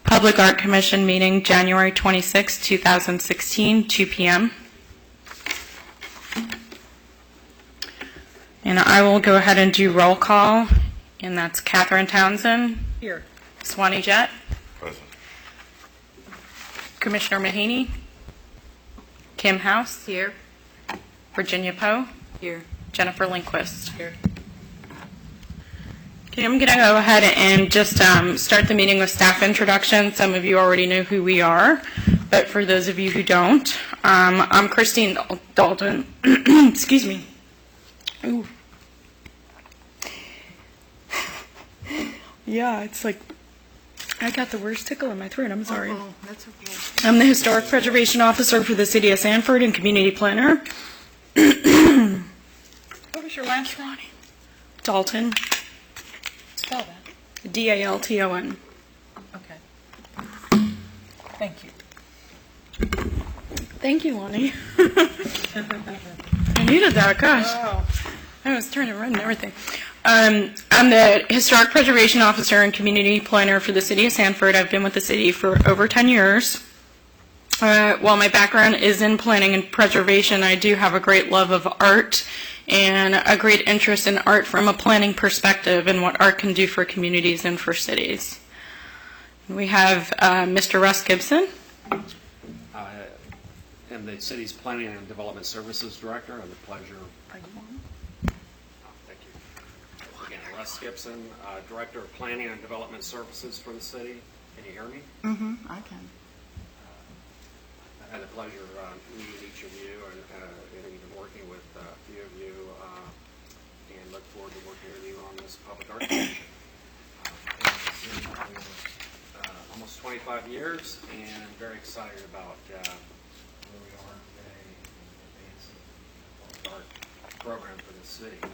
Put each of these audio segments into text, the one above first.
Public Art Commission meeting, January 26, 2016, 2 p.m. And I will go ahead and do roll call, and that's Catherine Townsend. Here. Swanee Jett. Present. Commissioner Mahaney. Kim House. Here. Virginia Poe. Here. Jennifer Lindquist. Here. Okay, I'm going to go ahead and just start the meeting with staff introduction. Some of you already know who we are, but for those of you who don't, I'm Christine Dalton. Excuse me. Ooh. Yeah, it's like I got the worst tickle in my throat. I'm sorry. Oh, that's okay. I'm the Historic Preservation Officer for the City of Sanford and Community Planner. What was your last name? Dalton. Spell that. D-A-L-T-O-N. Okay. Thank you. Thank you, Lonnie. I needed that. Gosh. Oh. I was trying to run and everything. I'm the Historic Preservation Officer and Community Planner for the City of Sanford. I've been with the city for over 10 years. While my background is in planning and preservation, I do have a great love of art and a great interest in art from a planning perspective and what art can do for communities and for cities. We have Mr. Russ Gibson. I am the city's Planning and Development Services Director. I have the pleasure. Thank you. Again, Russ Gibson, Director of Planning and Development Services for the city. Can you hear me? Mm-hmm. I can. I've had the pleasure of meeting each of you and even working with a few of you, and look forward to working with you on this public art commission. Almost 25 years, and I'm very excited about where we are today in advancing the public art program for the city. And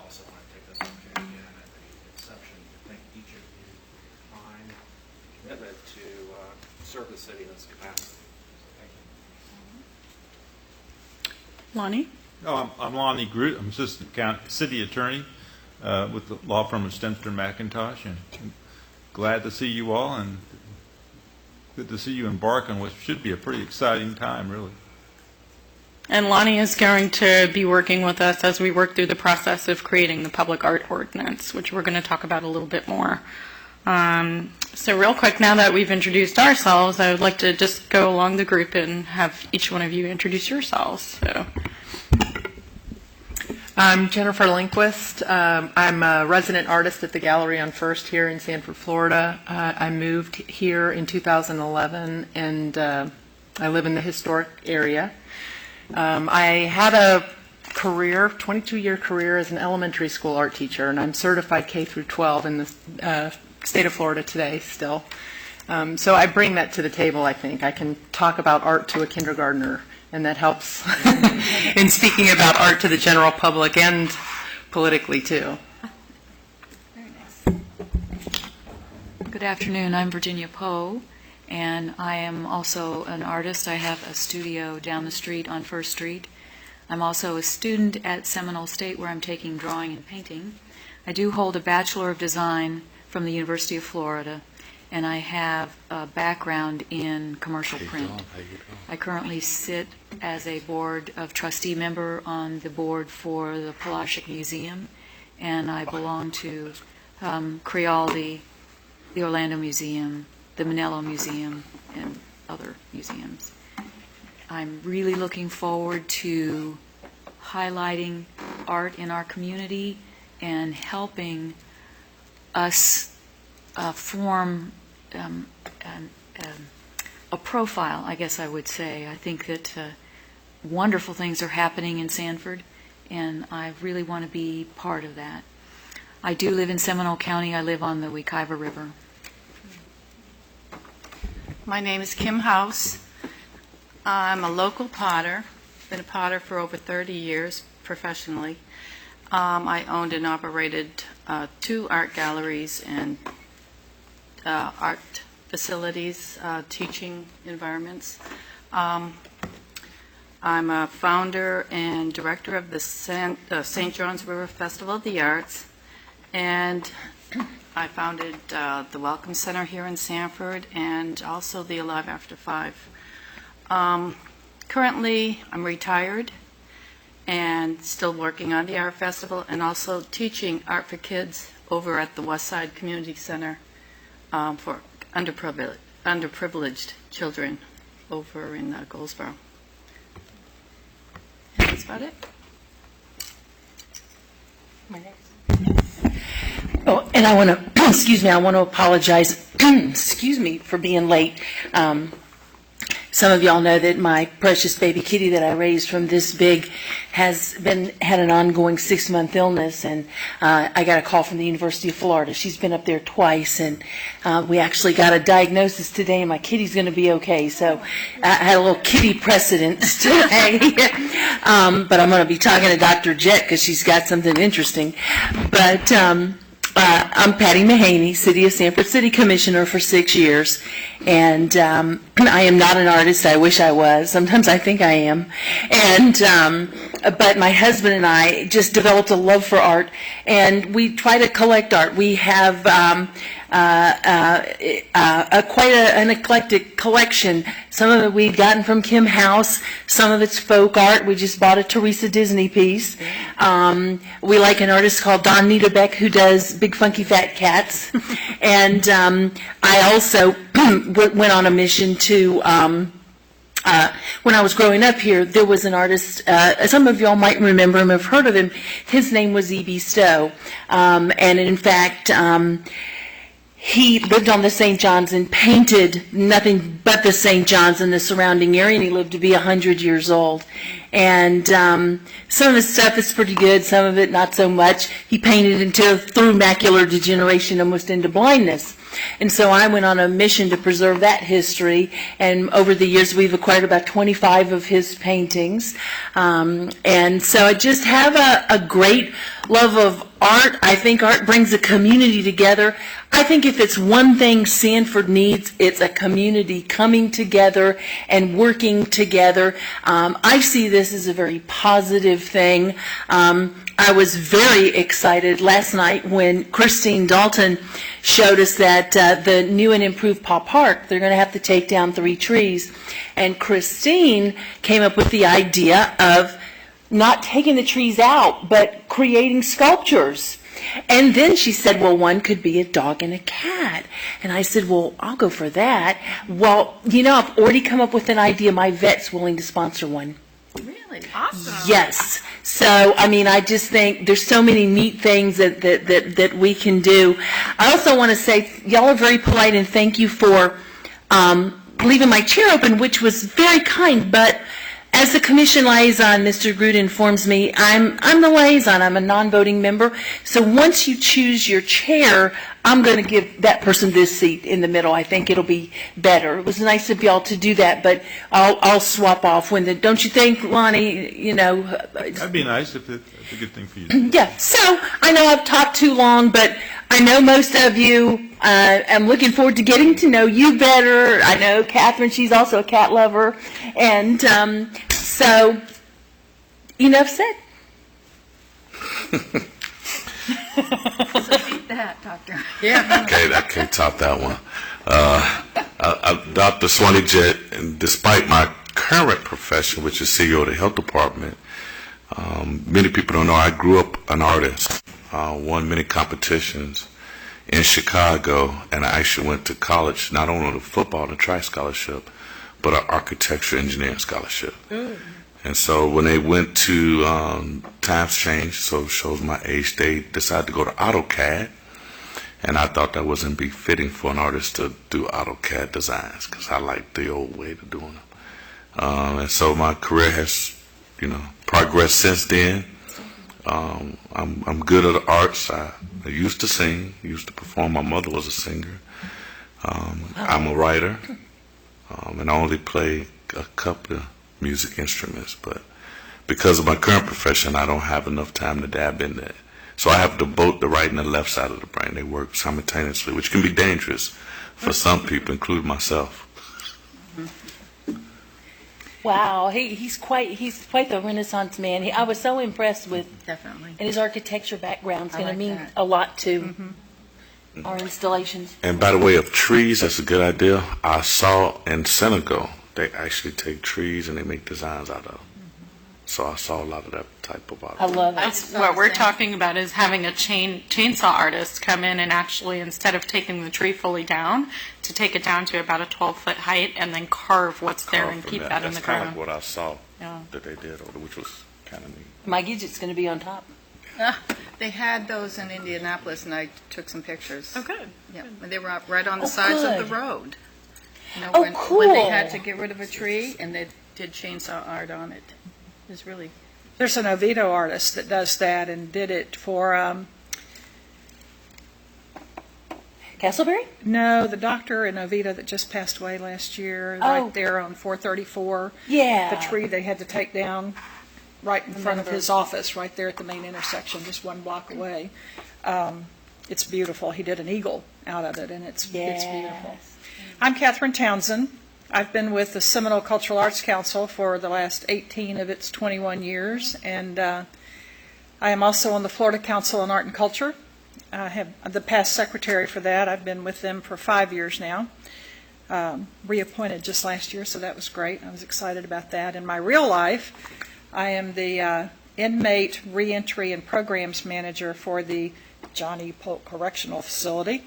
also want to take this opportunity again at the exception to thank each of you for your time and commitment to serve the city in this capacity. So thank you. Lonnie? No, I'm Lonnie Groot. I'm Assistant City Attorney with the law firm of Stenford McIntosh, and glad to see you all, and good to see you embark on what should be a pretty exciting time, really. And Lonnie is going to be working with us as we work through the process of creating the public art ordinance, which we're going to talk about a little bit more. So real quick, now that we've introduced ourselves, I would like to just go along the group and have each one of you introduce yourselves. So, I'm Jennifer Lindquist. I'm a resident artist at the Gallery on First here in Sanford, Florida. I moved here in 2011, and I live in the historic area. I had a career, 22-year career as an elementary school art teacher, and I'm certified K through 12 in the state of Florida today still. So I bring that to the table, I think. I can talk about art to a kindergartner, and that helps in speaking about art to the general public and politically, too. Very nice. Good afternoon. I'm Virginia Poe, and I am also an artist. I have a studio down the street on First Street. I'm also a student at Seminole State, where I'm taking drawing and painting. I do hold a Bachelor of Design from the University of Florida, and I have a background in commercial print. I currently sit as a board of trustee member on the board for the Palacic Museum, and I belong to Crealdi, the Orlando Museum, the Manello Museum, and other museums. I'm really looking forward to highlighting art in our community and helping us form a profile, I guess I would say. I think that wonderful things are happening in Sanford, and I really want to be part of that. I do live in Seminole County. I live on the Wekiva River. My name is Kim House. I'm a local potter. Been a potter for over 30 years professionally. I owned and operated 2 art galleries and art facilities, teaching environments. I'm a founder and director of the St. John's River Festival of the Arts, and I founded the Welcome Center here in Sanford and also the Alive After 5. Currently, I'm retired and still working on the art festival and also teaching art for kids over at the West Side Community Center for underprivileged children over in Goldsboro. And that's about it. Oh, and I want to, excuse me, I want to apologize, excuse me, for being late. Some of y'all know that my precious baby kitty that I raised from this big had an ongoing 6-month illness, and I got a call from the University of Florida. She's been up there twice, and we actually got a diagnosis today, and my kitty's going to be okay. So I had a little kitty precedence today. But I'm going to be talking to Dr. Jett because she's got something interesting. But I'm Patty Mahaney, City of Sanford City Commissioner for 6 years, and I am not an artist. I wish I was. Sometimes I think I am. But my husband and I just developed a love for art, and we try to collect art. We have quite an eclectic collection. Some of it we've gotten from Kim House. Some of it's folk art. We just bought a Teresa Disney piece. We like an artist called Don Niederbeck who does Big Funky Fat Cats. And I also went on a mission to when I was growing up here, there was an artist, some of y'all might remember him, have heard of him. His name was E.B. Stowe. And in fact, he lived on the St. John's and painted nothing but the St. John's and the surrounding area, and he lived to be 100 years old. And some of his stuff is pretty good, some of it not so much. He painted through macular degeneration, almost into blindness. And so I went on a mission to preserve that history, and over the years we've acquired about 25 of his paintings. And so I just have a great love of art. I think art brings a community together. I think if it's one thing Sanford needs, it's a community coming together and working together. I see this as a very positive thing. I was very excited last night when Christine Dalton showed us that the new and improved Paw Park, they're going to have to take down 3 trees. And Christine came up with the idea of not taking the trees out, but creating sculptures. And then she said, well, one could be a dog and a cat. And I said, well, I'll go for that. Well, you know, I've already come up with an idea. My vet's willing to sponsor one. Really? Awesome. Yes. So, I mean, I just think there's so many neat things that we can do. I also want to say, y'all are very polite, and thank you for leaving my chair open, which was very kind, but as the commission liaison, Mr. Groot informs me, I'm the liaison. I'm a non-voting member. So once you choose your chair, I'm going to give that person this seat in the middle. I think it'll be better. It was nice of y'all to do that, but I'll swap off when don't you think, Lonnie? You know, That'd be nice if it's a good thing for you. yeah. So I know I've talked too long, but I know most of you. I'm looking forward to getting to know you better. I know Catherine, she's also a cat lover. And so, enough said. So beat that, Doctor. Yeah. Okay, I can't top that one. Dr. Swanee Jett, and despite my current profession, which is CEO of the health department, many people don't know I grew up an artist, won many competitions in Chicago, and I actually went to college, not only on a football and track scholarship, but an architecture engineering scholarship. And so when they went to times change, so it shows my age, they decided to go to AutoCAD, and I thought that wasn't befitting for an artist to do AutoCAD designs, because I like the old way of doing them. And so my career has, progressed since then. I'm good at the arts. I used to sing, used to perform. My mother was a singer. I'm a writer, and I only play a couple of music instruments. But because of my current profession, I don't have enough time to dab in that. So I have to both the right and the left side of the brain. They work simultaneously, which can be dangerous for some people, including myself. Wow, he's quite the Renaissance man. I was so impressed with, Definitely. and his architecture background's I going to like mean that. a lot too. our installations. And by the way of trees, that's a good idea. I saw in Senegal, they actually take trees and they make designs out of them. So I saw a lot of that type of art. I love it. That's what we're talking about, is having a chainsaw artist come in and actually, instead of taking the tree fully down, to take it down to about a 12-foot height and then carve what's there and From keep that in the That's kind of ground. like what I saw Yeah. that they did, which was kind of neat. My Gidget's going to be on top. They had those in Indianapolis, and I took some pictures. Oh, good. Yeah, and they were up right on the Oh, sides of good. the road. You know, Oh, when they cool. had to get rid of a tree, and they did chainsaw art on it. It was really, There's an Oviedo artist that does that and did it for, Castleberry? no, the doctor in Oviedo that just passed away last year, Oh. right there on 434. Yeah. The tree they had to take down right in front of his office, right there at the main intersection, just one block away. It's beautiful. He did an eagle out of it, and it's beautiful. I'm Catherine Townsend. I've been with the Seminole Cultural Arts Council for the last 18 of its 21 years, and I am also on the Florida Council on Art and Culture. I have the past secretary for that. I've been with them for 5 years now. Reappointed just last year, so that was great. I was excited about that. In my real life, I am the inmate reentry and programs manager for the Johnny Polk Correctional Facility,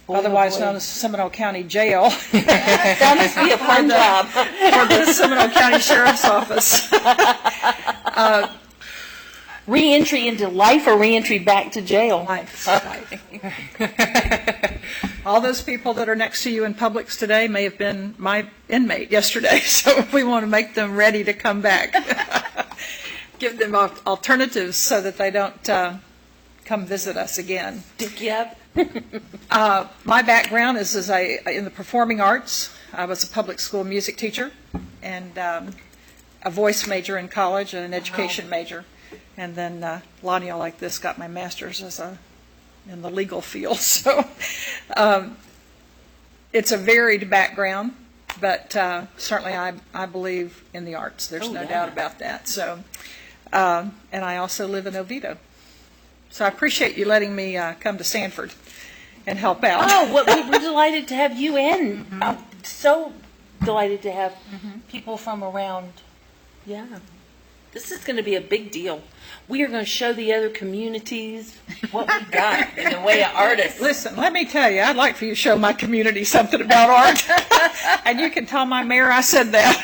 otherwise known as Seminole County Jail, That must be a fun job. for the Seminole County Sheriff's Office. Re-entry into life or re-entry back to jail? Life. All those people that are next to you in Publix today may have been my inmate yesterday, so we want to make them ready to come back. Give them alternatives so that they don't come visit us again. Yep. My background is in the performing arts. I was a public school music teacher and a voice major in college and an education major. And then Lonnie, like this, got my master's in the legal field. So it's a varied background, but certainly I believe in the arts. There's no doubt about that. So, and I also live in Oviedo. So I appreciate you letting me come to Sanford and help out. Oh, well, we're delighted to have you in. I'm so delighted to have people from around. Yeah. This is going to be a big deal. We are going to show the other communities what we got in the way of artists. Listen, let me tell you, I'd like for you to show my community something about art. And you can tell my mayor I said that.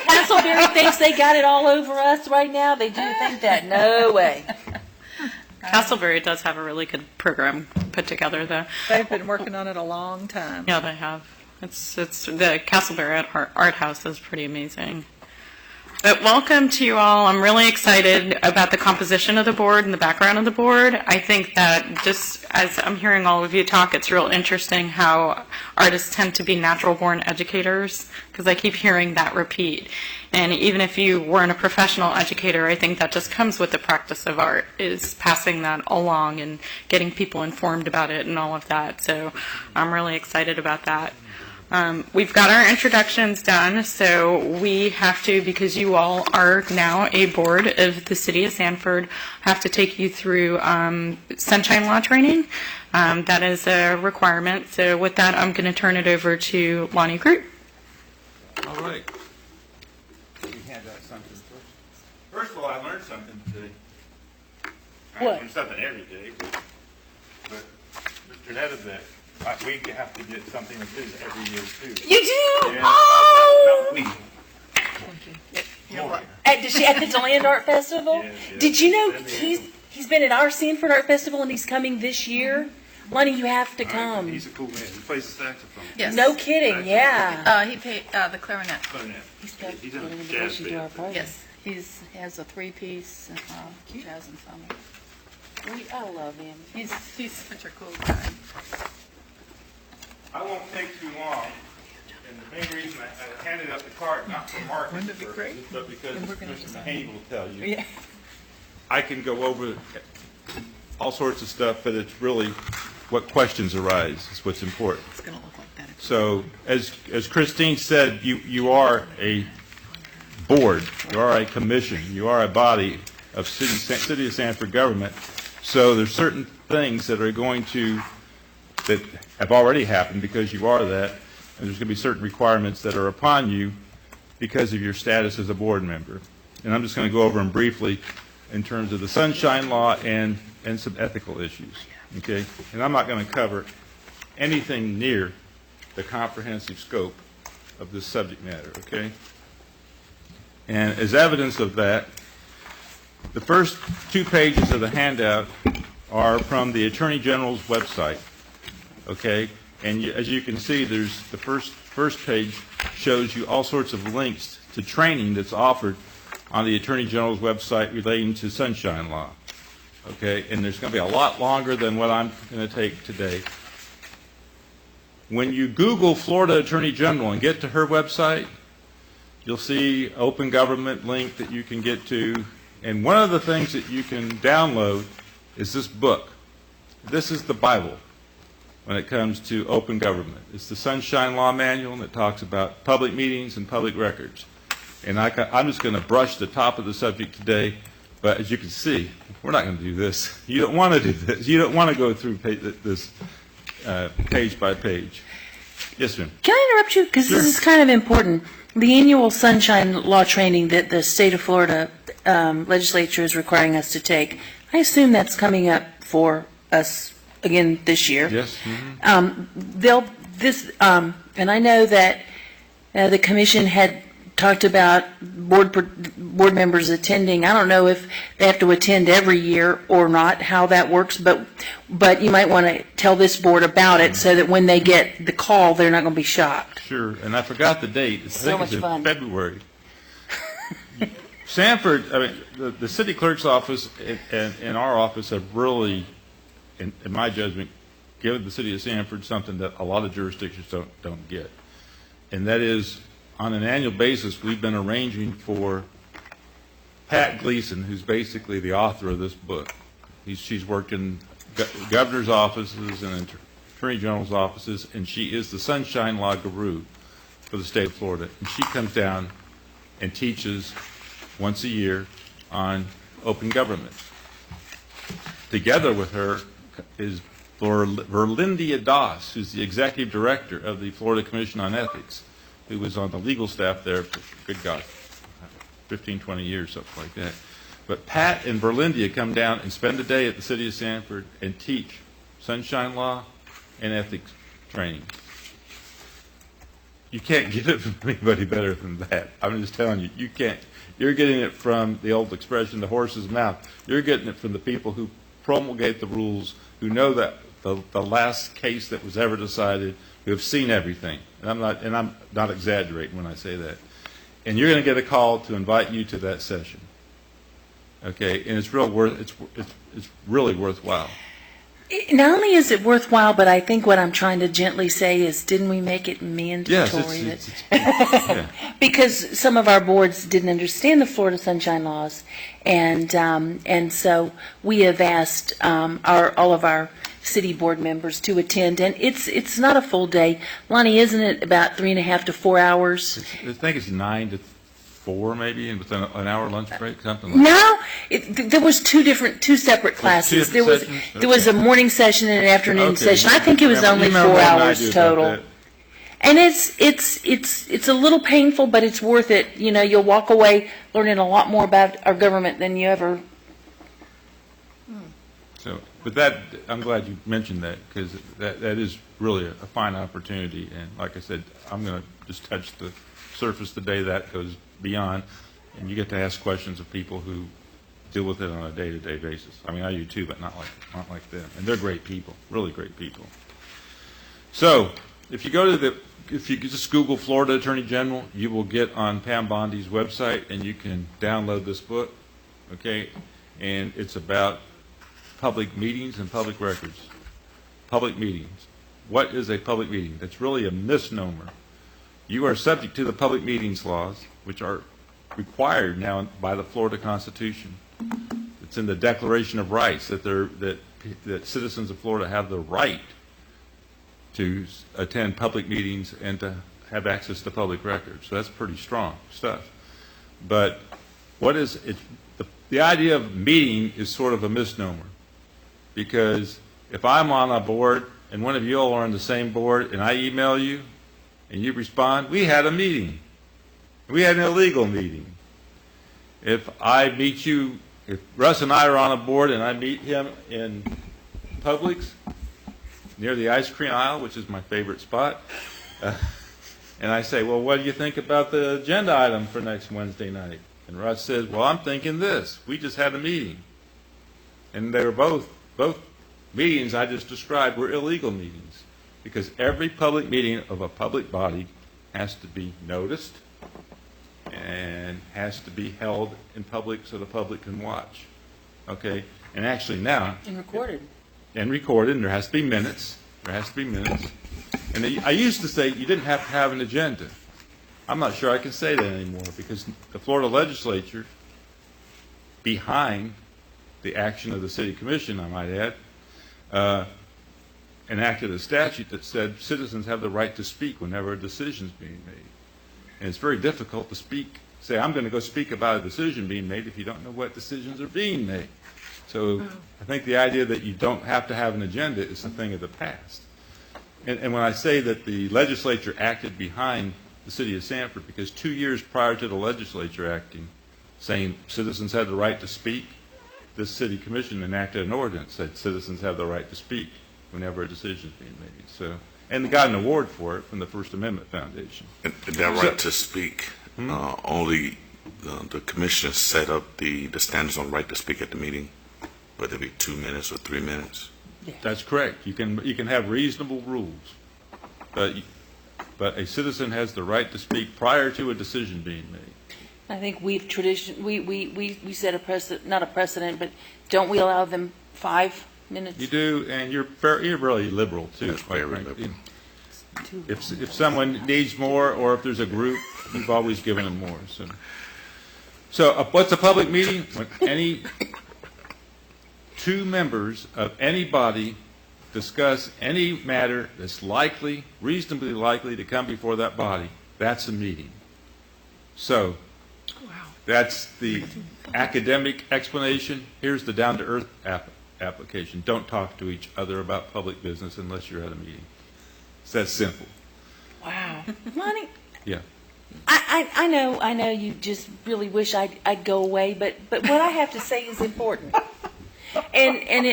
Castleberry thinks they got it all over us right now. They do think that. No way. Castleberry does have a really good program put together, though. They've been working on it a long time. Yeah, they have. It's the Castleberry Art House is pretty amazing. But welcome to you all. I'm really excited about the composition of the board and the background of the board. I think that just as I'm hearing all of you talk, it's real interesting how artists tend to be natural-born educators, because I keep hearing that repeat. And even if you weren't a professional educator, I think that just comes with the practice of art, is passing that along and getting people informed about it and all of that. So I'm really excited about that. We've got our introductions done, so we have to, because you all are now a board of the City of Sanford, have to take you through Sunshine Law training. That is a requirement. So with that, I'm going to turn it over to Lonnie Groot. All right. We hand out something first. First of all, I learned something today. I What? learn something every day, but Mr. Nedevec, we have to get something of his every year, too. You do? Yeah. Oh! Not we. More. At the Deland Art Festival? Yes, yes. Did you know Been there. he's been at our Sanford Art Festival and he's coming this year? Lonnie, you have to come. He's a cool man. He plays the saxophone. yes. No kidding, yeah. He played the clarinet. Clarinet. He's got He's in one a of the jazz bushes to our band. party. Yes, he has a three-piece jazz ensemble. I love him. He's such a cool guy. I won't take too long. And the main reason I handed up the card, not for marketing purposes, but because Mr. Mahaney will tell you. Yeah. I can go over all sorts of stuff, but it's really what questions arise is what's important. It's going to look like that. So as Christine said, you are a board, you are a commission, you are a body of City of Sanford government. So there's certain things that are going to that have already happened because you are that, and there's going to be certain requirements that are upon you because of your status as a board member. And I'm just going to go over them briefly in terms of the Sunshine Law and some ethical issues, okay? And I'm not going to cover anything near the comprehensive scope of this subject matter, okay? And as evidence of that, the first 2 pages of the handout are from the Attorney General's website, okay? And as you can see, there's the first page shows you all sorts of links to training that's offered on the Attorney General's website relating to Sunshine Law, okay? And there's going to be a lot longer than what I'm going to take today. When you Google Florida Attorney General and get to her website, you'll see open government link that you can get to. And one of the things that you can download is this book. This is the Bible when it comes to open government. It's the Sunshine Law Manual, and it talks about public meetings and public records. And I'm just going to brush the top of the subject today, but as you can see, we're not going to do this. You don't want to do this. You don't want to go through this page by page. Yes, ma'am. Can I interrupt you? Because this is kind of important. The annual Sunshine Law training that the state of Florida legislature is requiring us to take, I assume that's coming up for us again this year. Yes. And I know that the commission had talked about board members attending. I don't know if they have to attend every year or not, how that works, but you might want to tell this board about it so that when they get the call, they're not going to be shocked. Sure, and I forgot the date. I think it's in February. Sanford, I mean, the city clerk's office and our office have really, in my judgment, given the city of Sanford something that a lot of jurisdictions don't get. And that is, on an annual basis, we've been arranging for Pat Gleason, who's basically the author of this book. She's worked in governor's offices and attorney general's offices, and she is the Sunshine Law guru for the state of Florida. And she comes down and teaches once a year on open government. Together with her is Verlindia Doss, who's the executive director of the Florida Commission on Ethics, who was on the legal staff there for, good God, 15, 20 years, something like that. But Pat and Verlindia come down and spend a day at the city of Sanford and teach Sunshine Law and ethics training. You can't get it from anybody better than that. I'm just telling you, you can't. You're getting it from the old expression, the horse's mouth. You're getting it from the people who promulgate the rules, who know that the last case that was ever decided, who have seen everything. And I'm not exaggerating when I say that. And you're going to get a call to invite you to that session. Okay, and it's really worthwhile. Not only is it worthwhile, but I think what I'm trying to gently say is, didn't we make it mandatory? Yes, yeah. Because some of our boards didn't understand the Florida Sunshine Laws, and so we have asked all of our city board members to attend, and it's not a full day. Lonnie, isn't it about 3.5 to 4 hours? I think it's 9 to 4 maybe, and with an hour lunch break, something like that. No, there was two separate classes. Two different sessions? There was a morning session and an afternoon Okay. session. I think it was only 4 hours total. And it's a little painful, but it's worth it. You know, you'll walk away learning a lot more about our government than you ever. So, but that, I'm glad you mentioned that, because that is really a fine opportunity. And like I said, I'm going to just touch the surface the day that goes beyond, and you get to ask questions of people who deal with it on a day-to-day basis. I mean, I do too, but not like them. And they're great people, really great people. So, if you just Google Florida Attorney General, you will get on Pam Bondi's website, and you can download this book, okay? And it's about public meetings and public records. Public meetings. What is a public meeting? That's really a misnomer. You are subject to the public meetings laws, which are required now by the Florida Constitution. It's in the Declaration of Rights that citizens of Florida have the right to attend public meetings and to have access to public records. So that's pretty strong stuff. But what is it? The idea of meeting is sort of a misnomer, because if I'm on a board and one of you all are on the same board, and I email you, and you respond, we had a meeting. We had an illegal meeting. If I meet you, if Russ and I are on a board and I meet him in Publix, near the ice cream aisle, which is my favorite spot, and I say, well, what do you think about the agenda item for next Wednesday night? And Russ says, well, I'm thinking this. We just had a meeting. And they were both meetings I just described were illegal meetings, because every public meeting of a public body has to be noticed and has to be held in public so the public can watch. Okay? And actually now... And recorded. And recorded, and there has to be minutes. There has to be minutes. And I used to say you didn't have to have an agenda. I'm not sure I can say that anymore, because the Florida legislature, behind the action of the city commission, I might add, enacted a statute that said citizens have the right to speak whenever a decision is being made. And it's very difficult to say, I'm going to go speak about a decision being made if you don't know what decisions are being made. So I think the idea that you don't have to have an agenda is a thing of the past. And when I say that the legislature acted behind the city of Sanford, because 2 years prior to the legislature acting, saying citizens had the right to speak, this city commission enacted an ordinance that citizens have the right to speak whenever a decision is being made. So, and they got an award for it from the First Amendment Foundation. And that right to speak, only the commissioner set up the standards on right to speak at the meeting, whether it be 2 minutes or 3 minutes. That's correct. You can have reasonable rules, but a citizen has the right to speak prior to a decision being made. I think we set a precedent, not a precedent, but don't we allow them 5 minutes? You do, and you're really liberal too. That's quite very frankly. liberal. If someone needs more, or if there's a group, you've always given them more. So what's a public meeting? When any two members of any body discuss any matter that's reasonably likely to come before that body, that's a meeting. So that's the academic explanation. Here's the down-to-earth application. Don't talk to each other about public business unless you're at a meeting. It's that simple. Wow. Lonnie, Yeah. I know you just really wish I'd go away, but what I have to say is important. And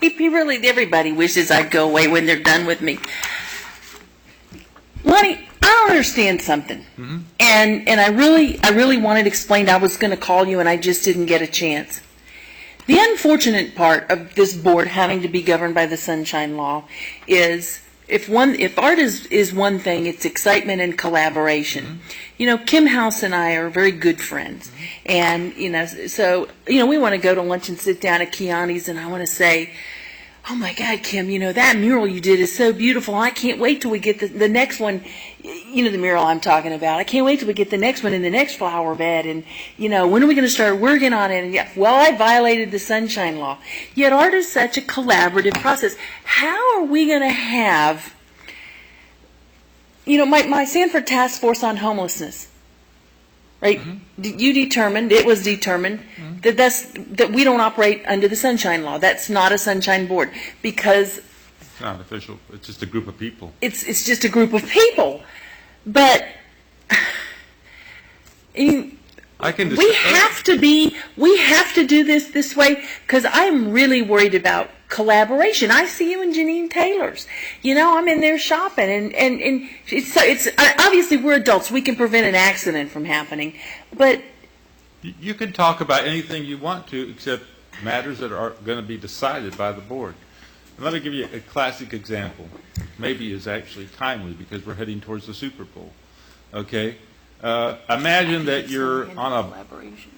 everybody wishes I'd go away when they're done with me. Lonnie, I don't understand something. Mm-hmm. And I really wanted explained. I was going to call you and I just didn't get a chance. The unfortunate part of this board having to be governed by the Sunshine Law is if art is one thing, it's excitement and collaboration. Mm-hmm. You know, Kim House and I are very good friends. Mm-hmm. And, so, we want to go to lunch and sit down at Kiani's, and I want to say, oh my God, Kim, that mural you did is so beautiful. I can't wait till we get the next one, the mural I'm talking about. I can't wait till we get the next one in the next flower bed. And, when are we going to start working on it? And I violated the Sunshine Law. Yet art is such a collaborative process. How are we going to have, my Sanford Task Force on Homelessness, right? Mm-hmm. It was determined mm-hmm. that we don't operate under the Sunshine Law. That's not a Sunshine Board because it's not official. It's just a group of people. It's just a group of people. But we have to do this way because I'm really worried about collaboration. I see you and Janine Taylor's. I'm in there shopping, and it's obviously we're adults. We can prevent an accident from happening, but you can talk about anything you want to, except matters that are going to be decided by the board. And let me give you a classic example. Maybe is actually timely because we're heading towards the Super Bowl. Okay, imagine that you're on a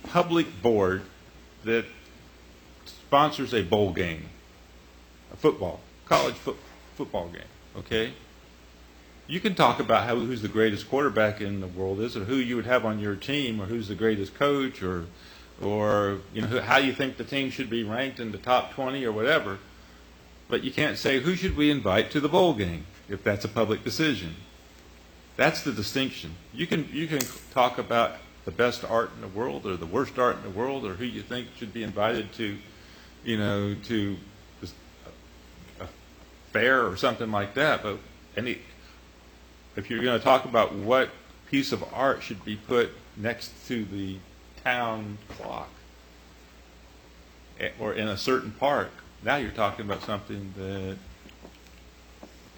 public board that sponsors a bowl game. College football game, okay? You can talk about who's the greatest quarterback in the world is, or who you would have on your team, or who's the greatest coach, or how you think the team should be ranked in the top 20 or whatever. But you can't say who should we invite to the bowl game if that's a public decision. That's the distinction. You can talk about the best art in the world, or the worst art in the world, or who you think should be invited to, to fair or something like that, but if you're going to talk about what piece of art should be put next to the town clock or in a certain park, now you're talking about something that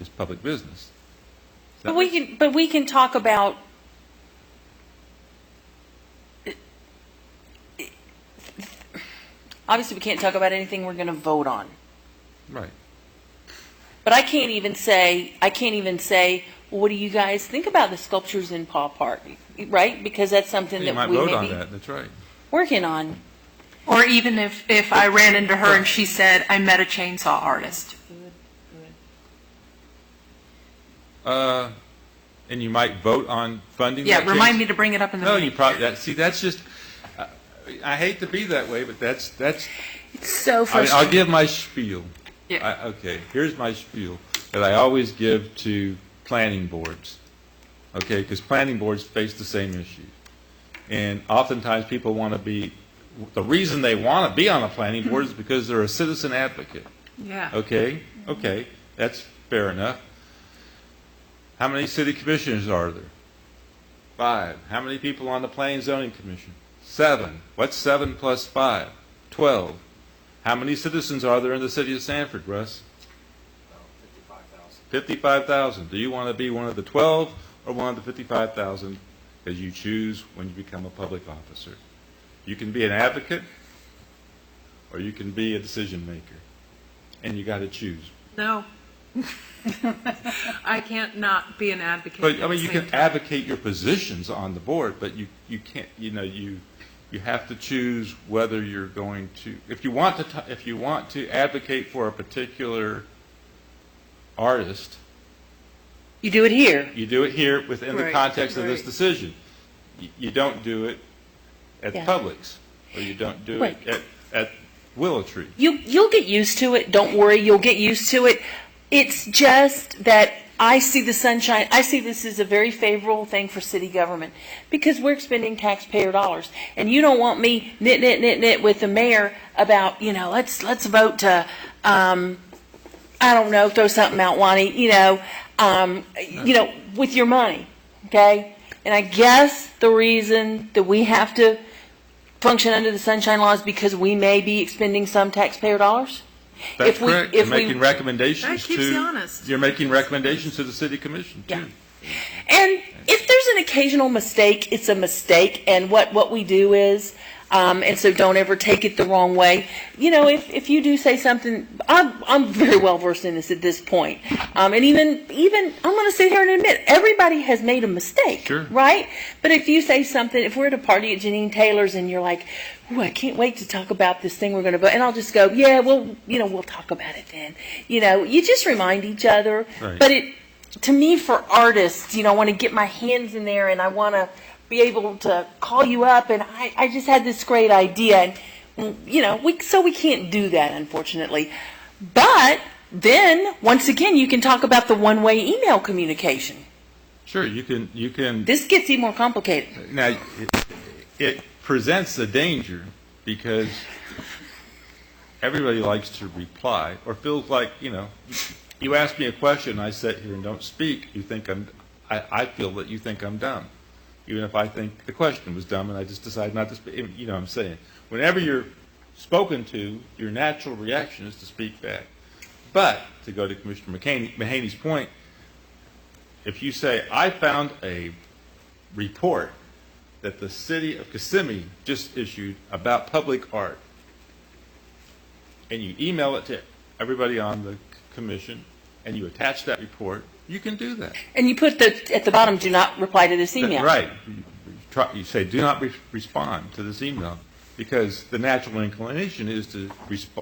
is public business. But we can talk about obviously we can't talk about anything we're going to vote on. Right. But I can't even say, well, what do you guys think about the sculptures in Paw Park, right? Because that's something You that might we vote may on be that, that's right. working on. Or even if I ran into her and she said, I met a chainsaw artist. And you might vote on funding Yeah, that remind case? me to bring it up in the No, meeting. you probably, that's just, I hate to be that way, but that's It's so I'll frustrating. give my spiel. Yeah. Okay, here's my spiel that I always give to planning boards. Okay, because planning boards face the same issues. And oftentimes people want to be, the reason they want to be on a planning board is because they're a citizen advocate. Yeah. Okay, that's fair enough. How many city commissioners are there? 5. How many people on the Planning and Zoning Commission? 7. What's 7 plus 5? 12. How many citizens are there in the city of Sanford, Russ? 55,000. 55,000. Do you want to be one of the 12 or one of the 55,000 as you choose when you become a public officer? You can be an advocate or you can be a decision maker. And you got to choose. No. I can't not be an advocate. But, at I mean, the you same can time. advocate your positions on the board, but you can't, you have to choose whether you're going to, if you want to advocate for a particular artist, You do it here. you do it here within the Right, context of this right. decision. You don't do it at Yeah. Publix, or you don't do Right. it at Willow Tree. You'll get used to it. Don't worry, you'll get used to it. It's just that I see the sunshine. I see this as a very favorable thing for city government because we're spending taxpayer dollars, and you don't want me knit with the mayor about let's vote to I don't know, throw something out, Wani, with your money, okay? And I guess the reason that we have to function under the sunshine law is because we may be expending some taxpayer dollars. That's If we- correct. if You're we- making recommendations That keeps you honest. You're making recommendations to the city commission, too. Yeah. And if there's an occasional mistake, it's a mistake. And what we do is, and so don't ever take it the wrong way. If you do say something, I'm very well versed in this at this point. And even I'm going to sit here and admit everybody has made a mistake, Sure. right? But if you say something, if we're at a party at Janine Taylor's and you're like, "Ooh, I can't wait to talk about this thing we're going to vote," and I'll just go, "Yeah, well, we'll talk about it then." You just remind each other. Right. But to me, for artists, I want to get my hands in there and I want to be able to call you up and I just had this great idea and, we can't do that, unfortunately. But then, once again, you can talk about the one-way email communication. Sure, you can. This gets even more complicated. Now, it presents a danger because everybody likes to reply or feels like, you ask me a question, I sit here and don't speak, you think I feel that you think I'm dumb. Even if I think the question was dumb and I just decide not to speak, what I'm saying. Whenever you're spoken to, your natural reaction is to speak back. But, to go to Commissioner Mahaney's point, if you say, I found a report that the city of Kissimmee just issued about public art, and you email it to everybody on the commission, and you attach that report, you can do that. And you put at the bottom, do not reply to this email. Right. You say, do not respond to this email, because the natural inclination is to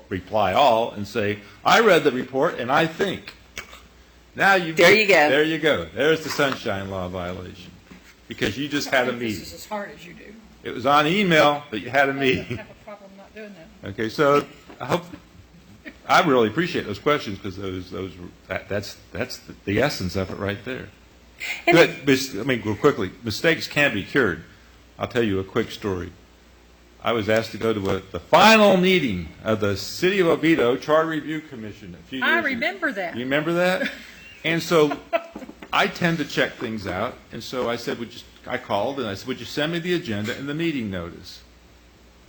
reply all and say, I read the report and I think. Now There you go. There you go. There's the sunshine law violation, because you just had a This meeting. is as hard as you do. It was on email, but you had a I meeting. have a problem not doing that. Okay, so I really appreciate those questions, because that's the essence of it right there. And But, real quickly, mistakes can be cured. I'll tell you a quick story. I was asked to go to the final meeting of the City of Oviedo Charter Review Commission a few years I ago. remember that. You remember that? And so I tend to check things out, and so I said, I called and I said, would you send me the agenda and the meeting notice?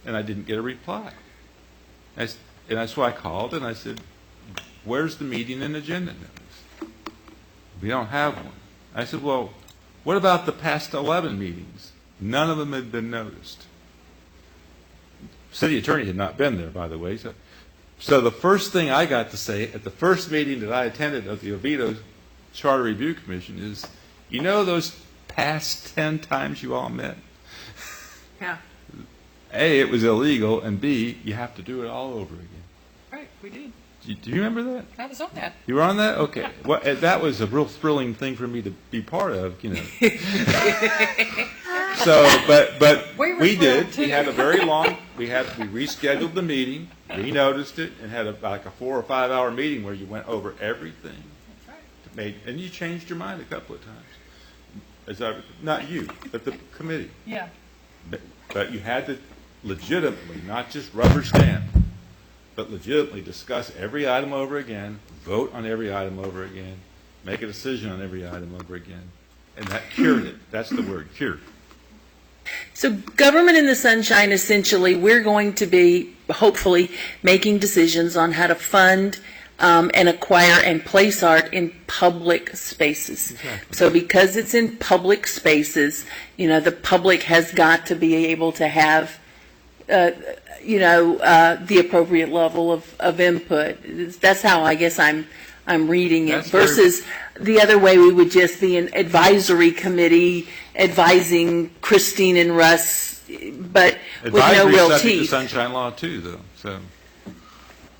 And I didn't get a reply. And that's why I called and I said, where's the meeting and agenda notice? We don't have one. I said, well, what about the past 11 meetings? None of them had been noticed. City attorney had not been there, by the way. So the first thing I got to say at the first meeting that I attended of the Oviedo Charter Review Commission is, you know those past 10 times you all met? Yeah. A, it was illegal, and B, you have to do it all over again. Right, we did. Do you remember that? I was on that. You were on that? Okay. Well, that was a real thrilling thing for me to be part of, you know. So, but we did. We had a very long. We rescheduled the meeting, renoticed it, and had like a 4 or 5 hour meeting where you went over everything. That's right. And you changed your mind a couple of times. Not you, but the committee. Yeah. But you had to legitimately, not just rubber stamp, but legitimately discuss every item over again, vote on every item over again, make a decision on every item over again. And that cured it. That's the word, cured. So government in the sunshine, essentially, we're going to be, hopefully, making decisions on how to fund and acquire and place art in public spaces. Exactly. So because it's in public spaces, the public has got to be able to have the appropriate level of input. That's how I guess I'm reading it. That's Versus the other way, we would just be an advisory committee advising Christine and Russ, but with no Advisory real is subject to teeth. sunshine law too, though. So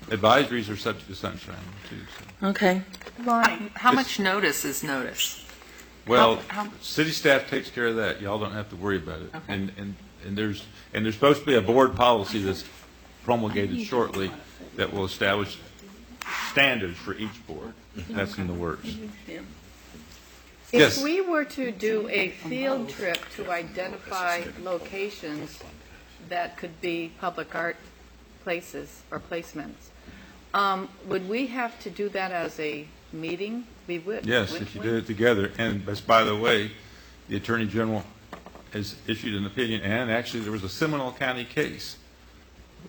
advisories are subject to sunshine law too. So. Okay. Lonnie, how much notice is notice? Well, How- city staff takes care of that. Y'all don't have to worry about it. Okay. And there's supposed to be a board policy that's promulgated shortly that will establish standards for each board. That's in the works. Yes. If we were to do a field trip to identify locations that could be public art places or placements, would we have to do that as a meeting? We would. Yes, wouldn't if you we? did it together. And by the way, the Attorney General has issued an opinion, and actually there was a Seminole County case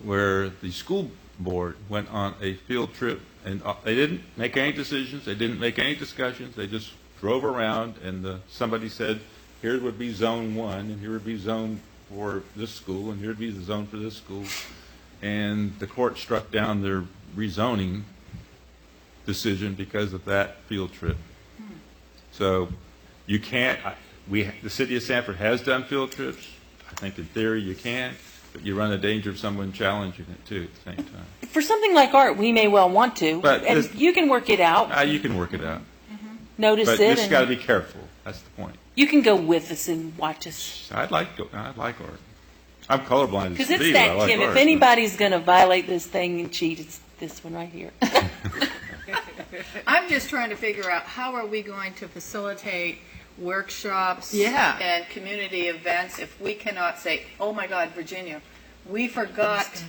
where the school board went on a field trip, and they didn't make any decisions, they didn't make any discussions, they just drove around, and somebody said, here would be zone 1, and here would be zone for this school, and here would be the zone for this school. And the court struck down their rezoning decision because of that field trip. So you can't, the city of Sanford has done field trips. I think in theory you can, but you run the danger of someone challenging it too at the same time. For something like art, we may well want to, But and this- you can work it out, You can work it out, notice but it, you just got to and be careful. That's the point. you can go with us and watch us. I like art. I'm colorblind as Because can it's be, but I that, like Kim, art. if anybody's going to violate this thing and cheat, it's this one right here. I'm just trying to figure out how are we going to facilitate workshops Yeah. and community events if we cannot say, oh my God, Virginia, we forgot,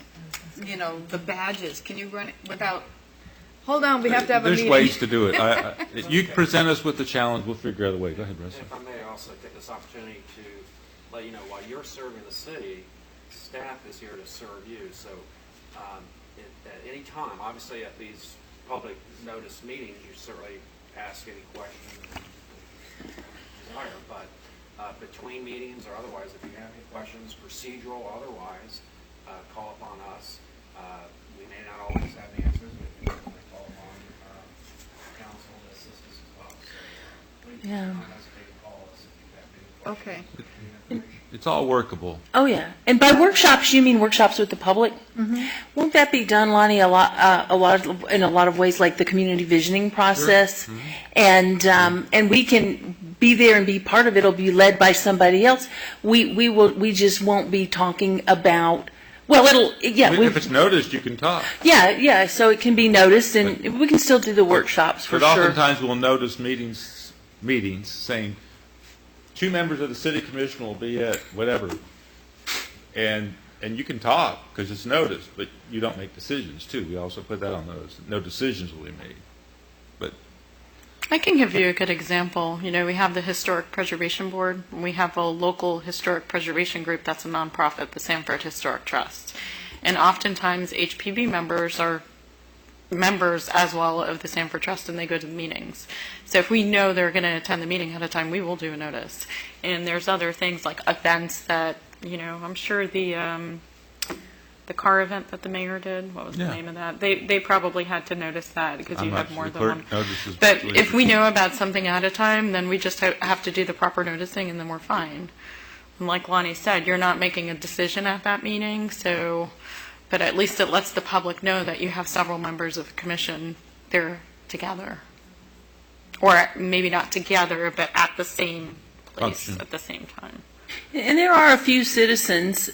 the badges. Can you run it without, hold on, we have to have a There's meeting. ways to do it. You present us with the challenge, we'll figure out a way. Go ahead, Russ. If I may also take this opportunity to let you know, while you're serving the city, staff is here to serve you. So at any time, obviously at these public notice meetings, you certainly ask any questions you desire. But between meetings or otherwise, if you have any questions, procedural or otherwise, call upon us. We may not always have the answers, but we can certainly call upon council to assist us as well. So please Yeah. don't hesitate to call us if you have any questions. Okay. It's all workable. Oh, yeah. And by workshops, you mean workshops with the public? Won't that be done, Lonnie, in a lot of ways, like the community visioning process? And we can be there and be part of it. It'll be led by somebody else. We just won't be talking about. Well, If it's noticed, you can talk. yeah. So it can be noticed, and we can still do the workshops for But sure. oftentimes we'll notice meetings saying, 2 members of the city commission will be at whatever. And and you can talk because it's noticed, but you don't make decisions too. We also put that on those. No decisions will be made. But I can give you a good example. You know, we have the Historic Preservation Board. And we have a local historic preservation group that's a nonprofit, the Sanford Historic Trust. And oftentimes HPB members are members as well of the Sanford Trust, and they go to the meetings. So if we know they're going to attend the meeting ahead of time, we will do a notice. And there's other things like events that, you know, I'm sure the car event that the mayor did, what was the name of that? They probably had to notice that because you have more than one. But if we know about something ahead of time, then we just have to do the proper noticing, and then we're fine. And like Lonnie said, you're not making a decision at that meeting, so, but at least it lets the public know that you have several members of the commission there together. Or maybe not together, but at the same place at the same time. And there are a few citizens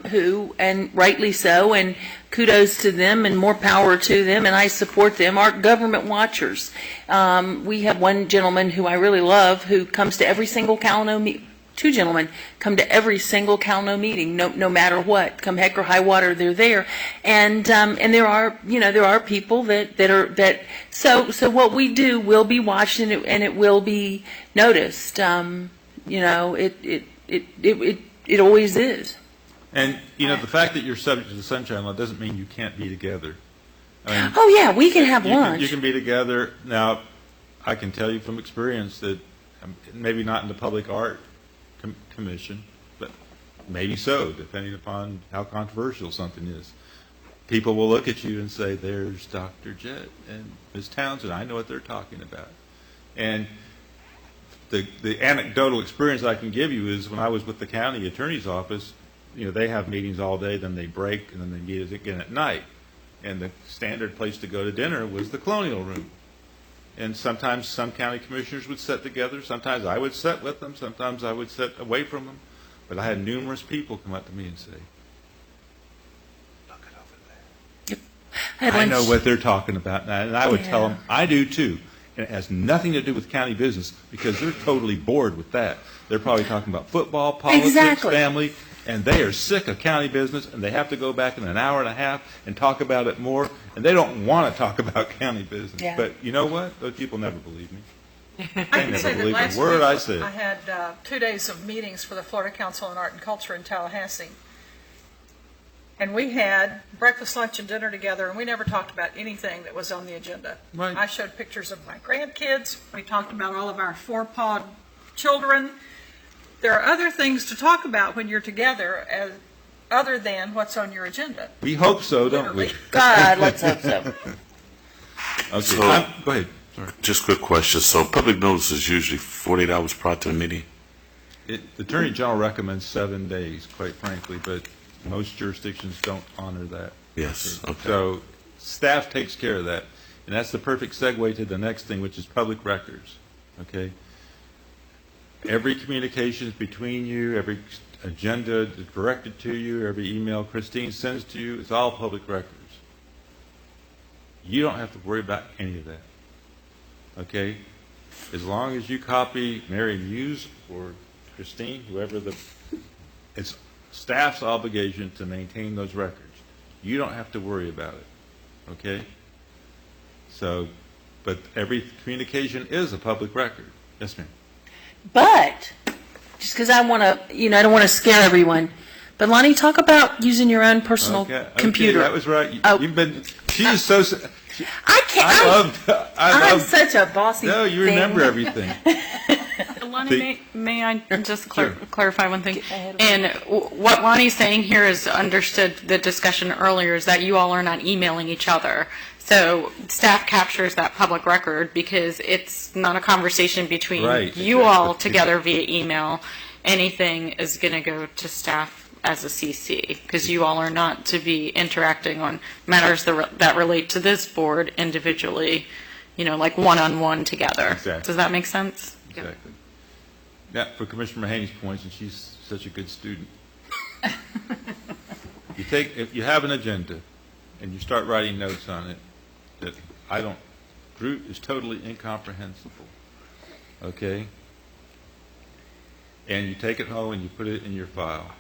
who, and rightly so, and kudos to them and more power to them, and I support them, are government watchers. We have one gentleman who I really love who comes to every single Calno meeting. Two gentlemen come to every single Calno meeting, no matter what, come heck or high water, they're there, and there are people so what we do will be watched and it will be noticed. It always is. And, you know, the fact that you're subject to the Sunshine Law doesn't mean you can't be together. I mean, oh, yeah, we can have lunch. You can be together. Now, I can tell you from experience that maybe not in the Public Art Commission, but maybe so, depending upon how controversial something is. People will look at you and say, there's Dr. Jett and Ms. Townsend. I know what they're talking about. And the anecdotal experience I can give you is when I was with the county attorney's office, you know, they have meetings all day, then they break, and then they meet again at night. And the standard place to go to dinner was the Colonial Room. And sometimes some county commissioners would sit together. Sometimes I would sit with them. Sometimes I would sit away from them. But I had numerous people come up to me and say, look it over there. I know what they're talking about. And I would tell them, I do too. And it has nothing to do with county business because they're totally bored with that. They're probably talking about football, politics, family, and they are sick of county business, and they have to go back in an hour and a half and talk about it more, and they don't want to talk about county business. Yeah. But you know what? Those people never believe me. I can say that last word week I said. I had 2 days of meetings for the Florida Council on Art and Culture in Tallahassee. And we had breakfast, lunch, and dinner together, and we never talked about anything that was on the agenda. Right. I showed pictures of my grandkids. We talked about all of our four-pawed children. There are other things to talk about when you're together other than what's on your agenda. We hope so, don't we? God, let's hope so. Okay, So- go ahead. Sorry. Just a quick question. So public notice is usually 48 hours prior to the meeting? The Attorney General recommends 7 days, quite frankly, but most jurisdictions don't honor that. Yes, okay. So staff takes care of that. And that's the perfect segue to the next thing, which is public records, okay? Every communication between you, every agenda directed to you, every email Christine sends to you, it's all public records. You don't have to worry about any of that, okay? As long as you copy Mary Muse or Christine, it's staff's obligation to maintain those records. You don't have to worry about it, okay? So, but every communication is a public record. Yes, ma'am. But, just because I want to, I don't want to scare everyone, but Lonnie, talk about using your own personal computer. Okay, that was right. You've been, she is so, I'm such a bossy no, you remember everything. Lonnie, may I just clarify one thing? And what Lonnie's saying here is understood the discussion earlier is that you all are not emailing each other. So staff captures that public record because it's not a conversation between you all together via email. Anything is going to go to staff as a CC because you all are not to be interacting on matters that relate to this board individually, like one-on-one together. Exactly. Does that make sense? Exactly. Yeah, for Commissioner Mahaney's points, and she's such a good student. If you have an agenda and you start writing notes on it that Groot is totally incomprehensible, okay? And you take it home and you put it in your file.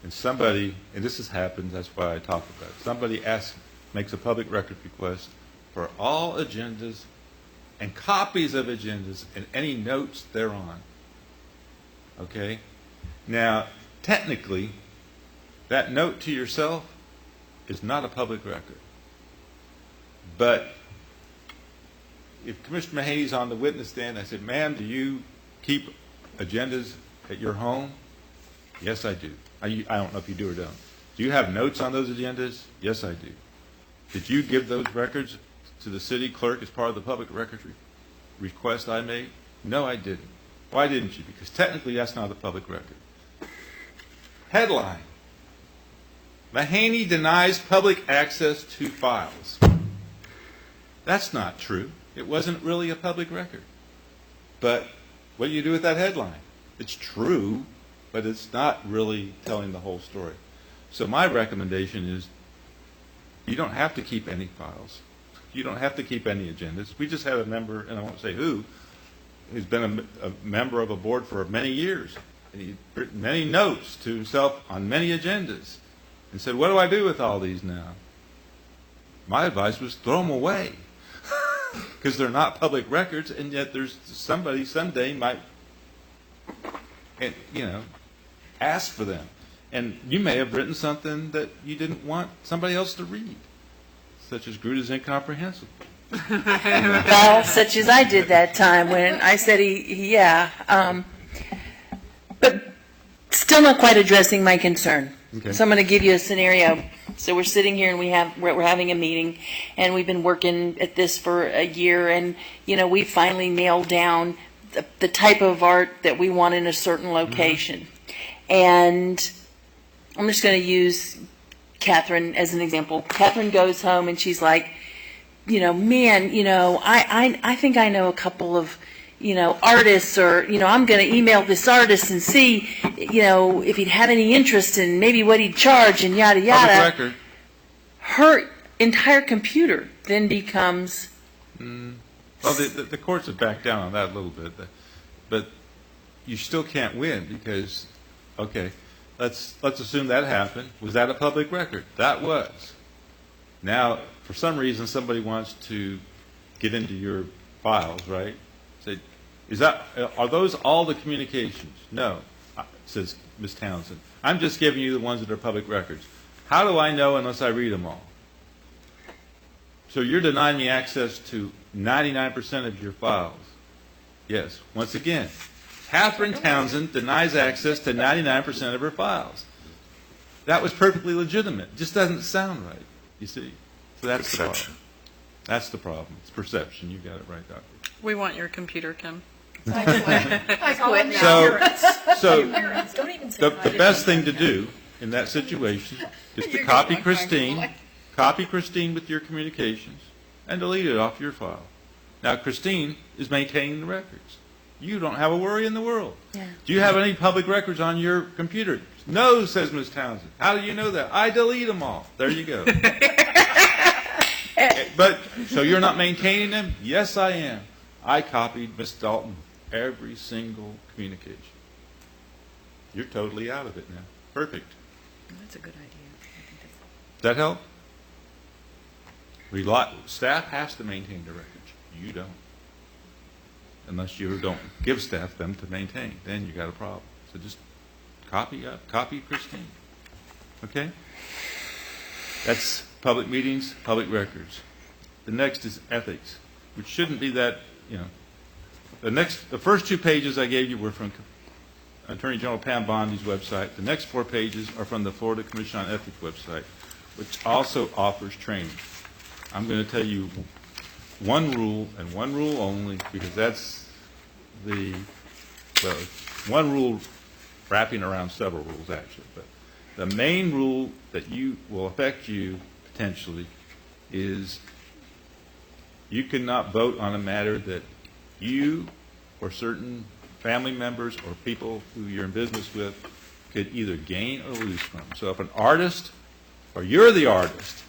and somebody, and this has happened, that's why I talk about it, somebody makes a public record request for all agendas and copies of agendas and any notes thereon. Okay? Now, technically, that note to yourself is not a public record. But if Commissioner Mahaney's on the witness stand, I said, ma'am, do you keep agendas at your home? Yes, I do. I don't know if you do or don't. Do you have notes on those agendas? Yes, I do. Did you give those records to the city clerk as part of the public records request I made? No, I didn't. Why didn't you? Because technically that's not a public record. Headline: Mahaney denies public access to files. That's not true. It wasn't really a public record. But what do you do with that headline? It's true, but it's not really telling the whole story. So my recommendation is you don't have to keep any files. You don't have to keep any agendas. We just had a member, and I won't say who, who's been a member of a board for many years. And he'd written many notes to himself on many agendas and said, what do I do with all these now? My advice was throw them away because they're not public records, and yet there's somebody someday might, ask for them. And you may have written something that you didn't want somebody else to read, such as Groot is incomprehensible. Well, such as I did that time when I said but still not quite addressing my concern. Okay. So I'm going to give you a scenario. So we're sitting here and we're having a meeting, and we've been working at this for a year, and we finally nailed down the type of art that we want in a certain location. Mm-hmm. And I'm just going to use Catherine as an example. Catherine goes home and she's like, I think I know a couple of, artists, or, I'm going to email this artist and see, if he'd have any interest in maybe what he'd charge and yada, yada. Public record. Her entire computer then becomes... Well, the courts have backed down on that a little bit, but you still can't win because, okay, let's assume that happened. Was that a public record? That was. Now, for some reason, somebody wants to get into your files, right? Say, are those all the communications? No, says Ms. Townsend. I'm just giving you the ones that are public records. How do I know unless I read them all? So you're denying me access to 99% of your files. Yes, once again, Catherine Townsend denies access to 99% of her files. That was perfectly legitimate. It just doesn't sound right, you see. So that's the problem. That's the problem. It's perception. You got it right, Doctor. We want your computer, Kim. I quit now. So the best thing to do in that situation is to copy Christine with your communications and delete it off your file. Now, Christine is maintaining the records. You don't have a worry in the world. Yeah. Do you have any public records on your computer? No, says Ms. Townsend. How do you know that? I delete them all. There you go. But, so you're not maintaining them? Yes, I am. I copied Ms. Dalton every single communication. You're totally out of it now. Perfect. That's a good idea. Does that help? Staff has to maintain the records. You don't. Unless you don't give staff them to maintain. Then you got a problem. So just copy Christine. Okay? That's public meetings, public records. The next is ethics, which shouldn't be that, the first 2 pages I gave you were from Attorney General Pam Bondi's website. The next 4 pages are from the Florida Commission on Ethics website, which also offers training. I'm going to tell you one rule and one rule only, because that's one rule wrapping around several rules, actually. But the main rule that will affect you potentially is you cannot vote on a matter that you or certain family members or people who you're in business with could either gain or lose from. So if an artist, or you're the artist,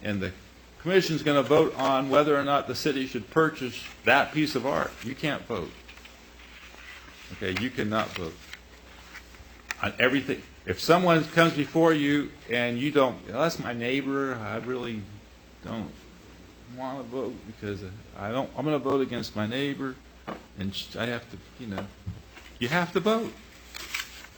and the commission's going to vote on whether or not the city should purchase that piece of art, you can't vote. Okay, you cannot vote. on everything. If someone comes before you and you don't, "Oh, that's my neighbor, I really don't want to vote because I'm going to vote against my neighbor, and I have to, you have to vote.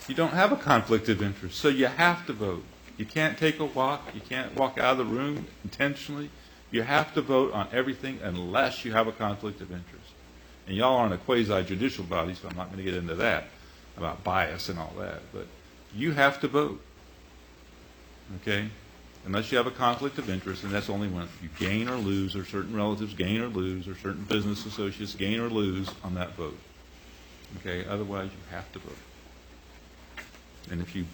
You don't have a conflict of interest, so you have to vote. You can't take a walk. You can't walk out of the room intentionally. You have to vote on everything unless you have a conflict of interest. And y'all aren't a quasi-judicial body, so I'm not going to get into that, about bias and all that. But you have to vote, okay? Unless you have a conflict of interest, and that's only when you gain or lose, or certain relatives gain or lose, or certain business associates gain or lose on that vote. Okay? Otherwise, you have to vote. And if you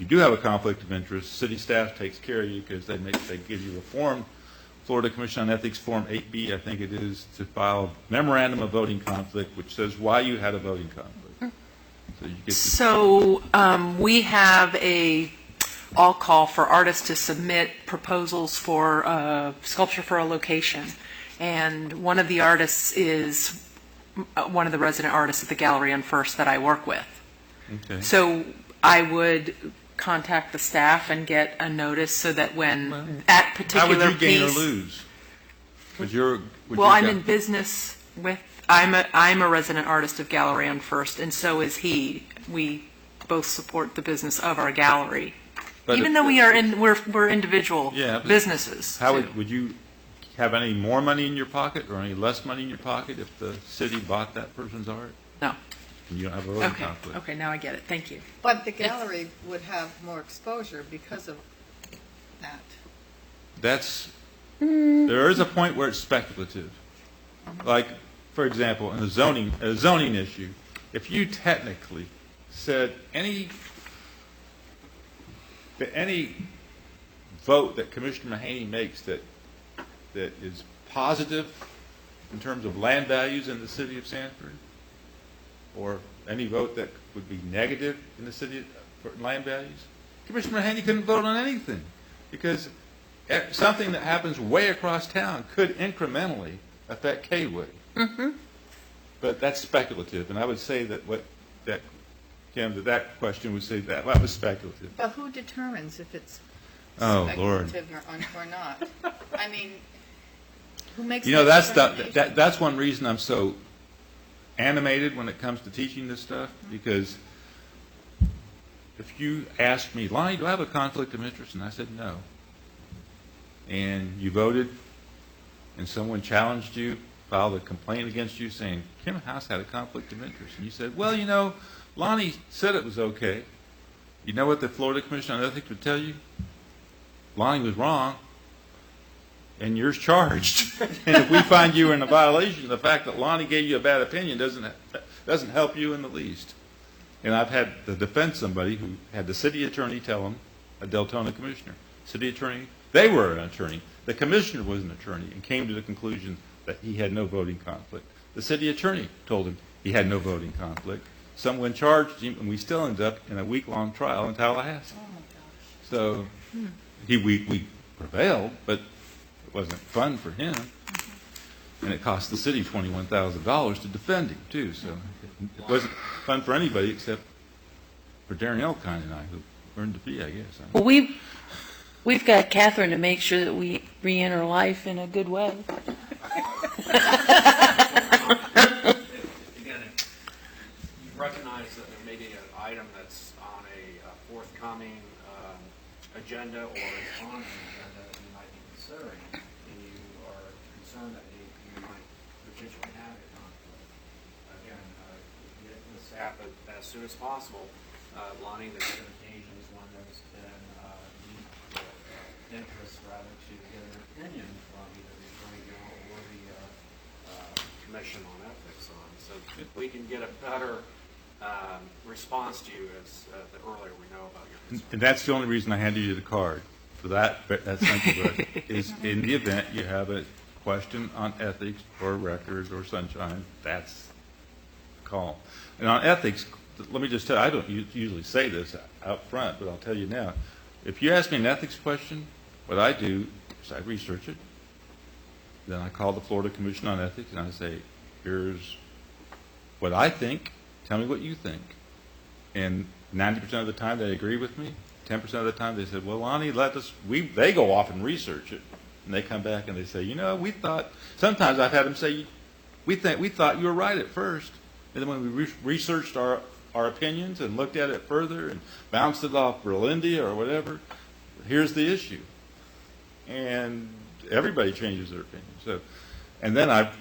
do have a conflict of interest, city staff takes care of you because they give you a form, Florida Commission on Ethics Form 8B, I think it is, to file a memorandum of voting conflict, which says why you had a voting conflict. So you get to We have I'll call for artists to submit proposals for sculpture for a location. And one of the artists is one of the resident artists at the gallery on First that I work with. Okay. So I would contact the staff and get a notice so that when that particular How would you gain or piece- lose? I'm in business with, I'm a resident artist of Gallery on First, and so is he. We both support the business of our gallery. But Even if- though we're individual Yeah, but businesses. How too. would you have any more money in your pocket or any less money in your pocket if the city bought that person's art? No. And you don't have a voting Okay. conflict. Okay, now I get it. Thank you. But the gallery would have more exposure because of that. There is a point where it's speculative. Like, for example, in a zoning issue, if you technically said any vote that Commissioner Mahaney makes that is positive in terms of land values in the city of Sanford, or any vote that would be negative in the city for land values, Commissioner Mahaney couldn't vote on anything because something that happens way across town could incrementally affect Kaywood. Mm-hmm. But that's speculative, and I would say that question would say that was speculative. But who determines if it's Oh, Lord. speculative or not? I mean, who makes That's determination? that's one reason I'm so animated when it comes to teaching this stuff, because if you asked me, Lonnie, do I have a conflict of interest? And I said no. And you voted, and someone challenged you, filed a complaint against you saying, Kim House had a conflict of interest. And you said, well, Lonnie said it was okay. You know what the Florida Commission on Ethics would tell you? Lonnie was wrong, and you're charged. And if we find you in a violation, the fact that Lonnie gave you a bad opinion doesn't help you in the least. And I've had to defend somebody who had the city attorney tell him, a Deltona commissioner, city attorney, they were an attorney. The commissioner was an attorney and came to the conclusion that he had no voting conflict. The city attorney told him he had no voting conflict. Someone charged him, and we still ended up in a week-long trial in Tallahassee. Oh, my gosh. So we prevailed, but it wasn't fun for him. And it cost the city $21,000 to defend him, too. So it wasn't fun for anybody except for Darren Elkine and I, who earned the fee, I guess. Well, we've got Catherine to make sure that we re-enter life in a good way. Again, you recognize that there may be an item that's on a forthcoming agenda or is on an agenda that you might be considering, and you are concerned that you might potentially have a conflict. Again, get the staff as soon as possible. Lonnie, there's been occasions when there's been interest rather to get an opinion from either the Attorney General or the Commission on Ethics on, so we can get a better response to you as the earlier we know about your concern. And that's the only reason I handed you the card for that simple book, is in the event you have a question on ethics or records or sunshine, that's the call. And on ethics, let me just tell you, I don't usually say this out front, but I'll tell you now. If you ask me an ethics question, what I do is I research it. Then I call the Florida Commission on Ethics and I say, here's what I think. Tell me what you think. And 90% of the time they agree with me. 10% of the time they said, well, Lonnie, they go off and research it. And they come back and they say, we thought, sometimes I've had them say, we thought you were right at first. And then when we researched our opinions and looked at it further and bounced it off Berlindia or whatever, here's the issue. And everybody changes their opinion. So, and then I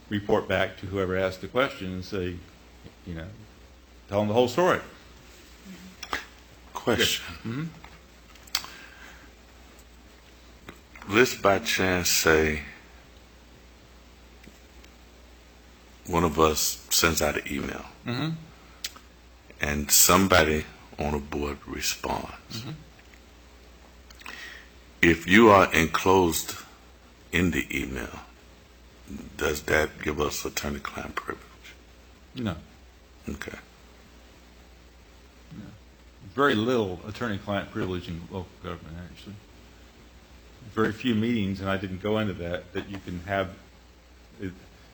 report back to whoever asked the question and say, tell them the whole story. Question. Mm-hmm. Let's by chance say one of us sends out an email, Mm-hmm. and somebody on a board responds. Mm-hmm. If you are enclosed in the email, does that give us attorney-client privilege? No. Okay. Very little attorney-client privilege in local government, actually. Very few meetings, and I didn't go into that you can have.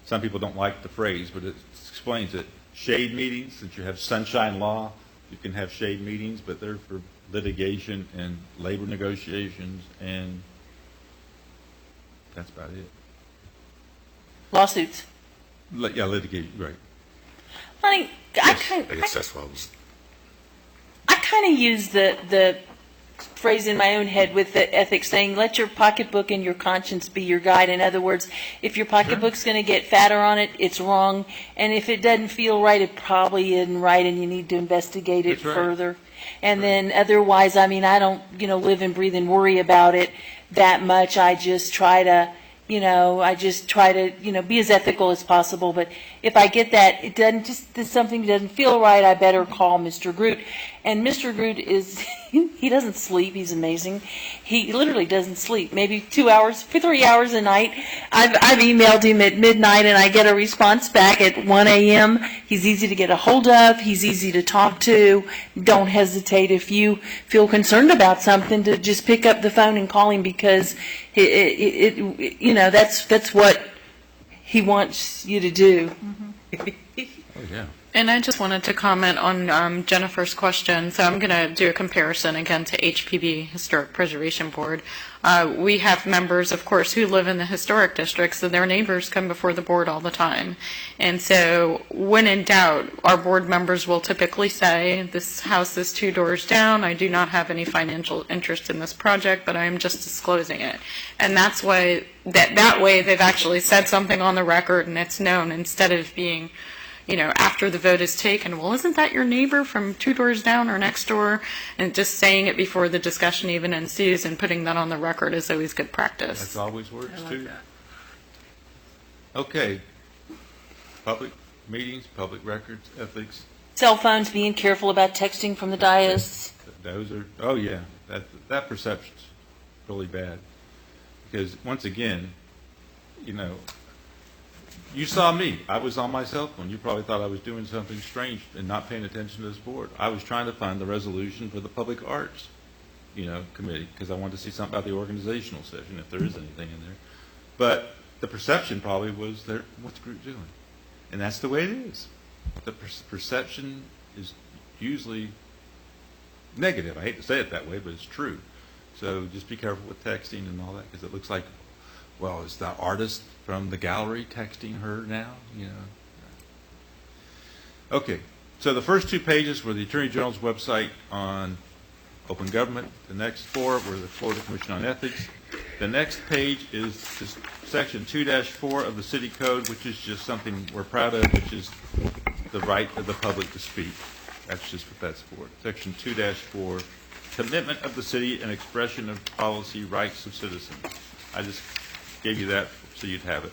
Some people don't like the phrase, but it explains it. Shade meetings, since you have sunshine law, you can have shade meetings, but they're for litigation and labor negotiations, and that's about it. Lawsuits. Yeah, litigation, right. I guess that's what I was. I kind of use the phrase in my own head with the ethics saying, let your pocketbook and your conscience be your guide. In other words, if your pocketbook's going to get fatter on it, it's wrong. And if it doesn't feel right, it probably isn't right, and you need to investigate it That's right. further. And then otherwise, I don't, live and breathe and worry about it that much. I just try to, be as ethical as possible. But if I get that, something doesn't feel right, I better call Mr. Groot. And Mr. Groot he doesn't sleep. He's amazing. He literally doesn't sleep. Maybe 2 hours, 3 hours a night. I've emailed him at midnight and I get a response back at 1 a.m. He's easy to get a hold of. He's easy to talk to. Don't hesitate if you feel concerned about something to just pick up the phone and call him, because that's what he wants you to do. Oh, yeah. And I just wanted to comment on Jennifer's question. So I'm going to do a comparison again to HPB, Historic Preservation Board. We have members, of course, who live in the historic districts, so their neighbors come before the board all the time. And so when in doubt, our board members will typically say, this house is 2 doors down. I do not have any financial interest in this project, but I am just disclosing it. And that's why, that way they've actually said something on the record and it's known, instead of being, after the vote is taken, well, isn't that your neighbor from 2 doors down or next door? And just saying it before the discussion even ensues and putting that on the record is always good practice. That's always works, too. Okay. Public meetings, public records, ethics. Cell phones, being careful about texting from the dais. Those are, oh, yeah. That perception's really bad. Because, once again, you saw me. I was on my cell phone. You probably thought I was doing something strange and not paying attention to this board. I was trying to find the resolution for the Public Arts, committee, because I wanted to see something about the organizational session, if there is anything in there. But the perception probably was, what's the group doing? And that's the way it is. The perception is usually negative. I hate to say it that way, but it's true. So just be careful with texting and all that, because it looks like, well, is the artist from the gallery texting her now? Okay, so the first 2 pages were the Attorney General's website on open government. The next 4 were the Florida Commission on Ethics. The next page is just Section 2-4 of the City Code, which is just something we're proud of, which is the right of the public to speak. That's just what that's for. Section 2-4, commitment of the city and expression of policy rights of citizens. I just gave you that so you'd have it.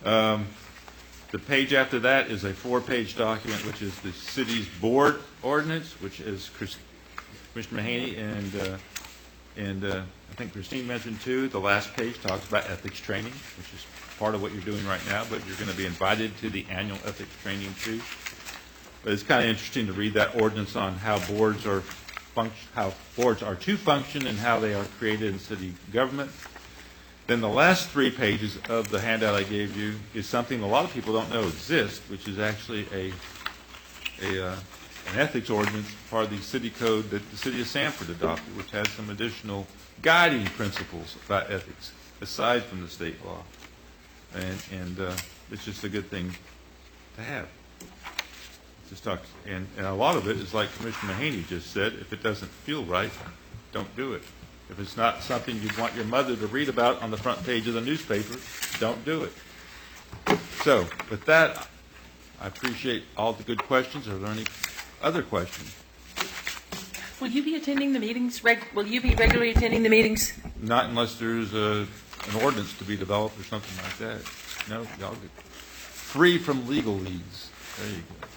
The page after that is a 4-page document, which is the city's board ordinance, which is Commissioner Mahaney and I think Christine mentioned too. The last page talks about ethics training, which is part of what you're doing right now, but you're going to be invited to the annual ethics training too. But it's kind of interesting to read that ordinance on how boards are to function and how they are created in city government. Then the last 3 pages of the handout I gave you is something a lot of people don't know exists, which is actually a an ethics ordinance, part of the city code that the city of Sanford adopted, which has some additional guiding principles about ethics aside from the state law. And it's just a good thing to have. Just talk, and a lot of it is like Commissioner Mahaney just said, if it doesn't feel right, don't do it. If it's not something you want your mother to read about on the front page of the newspaper, don't do it. So, with that, I appreciate all the good questions. Are there any other questions? Will you be attending the meetings? Will you be regularly attending the meetings? Not unless there's an ordinance to be developed or something like that. No, y'all get free from legal leads. There you go.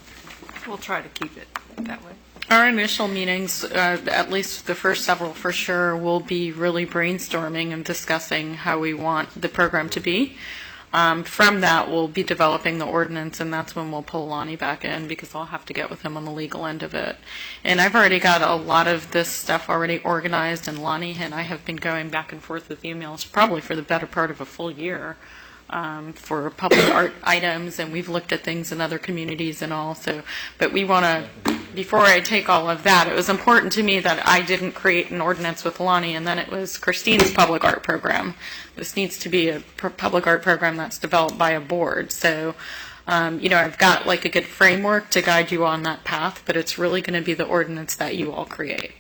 We'll try to keep it that way. Our initial meetings, at least the first several for sure, will be really brainstorming and discussing how we want the program to be. From that, we'll be developing the ordinance, and that's when we'll pull Lonnie back in, because I'll have to get with him on the legal end of it. And I've already got a lot of this stuff already organized, and Lonnie and I have been going back and forth with emails probably for the better part of a full year for public art items, and we've looked at things in other communities and all. So, but we want to, before I take all of that, it was important to me that I didn't create an ordinance with Lonnie, and then it was Christine's public art program. This needs to be a public art program that's developed by a board. So, I've got like a good framework to guide you on that path, but it's really going to be the ordinance that you all create.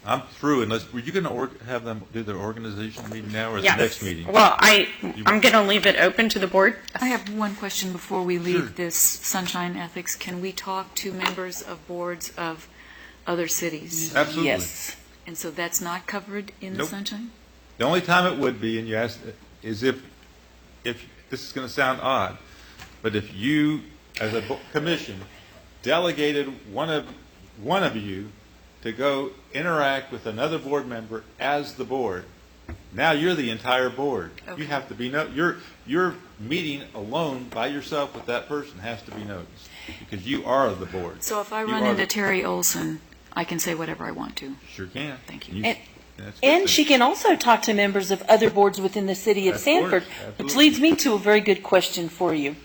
I'm through, unless, were you going to have them do their organizational meeting now, or is Yes. the next meeting? Well, I'm going to leave it open to the board. I have one question before we leave Sure. this sunshine ethics. Can we talk to members of boards of other cities? Absolutely. Yes. And so that's not covered in the Nope. sunshine? The only time it would be, and you asked, is if this is going to sound odd, but if you, as a commission, delegated one of you to go interact with another board member as the board, now you're the entire board. Okay. You have to be your meeting alone by yourself with that person has to be noticed, because you are the board. So if I You run are into the- Terry Olson, I can say whatever I want to? Sure can. Thank you. that's a good And thing. she can also talk to members of other boards within the city of Of course, Sanford, which absolutely. leads me to a very good question for you.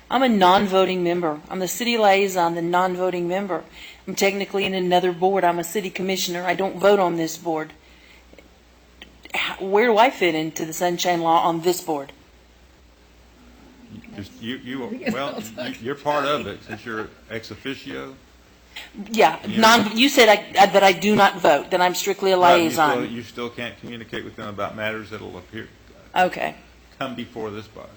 I'm a non-voting member. I'm the city liaison, the non-voting member. I'm technically in another board. I'm a city commissioner. I don't vote on this board. Where do I fit into the sunshine law on this board? You're part of it since you're ex officio. Yeah, Yeah. you said that I do not vote, that I'm strictly a liaison. You still can't communicate with them about matters that'll Okay. come before this body.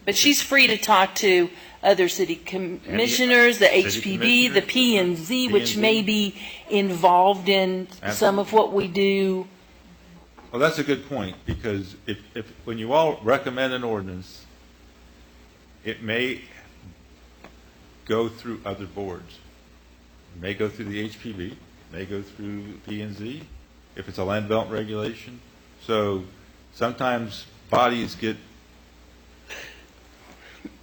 But she's free to talk to other city commissioners, the City HPB, the commissioners, P&Z, which P&Z. may be involved in some of what we do. Well, that's a good point, because when you all recommend an ordinance, it may go through other boards. It may go through the HPB, it may go through P&Z, if it's a land development regulation. So sometimes bodies get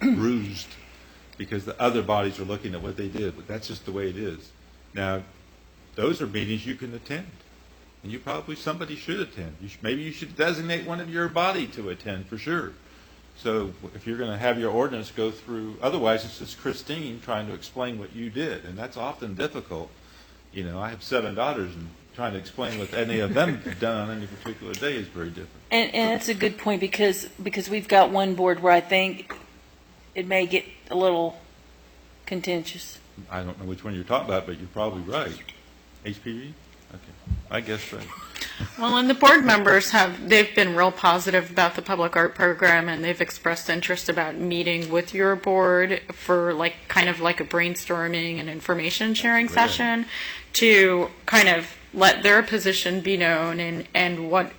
bruised because the other bodies are looking at what they did, but that's just the way it is. Now, those are meetings you can attend, and somebody should attend. Maybe you should designate one of your body to attend for sure. So if you're going to have your ordinance go through, otherwise it's just Christine trying to explain what you did, and that's often difficult. I have 7 daughters, and trying to explain what any of them have done on any particular day is very different. And that's a good point, because we've got one board where I think it may get a little contentious. I don't know which one you're talking about, but you're probably right. HPV? Okay. I guess so. Well, and the board members they've been real positive about the public art program, and they've expressed interest about meeting with your board for kind of like a brainstorming and information sharing session to kind of let their position be known and what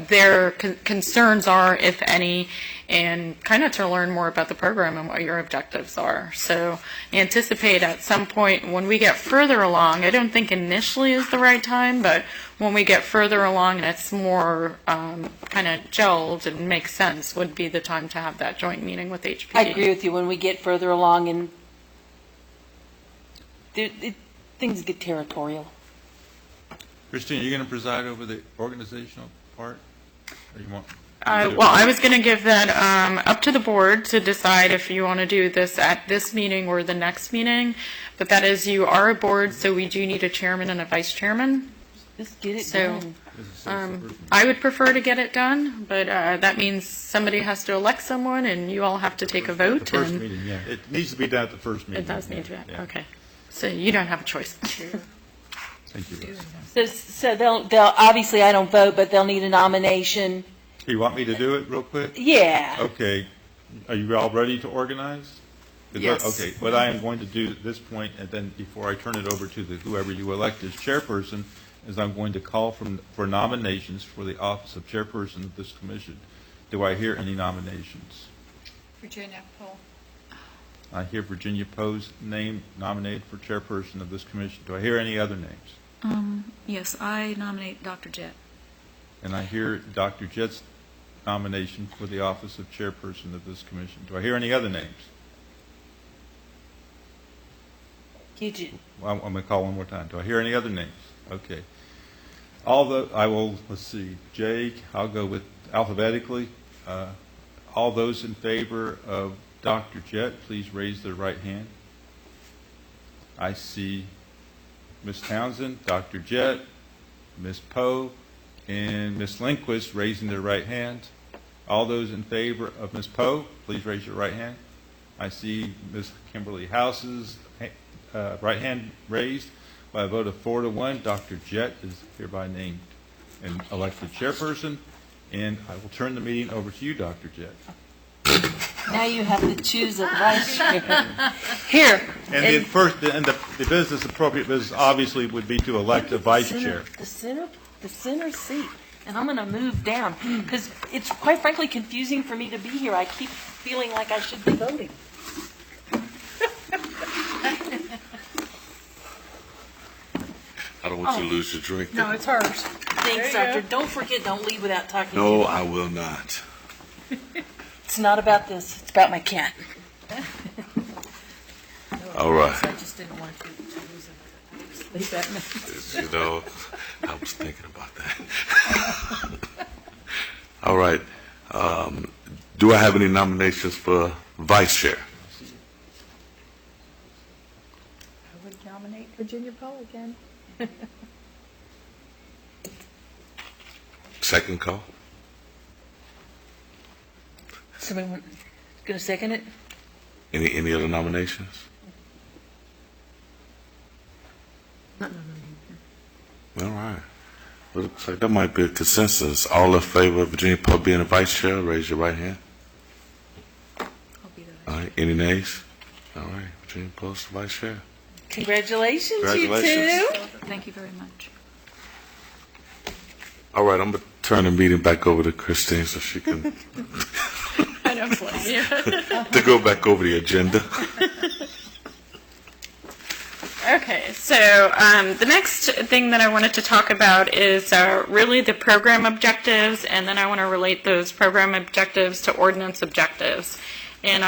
their concerns are, if any, and kind of to learn more about the program and what your objectives are. So anticipate at some point when we get further along, I don't think initially is the right time, but when we get further along and it's more kind of gelled and makes sense, would be the time to have that joint meeting with HPD. I agree with you. When we get further along and things get territorial. Christine, are you going to preside over the organizational part? Or you want? Well, I was going to give that up to the board to decide if you want to do this at this meeting or the next meeting. But that is, you are a board, so we do need a chairman and a vice chairman. Just get it So done. I would prefer to get it done, but that means somebody has to elect someone and you all have to take a The vote. first And meeting, yeah. It needs to be done at the first meeting. it does need to be, Yeah. okay. So you don't have a choice. Thank you, Russ. So they'll, obviously I don't vote, but they'll need a nomination. You want me to do it real quick? Yeah. Okay. Are you all ready to organize? Yes. Okay, what I am going to do at this point, and then before I turn it over to whoever you elect as chairperson, is I'm going to call for nominations for the office of chairperson of this commission. Do I hear any nominations? Virginia Poe. I hear Virginia Poe's name nominated for chairperson of this commission. Do I hear any other names? Yes, I nominate Dr. Jett. And I hear Dr. Jett's nomination for the office of chairperson of this commission. Do I hear any other names? Well, I'm going to call one more time. Do I hear any other names? Okay. Let's see, Jay, I'll go with alphabetically. All those in favor of Dr. Jett, please raise their right hand. I see Ms. Townsend, Dr. Jett, Ms. Poe, and Ms. Lindquist raising their right hand. All those in favor of Ms. Poe, please raise your right hand. I see Ms. Kimberly House's right hand raised. By a vote of 4-1, Dr. Jett is hereby named and elected chairperson. And I will turn the meeting over to you, Dr. Jett. Now you have to choose a vice chair. Here. And the business, appropriate business, obviously would be to elect a vice chair. The center seat. And I'm going to move down because it's quite frankly confusing for me to be here. I keep feeling like I should be voting. I don't want you to lose your drink. No, it's hers. Thanks, Doctor. Don't forget, don't leave without talking No, to me. I will not. It's not about this. It's about my cat. All right. I just didn't want you to lose it. Leave that in. You know, I was thinking about that. All right. Do I have any nominations for vice chair? I would nominate Virginia Poe again. Second call? Somebody going to second it? Any other nominations? All right. Well, it looks like that might be a consensus. All in favor of Virginia Poe being a vice chair, raise your right hand. I'll be the All right. Any nays? All right. Virginia Poe's the vice chair. Congratulations, Congratulations. you two. Thank you very much. All right. I'm going to turn the meeting back over to Christine so she can I don't blame you. to go back over the agenda. Okay, so the next thing that I wanted to talk about is really the program objectives, and then I want to relate those program objectives to ordinance objectives. And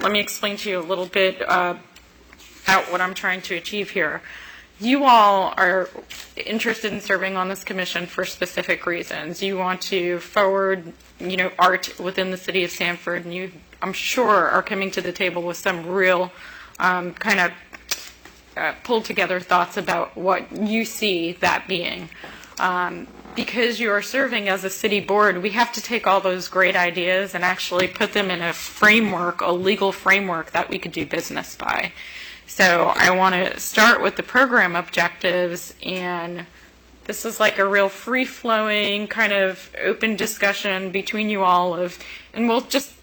let me explain to you a little bit about what I'm trying to achieve here. You all are interested in serving on this commission for specific reasons. You want to forward, art within the city of Sanford, and you, I'm sure, are coming to the table with some real kind of pulled together thoughts about what you see that being. Because you are serving as a city board, we have to take all those great ideas and actually put them in a framework, a legal framework that we could do business by. So I want to start with the program objectives, and this is like a real free-flowing kind of open discussion between you all and we'll just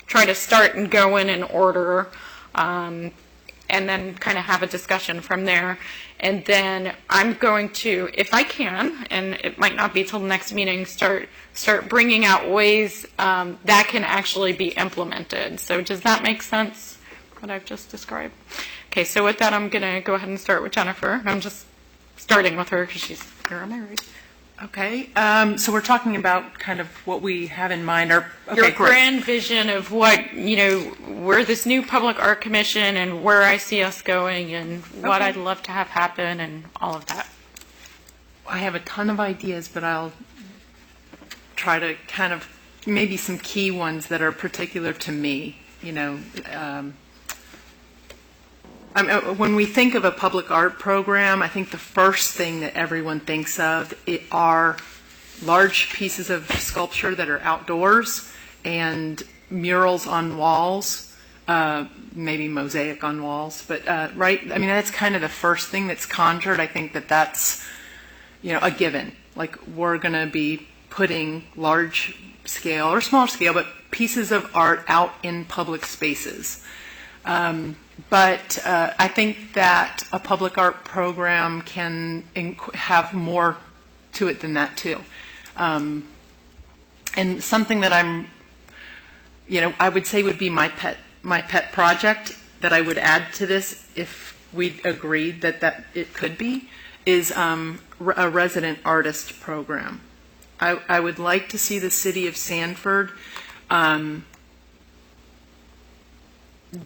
try to start and go in order, and then kind of have a discussion from there. And then I'm going to, if I can, and it might not be till the next meeting, start bringing out ways that can actually be implemented. So does that make sense, what I've just described? Okay, so with that, I'm going to go ahead and start with Jennifer. I'm just starting with her because she's here on my right. Okay, so we're talking about kind of what we have in mind. Your Great. grand vision of what, where this new public art commission and where I see us going and what I'd love to have happen and all of that. I have a ton of ideas, but I'll try to kind of maybe some key ones that are particular to me. When we think of a public art program, I think the first thing that everyone thinks of are large pieces of sculpture that are outdoors and murals on walls, maybe mosaic on walls. But right, I mean, that's kind of the first thing that's conjured. I think that's a given. Like, we're going to be putting large scale or small scale, but pieces of art out in public spaces. But I think that a public art program can have more to it than that too. And something that I would say would be my pet project that I would add to this, if we agreed that it could be, is a resident artist program. I would like to see the city of Sanford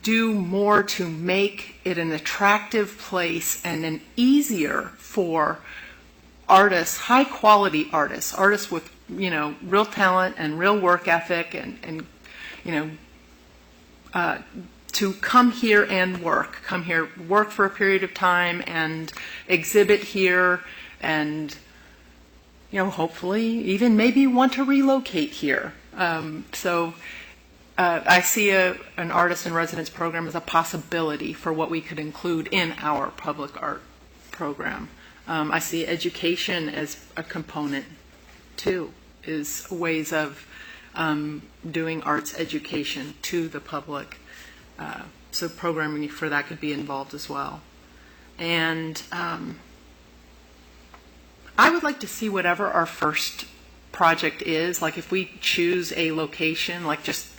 do more to make it an attractive place and an easier for artists, high quality artists with real talent and real work ethic and to come here and work for a period of time and exhibit here and hopefully even maybe want to relocate here. I see an artist in residence program as a possibility for what we could include in our public art program. I see education as a component too, is ways of doing arts education to the public. So programming for that could be involved as well. And I would like to see whatever our first project is, like if we choose a location, like just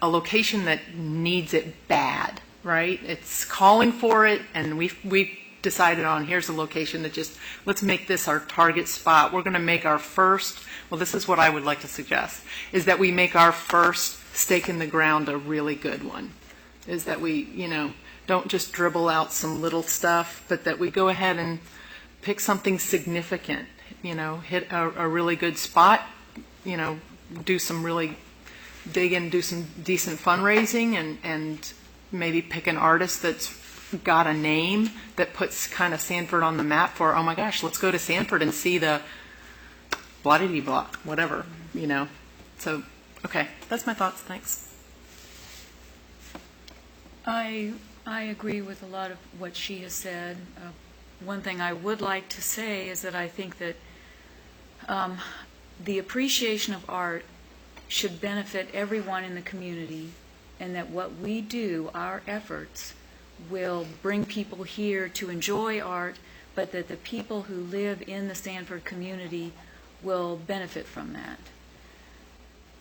a location that needs it bad, right? It's calling for it, and we've decided on, here's a location that just, let's make this our target spot. We're going to make our first, well, this is what I would like to suggest, is that we make our first stake in the ground a really good one. Is that we, don't just dribble out some little stuff, but that we go ahead and pick something significant, hit a really good spot, do some really dig in, do some decent fundraising, and maybe pick an artist that's got a name that puts kind of Sanford on the map for, oh my gosh, let's go to Sanford and see the blah-de-de-blah, whatever, So, okay, that's my thoughts. Thanks. I agree with a lot of what she has said. One thing I would like to say is that I think that the appreciation of art should benefit everyone in the community, and that what we do, our efforts, will bring people here to enjoy art, but that the people who live in the Sanford community will benefit from that.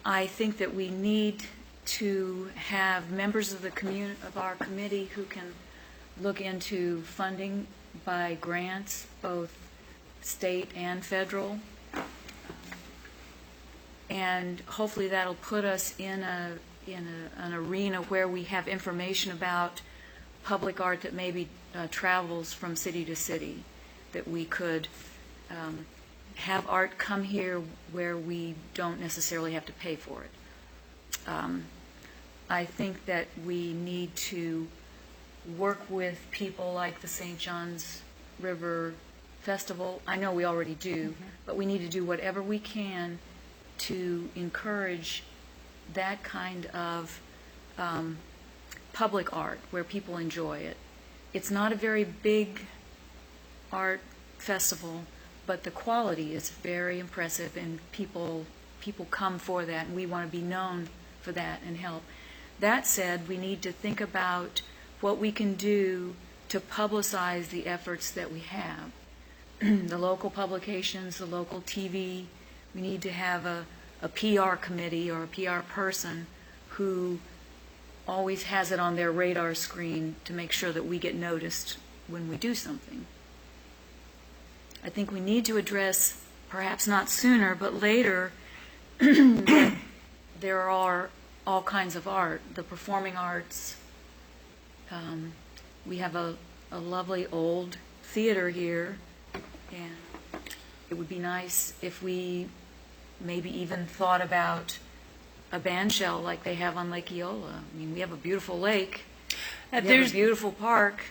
I think that we need to have members of our committee who can look into funding by grants, both state and federal. And hopefully that'll put us in an arena where we have information about public art that maybe travels from city to city, that we could have art come here where we don't necessarily have to pay for it. I think that we need to work with people like the St. John's River Festival. I know we already do, but we need to do whatever we can to encourage that kind of public art where people enjoy it. It's not a very big art festival, but the quality is very impressive, and people come for that, and we want to be known for that and help. That said, we need to think about what we can do to publicize the efforts that we have. The local publications, the local TV. We need to have a PR committee or a PR person who always has it on their radar screen to make sure that we get noticed when we do something. I think we need to address, perhaps not sooner, but later, that there are all kinds of art, the performing arts. We have a lovely old theater here, and it would be nice if we maybe even thought about a band shell like they have on Lake Eola. I mean, we have a beautiful lake. We have There's a beautiful park.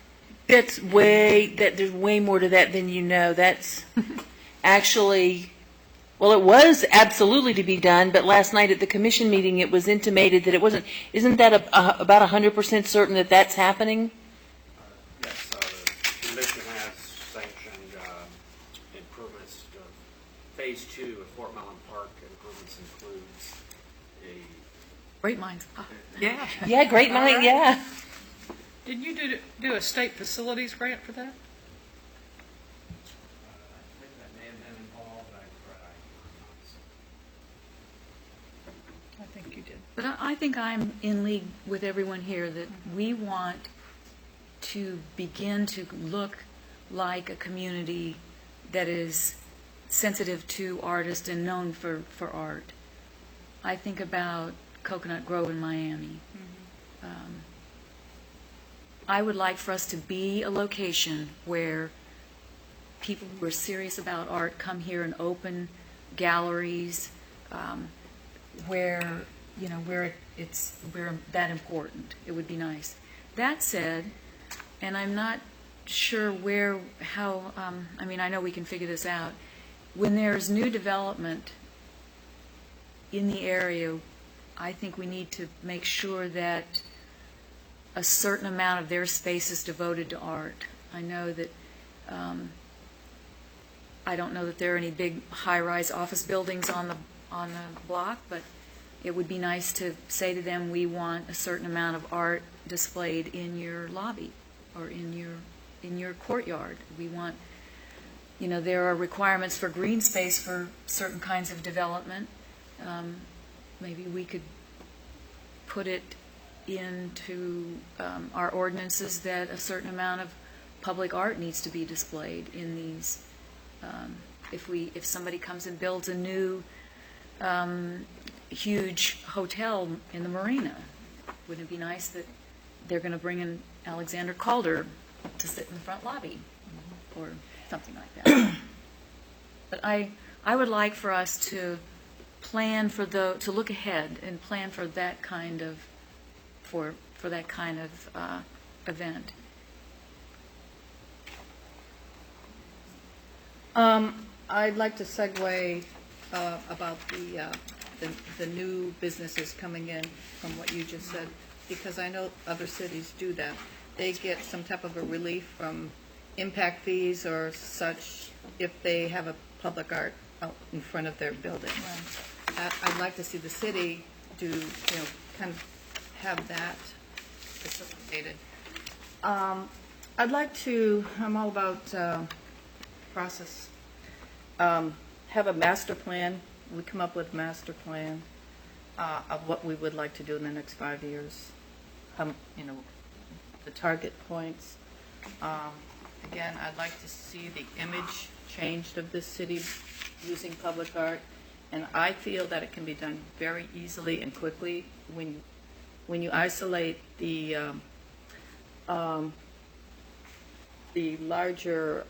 there's way more to that than you know. That's actually, well, it was absolutely to be done, but last night at the commission meeting, it was intimated that it wasn't. Isn't that about 100% certain that that's happening? Yes, the commission has sanctioned improvements to Phase 2 of Fort Mountain Park. Improvements includes a Great minds. Yeah. Yeah, great mind. Yeah. Didn't you do a state facilities grant for that? I think that may have been involved, I think you did. But I think I'm in league with everyone here that we want to begin to look like a community that is sensitive to artists and known for art. I think about Coconut Grove in Miami. I would like for us to be a location where people who are serious about art come here and open galleries, where we're that important. It would be nice. That said, and I'm not sure how. I mean, I know we can figure this out. When there's new development in the area, I think we need to make sure that a certain amount of their space is devoted to art. I know that, I don't know that there are any big high-rise office buildings on the block, but it would be nice to say to them, we want a certain amount of art displayed in your lobby or in your courtyard. We want, there are requirements for green space for certain kinds of development. Maybe we could put it into our ordinances that a certain amount of public art needs to be displayed in these. If somebody comes and builds a new huge hotel in the marina, wouldn't it be nice that they're going to bring in Alexander Calder to sit in the front lobby or something like that? But I would like for us to plan to look ahead and plan for that kind of event. I'd like to segue about the new businesses coming in from what you just said, because I know other cities do that. They get some type of a relief from impact fees or such if they have a public art out in front of their building. I'd like to see the city do, kind of have that facilitated. I'm all about process. Have a master plan. We come up with a master plan of what we would like to do in the next 5 years. The target points. Again, I'd like to see the image changed of this city using public art, and I feel that it can be done very easily and quickly when you isolate the larger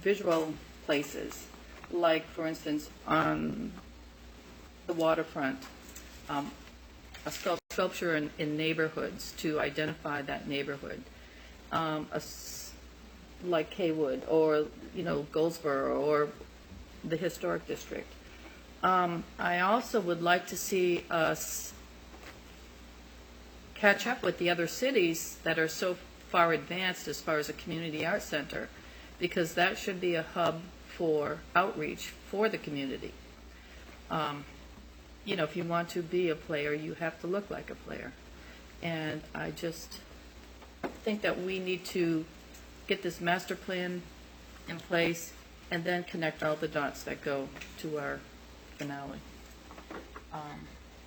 visual places, like, for instance, on the waterfront, a sculpture in neighborhoods to identify that neighborhood, like Haywood or, Goldsboro or the historic district. I also would like to see us catch up with the other cities that are so far advanced as far as a community art center, because that should be a hub for outreach for the community. If you want to be a player, you have to look like a player. And I just think that we need to get this master plan in place and then connect all the dots that go to our finale,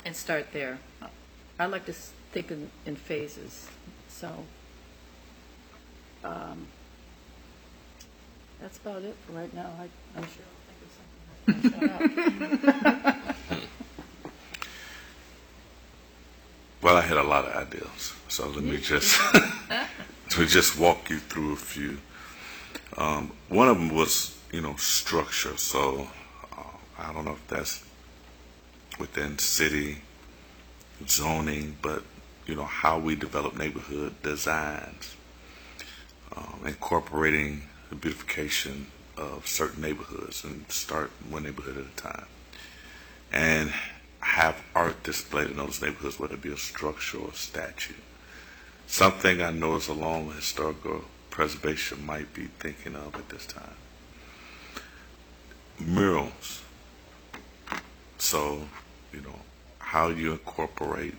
and start there. I like to think in phases. So that's about it for right now. I'm sure I'll think of something. Well, I had a lot of ideas, so let me just walk you through a few. One of them was, structure. So I don't know if that's within city zoning, but how we develop neighborhood designs, incorporating the beautification of certain neighborhoods, and start one neighborhood at a time, and have art displayed in those neighborhoods, whether it be a structure or a statue. Something I know is along historical preservation might be thinking of at this time. Murals. So, how you incorporate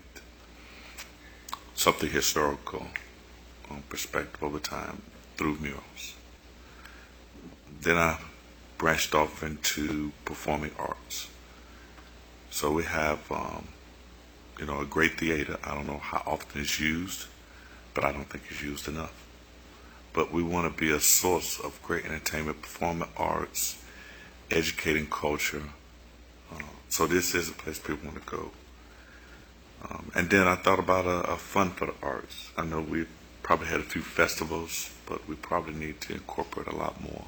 something historical perspective over time through murals. Then I branched off into performing arts. So we have, a great theater. I don't know how often it's used, but I don't think it's used enough. But we want to be a source of great entertainment, performing arts, educating culture. So this is a place people want to go. And then I thought about a fund for the arts. I know we probably had a few festivals, but we probably need to incorporate a lot more.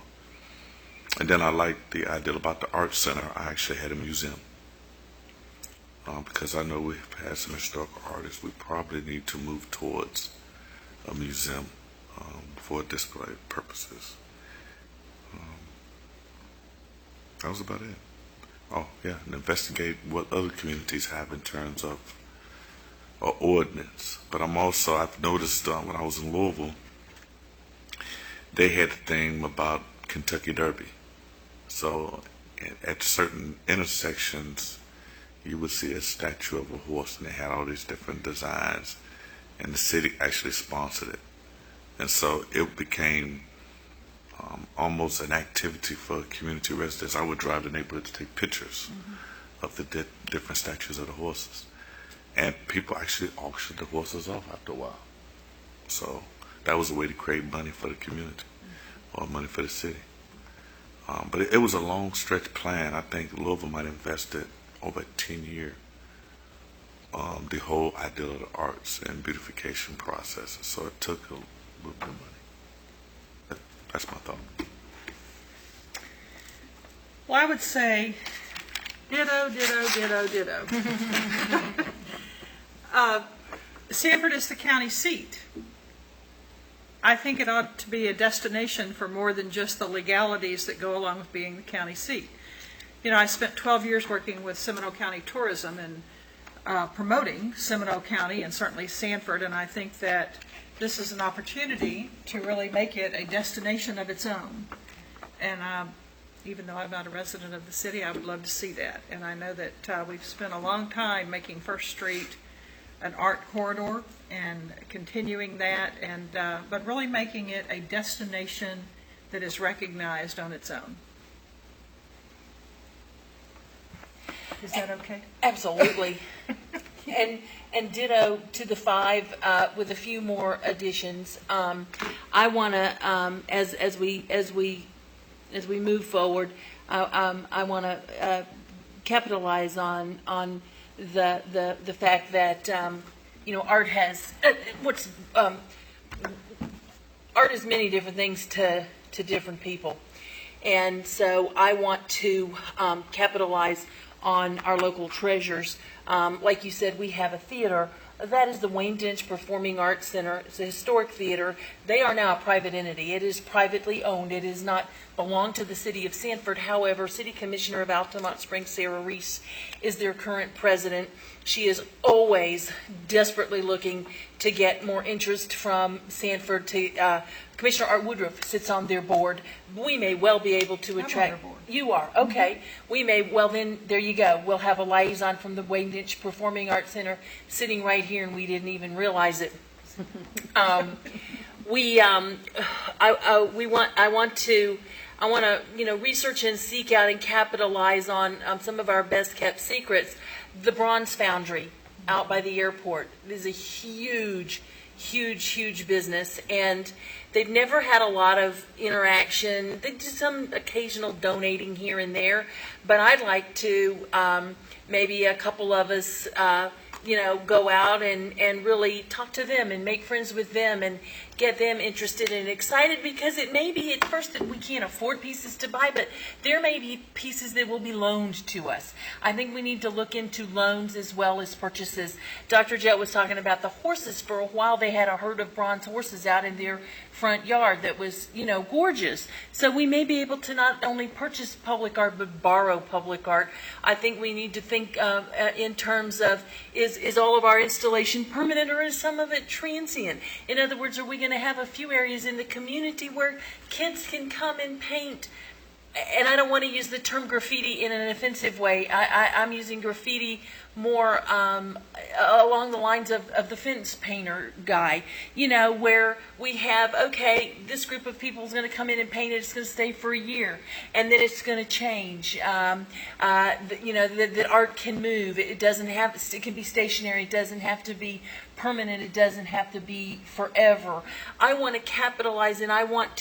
And then I like the idea about the art center. I actually had a museum. Because I know we've had some historical artists, we probably need to move towards a museum for display purposes. That was about it. Oh, yeah, and investigate what other communities have in terms of ordinance. But I've noticed when I was in Louisville, they had a thing about Kentucky Derby. So at certain intersections, you would see a statue of a horse, and they had all these different designs, and the city actually sponsored it. And so it became almost an activity for community residents. I would drive the neighborhood to take pictures of the different statues of the horses. And people actually auctioned the horses off after a while. So that was a way to create money for the community, or money for the city. But it was a long stretch plan. I think Louisville might have invested over 10 years. The whole idea of the arts and beautification processes. So it took a little bit of money. That's my thought. Well, I would say ditto, ditto, ditto, ditto. Sanford is the county seat. I think it ought to be a destination for more than just the legalities that go along with being the county seat. I spent 12 years working with Seminole County Tourism and promoting Seminole County and certainly Sanford, and I think that this is an opportunity to really make it a destination of its own. And even though I'm not a resident of the city, I would love to see that. And I know that we've spent a long time making First Street an art corridor and continuing that, and but really making it a destination that is recognized on its own. Is that okay? Absolutely. And ditto to the 5 with a few more additions. I want to, as we move forward, I want to capitalize on the fact that art has art is many different things to different people, and so I want to capitalize on our local treasures. Like you said, we have a theater. That is the Wayne Dench Performing Arts Center. It's a historic theater. They are now a private entity. It is privately owned. It does not belong to the city of Sanford. However, City Commissioner of Altamont Springs, Sarah Reese, is their current president. She is always desperately looking to get more interest from Sanford. Commissioner Art Woodruff sits on their board. We may well be able to attract. I'm on their board. You are, okay. We may, well then, there you go. We'll have a liaison from the Wayne Dench Performing Arts Center sitting right here, and we didn't even realize it. I want to research and seek out and capitalize on some of our best kept secrets. The Bronze Foundry out by the airport is a huge business, and they've never had a lot of interaction. They do some occasional donating here and there, but I'd like to maybe a couple of us go out and really talk to them and make friends with them and get them interested and excited, because it may be at first that we can't afford pieces to buy, but there may be pieces that will be loaned to us. I think we need to look into loans as well as purchases. Dr. Jett was talking about the horses. For a while, they had a herd of bronze horses out in their front yard that was, gorgeous. So we may be able to not only purchase public art, but borrow public art. I think we need to think in terms of, is all of our installation permanent, or is some of it transient? In other words, are we going to have a few areas in the community where kids can come and paint? And I don't want to use the term graffiti in an offensive way. I'm using graffiti more along the lines of the fence painter guy, where we have, okay, this group of people is going to come in and paint it, it's going to stay for a year, and then it's going to change. That art can move. It can be stationary. It doesn't have to be permanent. It doesn't have to be forever. I want to capitalize, and I want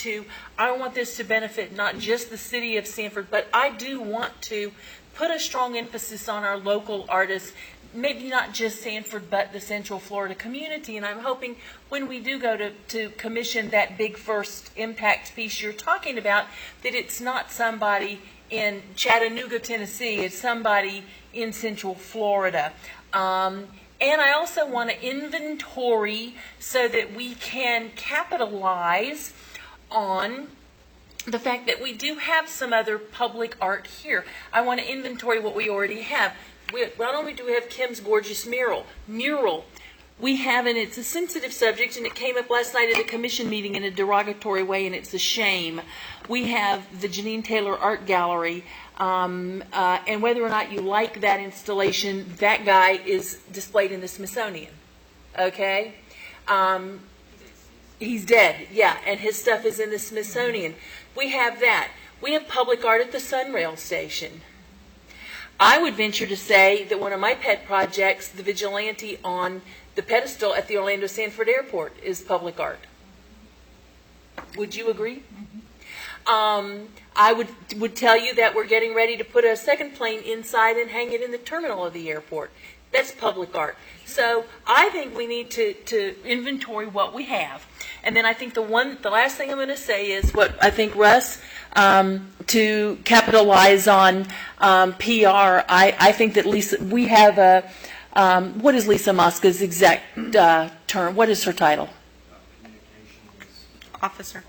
this to benefit not just the city of Sanford, but I do want to put a strong emphasis on our local artists, maybe not just Sanford, but the Central Florida community. And I'm hoping when we do go to commission that big first impact piece you're talking about, that it's not somebody in Chattanooga, Tennessee, it's somebody in Central Florida. And I also want to inventory so that we can capitalize on the fact that we do have some other public art here. I want to inventory what we already have. Not only do we have Kim's gorgeous mural, we have, and it's a sensitive subject, and it came up last night at a commission meeting in a derogatory way, and it's a shame. We have the Janine Taylor Art Gallery, and whether or not you like that installation, that guy is displayed in the Smithsonian. Okay? He's dead, yeah, and his stuff is in the Smithsonian. We have that. We have public art at the Sunrail station. I would venture to say that one of my pet projects, the vigilante on the pedestal at the Orlando Sanford Airport, is public art. Would you agree? I would tell you that we're getting ready to put a second plane inside and hang it in the terminal of the airport. That's public art. So I think we need to inventory what we have. And then I think the last thing I'm going to say is what I think, Russ, to capitalize on PR, I think that we have a, what is Lisa Mosca's exact term? What is her title? Officer.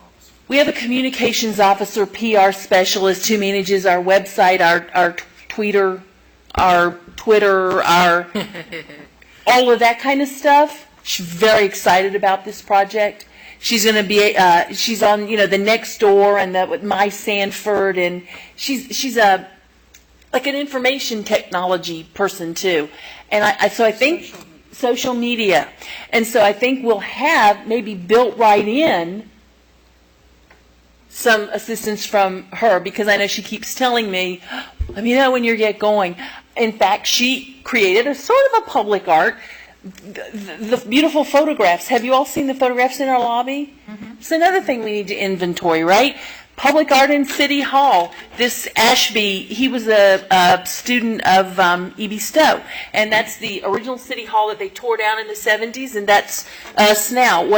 We have a communications officer, PR specialist, who manages our website, our Twitter, our all of that kind of stuff. She's very excited about this project. She's going to be, she's on, the Next Door and with My Sanford, and she's like an information technology person too. And so I think social media. And so I think we'll have maybe built right in some assistance from her, because I know she keeps telling me, let me know when you get going. In fact, she created a sort of a public art, the beautiful photographs. Have you all seen the photographs in our lobby? Mm-hmm. It's another thing we need to inventory, right? Public art in City Hall. This Ashby, he was a student of E.B. Stowe, and that's the original City Hall that they tore down in the 70s, and that's us now.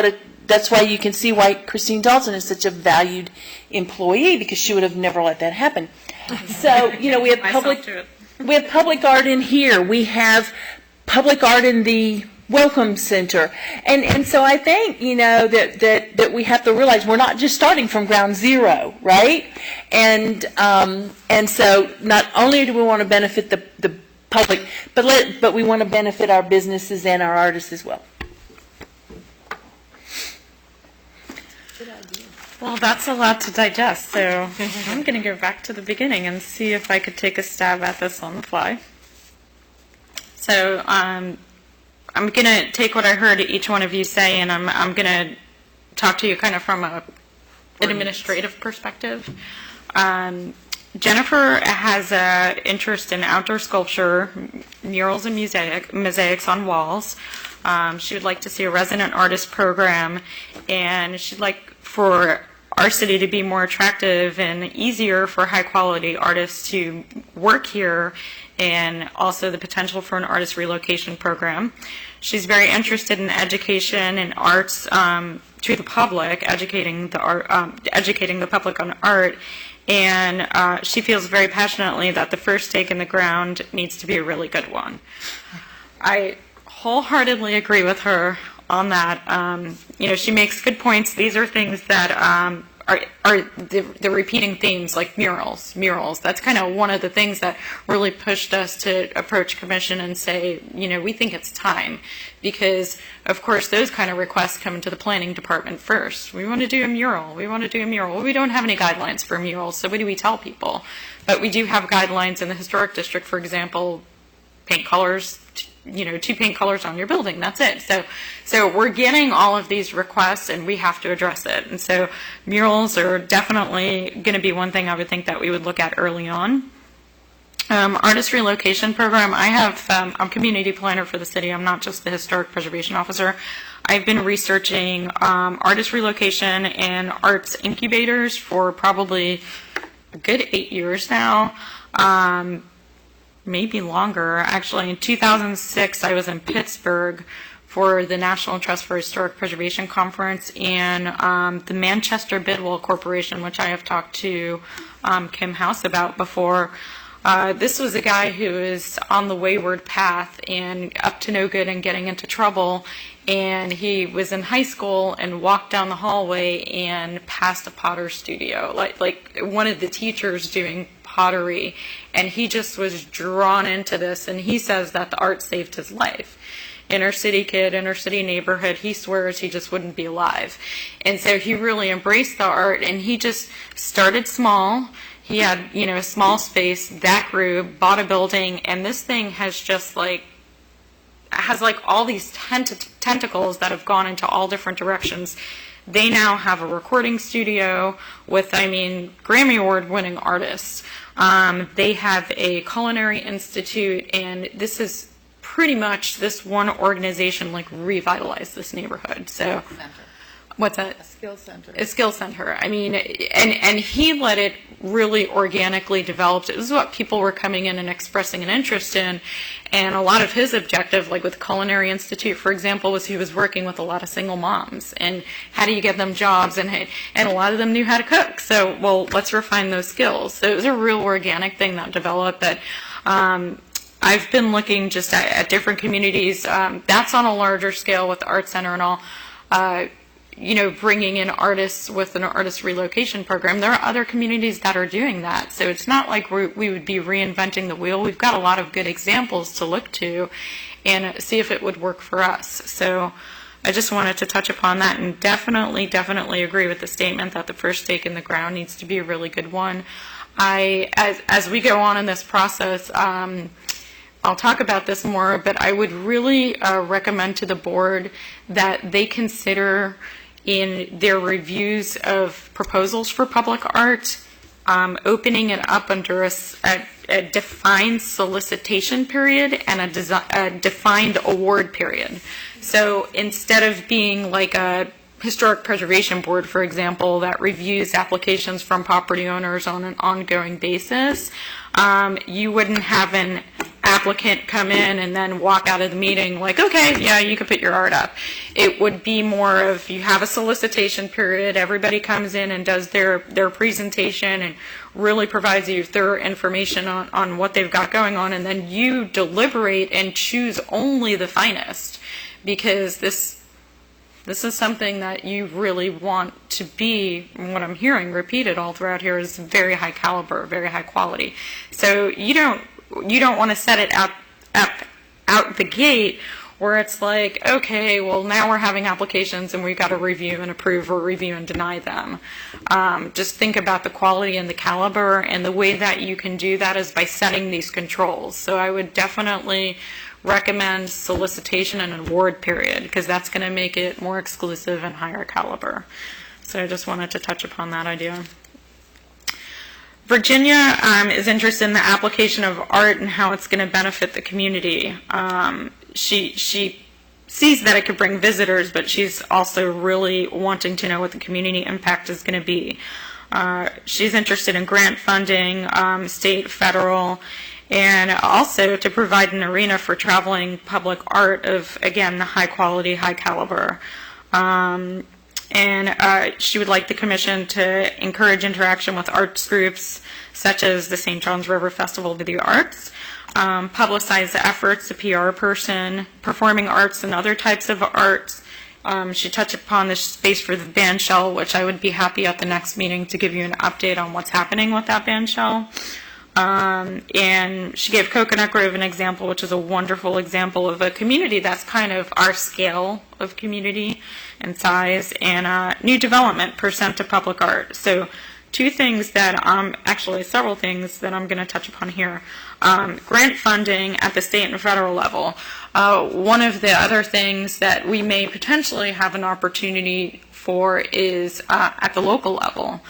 That's why you can see why Christine Dawson is such a valued employee, because she would have never let that happen. So, we have public art in here. We have public art in the Welcome Center. And so I think, that we have to realize we're not just starting from ground zero, right? And so not only do we want to benefit the public, but we want to benefit our businesses and our artists as well. Well, that's a lot to digest, so I'm going to go back to the beginning and see if I could take a stab at this on the fly. So I'm going to take what I heard each one of you say, and I'm going to talk to you kind of from an administrative perspective. Jennifer has an interest in outdoor sculpture, murals and mosaics on walls. She would like to see a resident artist program, and she'd like for our city to be more attractive and easier for high-quality artists to work here and also the potential for an artist relocation program. She's very interested in education and arts to the public, educating the public on art, and she feels very passionately that the first stake in the ground needs to be a really good one. I wholeheartedly agree with her on that. She makes good points. These are things that are the repeating themes, like murals. That's kind of one of the things that really pushed us to approach commission and say, we think it's time. Because, of course, those kind of requests come into the planning department first. We want to do a mural. Well, we don't have any guidelines for murals, so what do we tell people? But we do have guidelines in the historic district, for example, paint colors, 2 paint colors on your building, that's it. So we're getting all of these requests and we have to address it. And so murals are definitely going to be one thing I would think that we would look at early on. Artist relocation program, I'm community planner for the city. I'm not just the historic preservation officer. I've been researching artist relocation and arts incubators for probably a good 8 years now. Maybe longer. Actually, in 2006, I was in Pittsburgh for the National Trust for Historic Preservation Conference, and the Manchester Bidwell Corporation, which I have talked to Kim House about before. This was a guy who is on the wayward path and up to no good and getting into trouble, and he was in high school and walked down the hallway and passed a potter's studio, like one of the teachers doing pottery, and he just was drawn into this, and he says that the art saved his life. Inner city kid, inner city neighborhood, he swears he just wouldn't be alive. And so he really embraced the art, and he just started small. He had, a small space, that grew, bought a building, and this thing has just has all these tentacles that have gone into all different directions. They now have a recording studio with, Grammy Award-winning artists. They have a culinary institute, and this is pretty much this one organization revitalized this neighborhood. So, what's that? A skill center. A skill center. And he let it really organically develop. It was what people were coming in and expressing an interest in. And a lot of his objective, like with Culinary Institute, for example, was he was working with a lot of single moms. And how do you get them jobs? And a lot of them knew how to cook. So, let's refine those skills. So it was a real organic thing that developed that I've been looking just at different communities. That's on a larger scale with the Art Center and all. Bringing in artists with an artist relocation program. There are other communities that are doing that. So it's not like we would be reinventing the wheel. We've got a lot of good examples to look to and see if it would work for us. So I just wanted to touch upon that and definitely agree with the statement that the first stake in the ground needs to be a really good one. As we go on in this process, I'll talk about this more, but I would really recommend to the board that they consider in their reviews of proposals for public art, opening it up under a defined solicitation period and a defined award period. So instead of being like a historic preservation board, for example, that reviews applications from property owners on an ongoing basis, you wouldn't have an applicant come in and then walk out of the meeting like, okay, yeah, you can put your art up. It would be more of you have a solicitation period, everybody comes in and does their presentation and really provides you thorough information on what they've got going on, and then you deliberate and choose only the finest, because this is something that you really want to be, and what I'm hearing repeated all throughout here is very high caliber, very high quality. So you don't want to set it out the gate where it's like, okay, well, now we're having applications and we've got to review and approve or review and deny them. Just think about the quality and the caliber, and the way that you can do that is by setting these controls. So I would definitely recommend solicitation and award period, because that's going to make it more exclusive and higher caliber. So I just wanted to touch upon that idea. Virginia is interested in the application of art and how it's going to benefit the community. She sees that it could bring visitors, but she's also really wanting to know what the community impact is going to be. She's interested in grant funding, state, federal, and also to provide an arena for traveling public art of, again, high quality, high caliber. She would like the commission to encourage interaction with arts groups such as the St. John's River Festival of the Arts, publicize the efforts, the PR person, performing arts and other types of arts. She touched upon the space for the band shell, which I would be happy at the next meeting to give you an update on what's happening with that band shell. And she gave Coconut Grove an example, which is a wonderful example of a community that's kind of our scale of community and size, and new development percent to public art. So two things that, actually several things that I'm going to touch upon here. Grant funding at the state and federal level. One of the other things that we may potentially have an opportunity for is at the local level.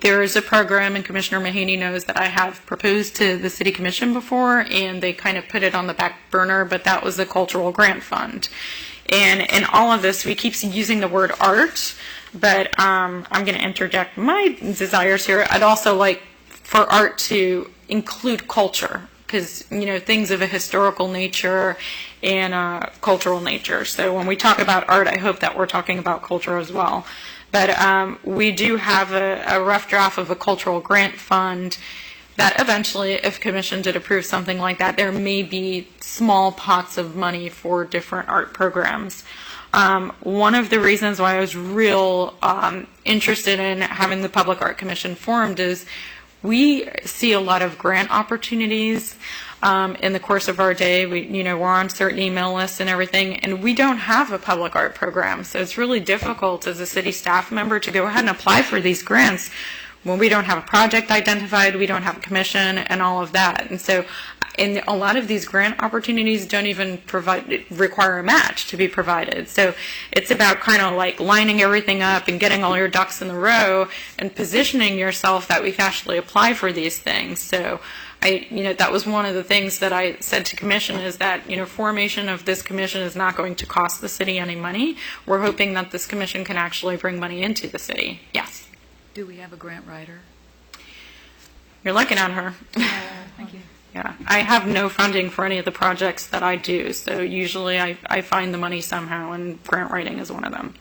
There is a program, and Commissioner Mahaney knows that I have proposed to the City Commission before, and they kind of put it on the back burner, but that was the Cultural Grant Fund. And in all of this, we keep using the word art, but I'm going to interject my desires here. I'd also like for art to include culture, because, things of a historical nature and cultural nature. So when we talk about art, I hope that we're talking about culture as well. But we do have a rough draft of a cultural grant fund that eventually, if commission did approve something like that, there may be small pots of money for different art programs. One of the reasons why I was real interested in having the Public Art Commission formed is we see a lot of grant opportunities in the course of our day. We're on certain email lists and everything, and we don't have a public art program. So it's really difficult as a city staff member to go ahead and apply for these grants when we don't have a project identified, we don't have a commission, and all of that. And so a lot of these grant opportunities don't even require a match to be provided. So it's about kind of like lining everything up and getting all your ducks in the row and positioning yourself that we can actually apply for these things. So that was one of the things that I said to commission is that, formation of this commission is not going to cost the city any money. We're hoping that this commission can actually bring money into the city. Yes. Do we have a grant writer? You're looking at her. Thank you. Yeah, I have no funding for any of the projects that I do, so usually I find the money somehow, and grant writing is one of them.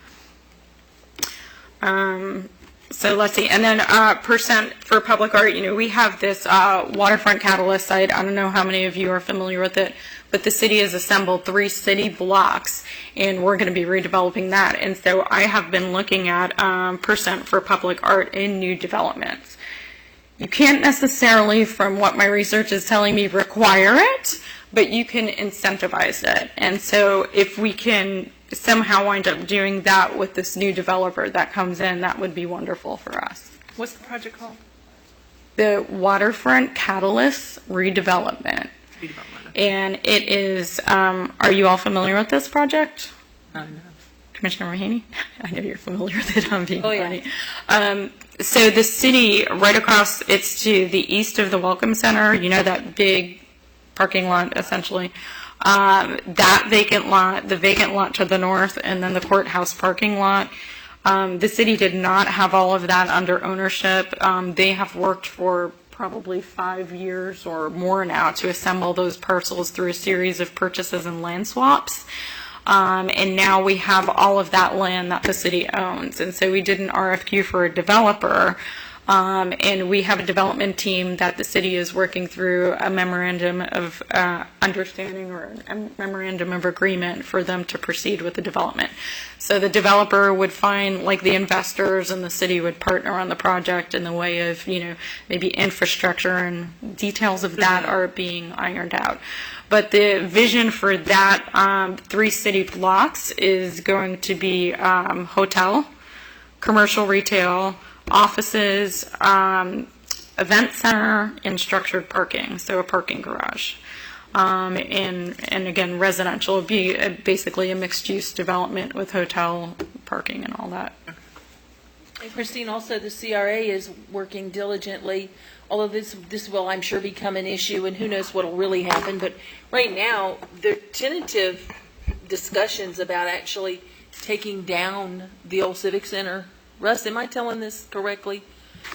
So let's see, and then percent for public art, we have this waterfront catalyst site. I don't know how many of you are familiar with it, but the city has assembled 3 city blocks, and we're going to be redeveloping that. And so I have been looking at percent for public art in new developments. You can't necessarily, from what my research is telling me, require it, but you can incentivize it. And so if we can somehow wind up doing that with this new developer that comes in, that would be wonderful for us. What's the project called? The Waterfront Catalyst Redevelopment. And it is, are you all familiar with this project? No. Commissioner Mahaney? I know you're familiar with it. I'm being funny. So the city, right across, it's to the east of the Welcome Center, that big parking lot, essentially. That vacant lot, the vacant lot to the north, and then the courthouse parking lot. The city did not have all of that under ownership. They have worked for probably 5 years or more now to assemble those parcels through a series of purchases and land swaps. And now we have all of that land that the city owns. And so we did an RFQ for a developer, and we have a development team that the city is working through a memorandum of understanding or a memorandum of agreement for them to proceed with the development. So the developer would find, like, the investors, and the city would partner on the project in the way of, maybe infrastructure, and details of that are being ironed out. But the vision for that 3 city blocks is going to be hotel, commercial retail, offices, event center, and structured parking, so a parking garage. And again, residential would be basically a mixed-use development with hotel, parking, and all that. And Christine, also the CRA is working diligently, although this will, I'm sure, become an issue, and who knows what will really happen. But right now, there are tentative discussions about actually taking down the old Civic Center. Russ, am I telling this correctly?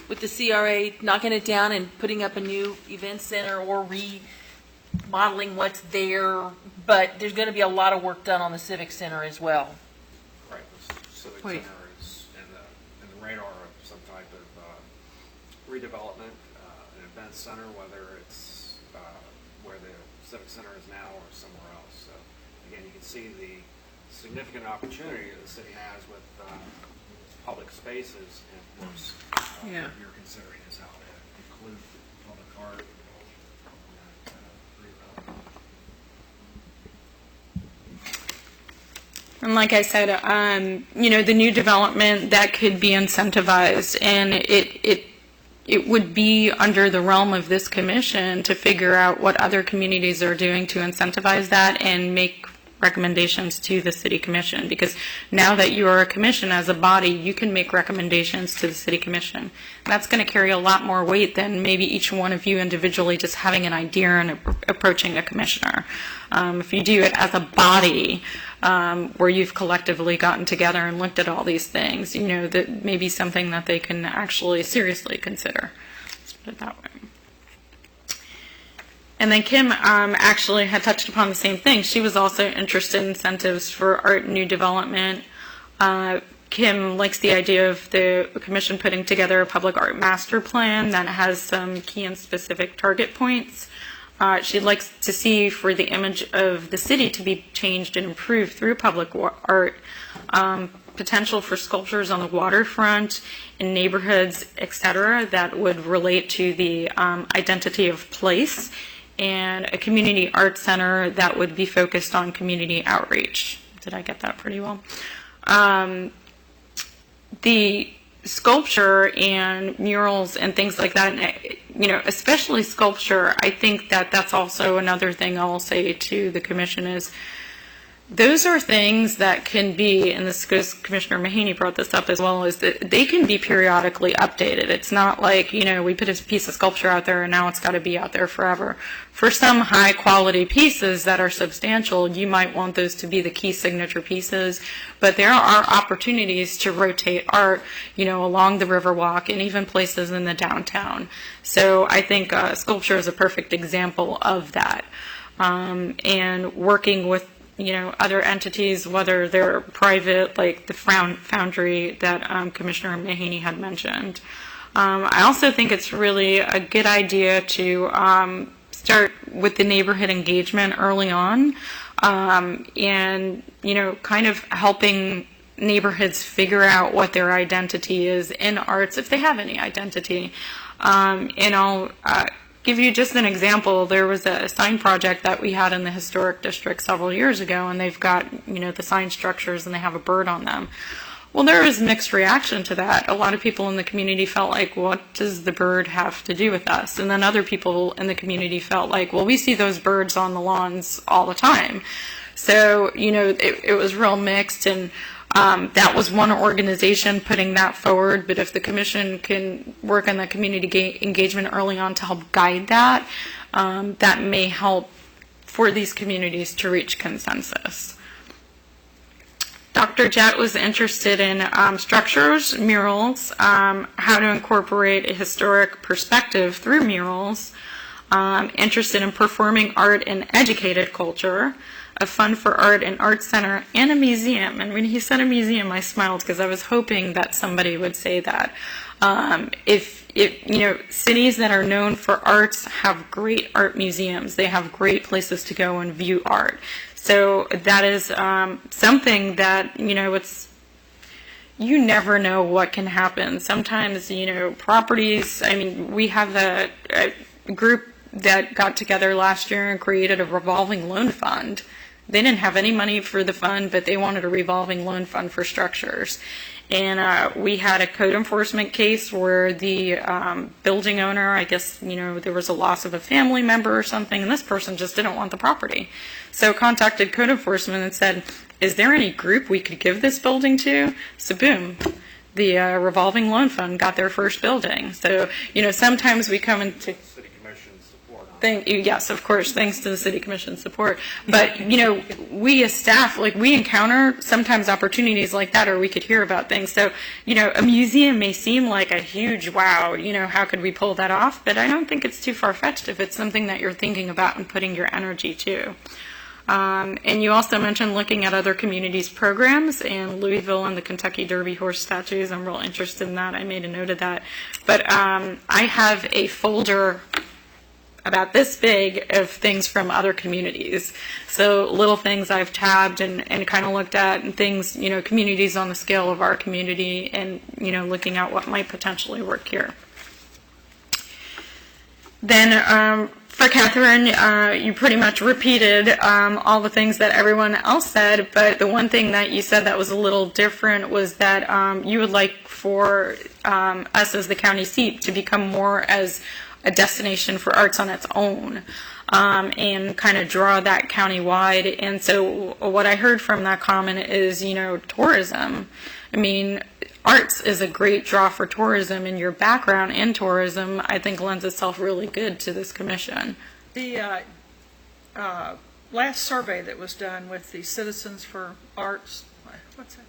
with the CRA, knocking it down and putting up a new event center or remodeling what's there, but there's going to be a lot of work done on the Civic Center as well. Right, the Civic Wait. Center is in the radar of some type of redevelopment, an event center, whether it's where the Civic Center is now or somewhere else. So again, you can see the significant opportunity that the city has with public spaces, and of course, Yeah. what you're considering is how to include public art in that redevelopment. And like I said, the new development that could be incentivized, and it would be under the realm of this commission to figure out what other communities are doing to incentivize that and make recommendations to the city commission, because now that you are a commission as a body, you can make recommendations to the city commission. And that's going to carry a lot more weight than maybe each one of you individually just having an idea and approaching a commissioner. If you do it as a body, where you've collectively gotten together and looked at all these things, that may be something that they can actually seriously consider. Let's put it that way. And then Kim actually had touched upon the same thing. She was also interested in incentives for art and new development. Kim likes the idea of the commission putting together a public art master plan that has some key and specific target points. She'd like to see for the image of the city to be changed and improved through public art, potential for sculptures on the waterfront, in neighborhoods, etc., that would relate to the identity of place, and a community art center that would be focused on community outreach. Did I get that pretty well? The sculpture and murals and things like that, especially sculpture, I think that that's also another thing I will say to the commission is those are things that can be, and this goes, Commissioner Mahaney brought this up as well, is that they can be periodically updated. It's not like, we put a piece of sculpture out there and now it's got to be out there forever. For some high quality pieces that are substantial, you might want those to be the key signature pieces, but there are opportunities to rotate art, along the Riverwalk and even places in the downtown. So I think sculpture is a perfect example of that. And working with other entities, whether they're private, like the Foundry that Commissioner Mahaney had mentioned. I also think it's really a good idea to start with the neighborhood engagement early on, and, kind of helping neighborhoods figure out what their identity is in arts, if they have any identity. And I'll give you just an example. There was a sign project that we had in the historic district several years ago, and they've got, the sign structures and they have a bird on them. Well, there was mixed reaction to that. A lot of people in the community felt like, what does the bird have to do with us? And then other people in the community felt like, well, we see those birds on the lawns all the time. So, it was real mixed, and that was one organization putting that forward, but if the commission can work on the community engagement early on to help guide that, that may help for these communities to reach consensus. Dr. Jett was interested in structures, murals, how to incorporate a historic perspective through murals, interested in performing art and educated culture, a fund for art and art center, and a museum. And when he said a museum, I smiled because I was hoping that somebody would say that. If cities that are known for arts have great art museums. They have great places to go and view art. So that is something that, it's, you never know what can happen. Sometimes, properties, we have a group that got together last year and created a revolving loan fund. They didn't have any money for the fund, but they wanted a revolving loan fund for structures. And we had a code enforcement case where the building owner, I guess, there was a loss of a family member or something, and this person just didn't want the property. So contacted code enforcement and said, is there any group we could give this building to? So boom, the revolving loan fund got their first building. So, sometimes we come into... City Commission support on Yes, of course, thanks to the city commission support. But, we as staff, we encounter sometimes opportunities like that, or we could hear about things. So, a museum may seem like a huge wow, how could we pull that off? But I don't think it's too far-fetched if it's something that you're thinking about and putting your energy to. And you also mentioned looking at other communities' programs, and Louisville and the Kentucky Derby horse statues. I'm real interested in that. I made a note of that. But I have a folder about this big of things from other communities. So little things I've tabbed and kind of looked at, and things, communities on the scale of our community, and, looking at what might potentially work here. Then for Catherine, you pretty much repeated all the things that everyone else said, but the one thing that you said that was a little different was that you would like for us as the county seat to become more as a destination for arts on its own, and kind of draw that county-wide. And so what I heard from that comment is, tourism. I mean, arts is a great draw for tourism, and your background in tourism, I think, lends itself really good to this commission. The last survey that was done with the Citizens for Arts, what's that?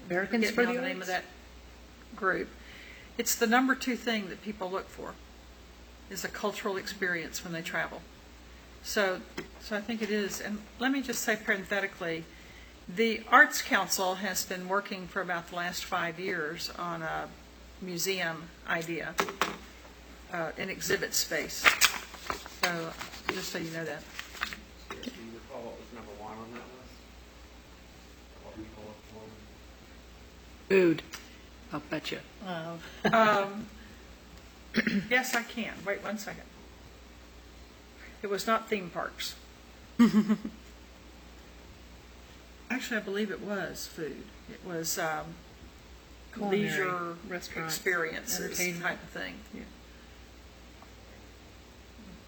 Americans for the the name of Arts? that group. It's the number 2 thing that people look for, is a cultural experience when they travel. So I think it is. And let me just say parenthetically, the Arts Council has been working for about the last 5 years on a museum idea, an exhibit space. So just so you know that. Do you recall what was number 1 on that list? What people look for? Food. I'll bet you. Yes, I can. Wait 1 second. It was not theme parks. Actually, I believe it was food. It was Culinary, leisure restaurants, experiences entertainment. type of thing.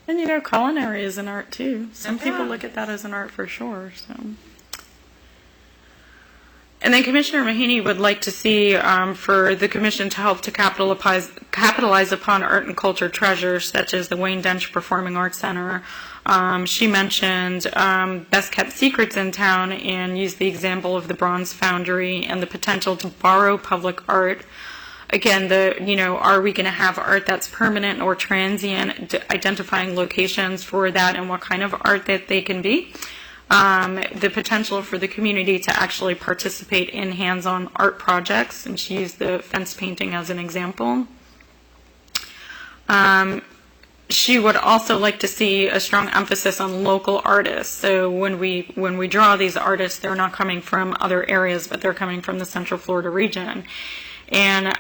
And culinary is an art too. Some people Yeah. look at that as an art for sure. So. And then Commissioner Mahaney would like to see for the commission to help to capitalize upon art and culture treasures such as the Wayne Dench Performing Arts Center. She mentioned best kept secrets in town and used the example of the Bronze Foundry and the potential to borrow public art. Again, are we going to have art that's permanent or transient, identifying locations for that and what kind of art that they can be. The potential for the community to actually participate in hands-on art projects, and she used the fence painting as an example. She would also like to see a strong emphasis on local artists. So when we draw these artists, they're not coming from other areas, but they're coming from the Central Florida region. And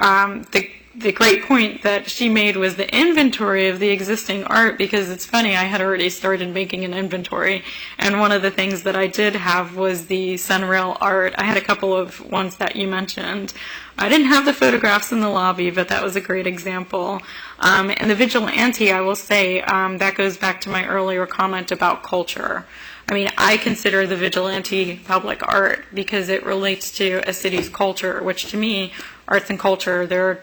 the great point that she made was the inventory of the existing art, because it's funny, I had already started making an inventory, and one of the things that I did have was the Sunrail art. I had a couple of ones that you mentioned. I didn't have the photographs in the lobby, but that was a great example. And the Vigilante, I will say, that goes back to my earlier comment about culture. I mean, I consider the Vigilante public art because it relates to a city's culture, which to me, arts and culture, they're,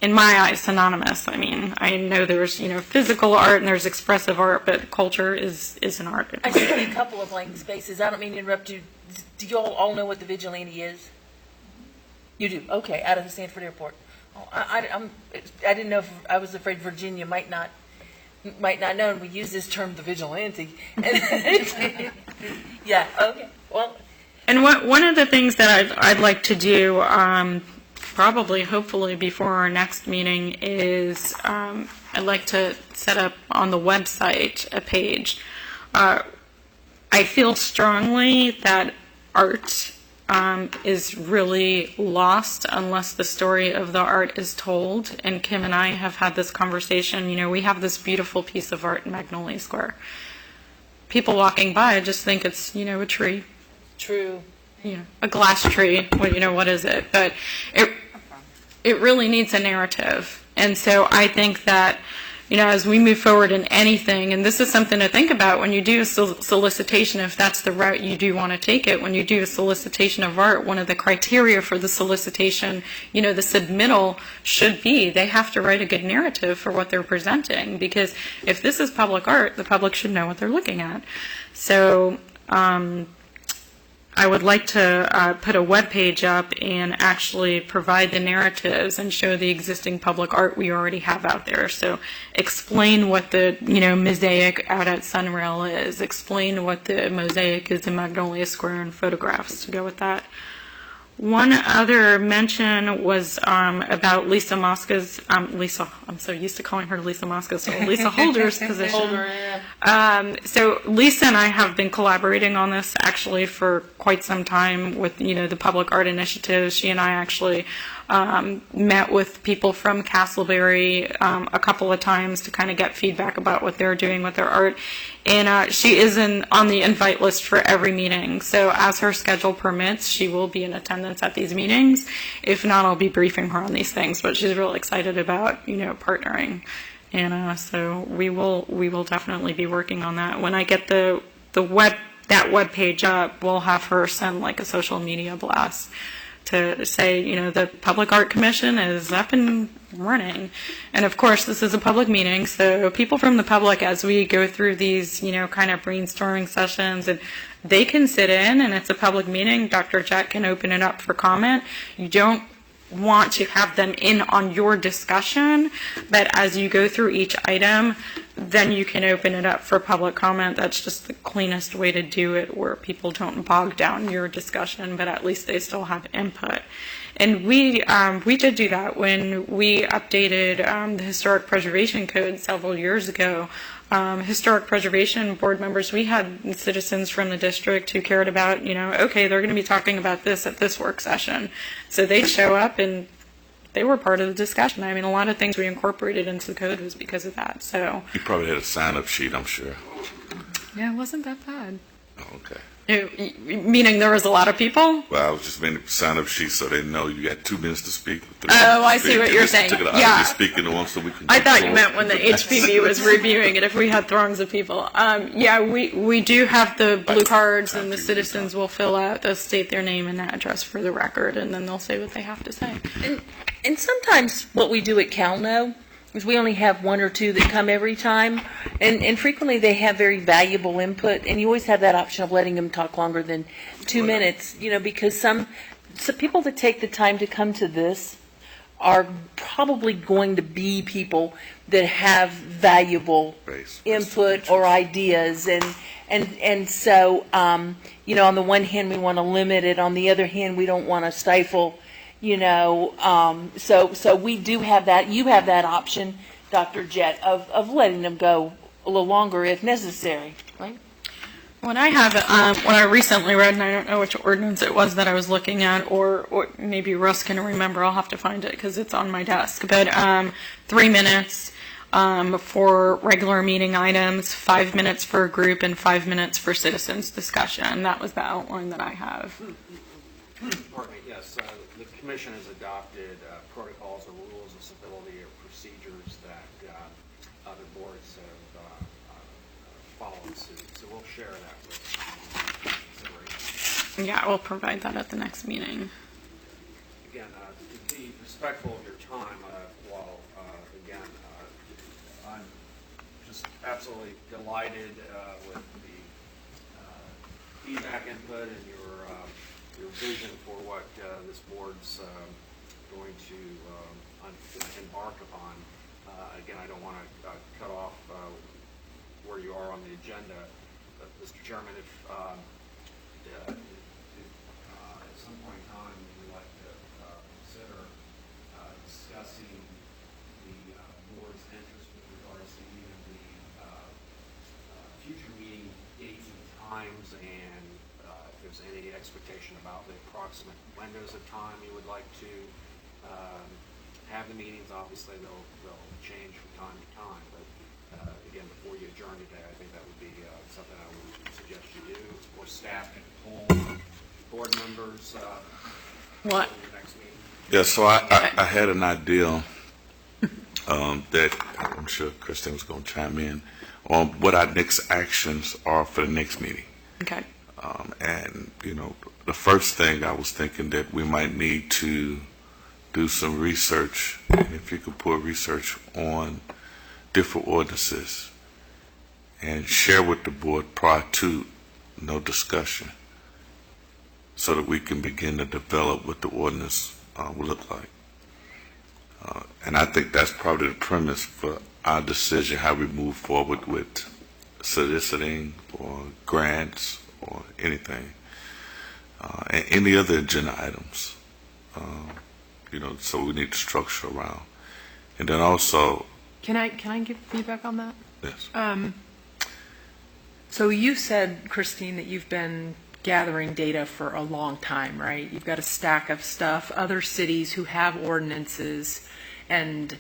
in my eyes, synonymous. I mean, I know there's, physical art and there's expressive art, but culture is an art. I see a couple of blank spaces. I don't mean to interrupt you. Do you all know what the Vigilante is? You do? Okay, out of the Sanford Airport. Oh, I didn't know if, I was afraid Virginia might not know, and we use this term, the Vigilante. Yeah, okay, well. And one of the things that I'd like to do, probably, hopefully, before our next meeting is I'd like to set up on the website a page. I feel strongly that art is really lost unless the story of the art is told. And Kim and I have had this conversation. We have this beautiful piece of art in Magnolia Square. People walking by just think it's, a tree. True. A glass tree. What is it? But it really needs a narrative. And so I think that as we move forward in anything, and this is something to think about when you do a solicitation, if that's the route you do want to take it, when you do a solicitation of art, one of the criteria for the solicitation, the submittal should be they have to write a good narrative for what they're presenting, because if this is public art, the public should know what they're looking at. So I would like to put a web page up and actually provide the narratives and show the existing public art we already have out there. So explain what the mosaic out at Sunrail is. Explain what the mosaic is in Magnolia Square, and photographs to go with that. One other mention was about Lisa Mosca's, I'm so used to calling her Lisa Mosca, so Lisa Holder's position. So Lisa and I have been collaborating on this actually for quite some time with, the public art initiatives. She and I actually met with people from Castleberry a couple of times to kind of get feedback about what they're doing with their art. And she is on the invite list for every meeting. So as her schedule permits, she will be in attendance at these meetings. If not, I'll be briefing her on these things. But she's really excited about, partnering. And so we will definitely be working on that. When I get that web page up, we'll have her send like a social media blast to say, the Public Art Commission is up and running. And of course, this is a public meeting, so people from the public, as we go through these, kind of brainstorming sessions, and they can sit in, and it's a public meeting. Dr. Jett can open it up for comment. You don't want to have them in on your discussion, but as you go through each item, then you can open it up for public comment. That's just the cleanest way to do it, where people don't bog down your discussion, but at least they still have input. And we did do that when we updated the Historic Preservation Code several years ago. Historic Preservation Board members, we had citizens from the district who cared about, okay, they're going to be talking about this at this work session. So they'd show up and they were part of the discussion. I mean, a lot of things we incorporated into the code was because of that. So You probably had a sign-up sheet, I'm sure. yeah, it wasn't that bad. Oh, okay. Meaning there was a lot of people? Well, I was just making a sign-up sheet so they know you got 2 minutes to speak. Oh, I see what you're saying. Yeah. Speaking the ones so we can. I thought you meant when the HPB was reviewing it, if we had throngs of people. Yeah, we do have the blue cards, and the citizens will fill out, they'll state their name and address for the record, and then they'll say what they have to say. And sometimes what we do at CalNo is we only have 1 or 2 that come every time, and frequently they have very valuable input, and you always have that option of letting them talk longer than 2 minutes, because some people that take the time to come to this are probably going to be people that have valuable input or ideas, and so on the one hand we want to limit it, on the other hand we don't want to stifle. So we do have that. You have that option, Dr. Jett, of letting them go a little longer if necessary, right? What I have, what I recently read, and I don't know which ordinance it was that I was looking at, or maybe Russ can remember. I'll have to find it because it's on my desk. But 3 minutes for regular meeting items, 5 minutes for a group, and 5 minutes for citizens discussion. That was the outline that I have. Pardon me, yes. The commission has adopted protocols or rules of civility or procedures that other boards have followed suit. So we'll share that with consideration. Yeah, we'll provide that at the next meeting. Again, to be respectful of your time, while, again, I'm just absolutely delighted with the feedback input and your vision for what this board's going to embark upon. Again, I don't want to cut off where you are on the agenda, but Mr. Chairman, if at some point in time you would like to consider discussing the board's interest with regards to any of the future meeting dates and times, and if there's any expectation about the approximate windows of time you would like to have the meetings. Obviously, they'll change from time to time, but again, before you adjourn today, I think that would be something I would suggest you do, or staff can poll board members What? for your next meeting. Yeah, so I had an idea that I'm sure Kristen was going to chime in on what our next actions are for the next meeting. Okay. And, the first thing I was thinking that we might need to do some research, and if you could put research on different ordinances and share with the board prior to no discussion so that we can begin to develop what the ordinance will look like. And I think that's probably the premise for our decision, how we move forward with soliciting or grants or anything. And any other agenda items, so we need to structure around. And then also, Can I give feedback on that? yes, So you said, Christine, that you've been gathering data for a long time, right? You've got a stack of stuff, other cities who have ordinances, and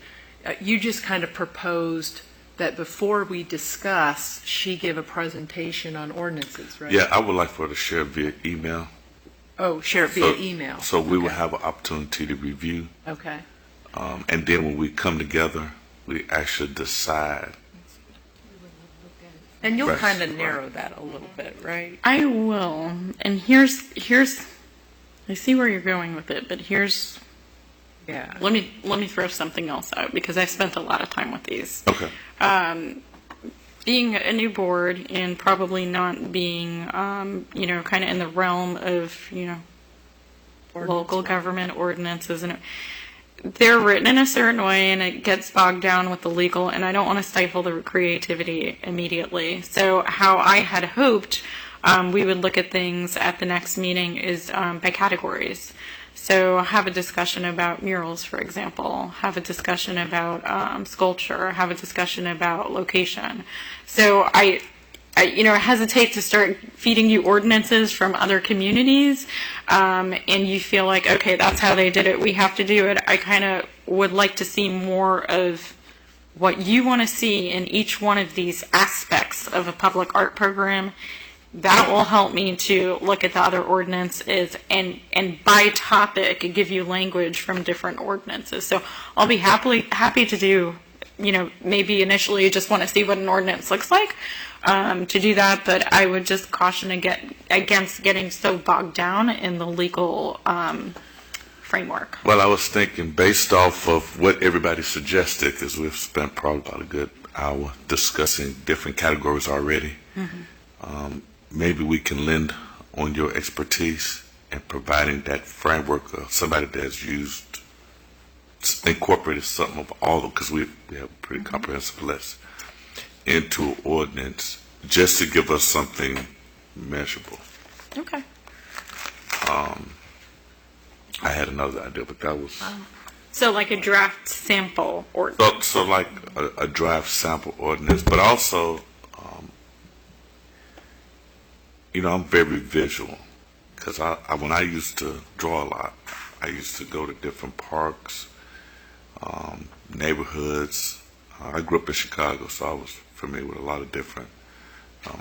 you just kind of proposed that before we discuss, she give a presentation on ordinances, right? yeah, I would like for her to share via email. Oh, share it via email. So we will Okay. have an opportunity to review. Okay. And then when we come together, we actually decide. And you'll Right. kind of narrow that a little bit, right? I will. And here's I see where you're going with it, but here's Yeah. let me throw something else out because I've spent a lot of time with these. Okay. Being a new board and probably not being, kind of in the realm of, local government ordinances, and they're written in a certain way, and it gets bogged down with the legal, and I don't want to stifle the creativity immediately. So how I had hoped we would look at things at the next meeting is by categories. So have a discussion about murals, for example, have a discussion about sculpture, have a discussion about location. So I hesitate to start feeding you ordinances from other communities, and you feel like, okay, that's how they did it, we have to do it. I kind of would like to see more of what you want to see in each one of these aspects of a public art program. That will help me to look at the other ordinances and by topic give you language from different ordinances. So I'll be happy to do, maybe initially you just want to see what an ordinance looks like, to do that, but I would just caution against getting so bogged down in the legal framework. Well, I was thinking based off of what everybody suggested, because we've spent probably about a good hour discussing different categories already. Maybe we can lend on your expertise in providing that framework of somebody that's incorporated something of all of them, because we have a pretty comprehensive list, into an ordinance just to give us something measurable. Okay. I had another idea, but that was... So like a draft sample ordinance. So like a draft sample ordinance, but also, I'm very visual because when I used to draw a lot, I used to go to different parks, neighborhoods. I grew up in Chicago, so I was familiar with a lot of different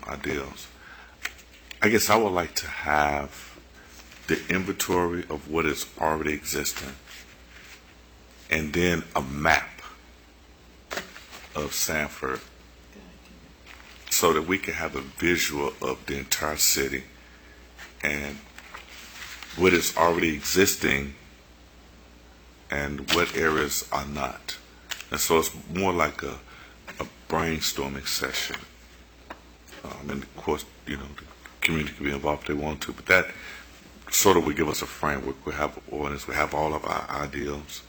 ideals. I guess I would like to have the inventory of what is already existing, and then a map of Sanford so that we can have a visual of the entire city and what is already existing and what areas are not. And so it's more like a brainstorming session. And of course, the community can be involved if they want to, but that sort of would give us a framework. We have ordinance, we have all of our ideals.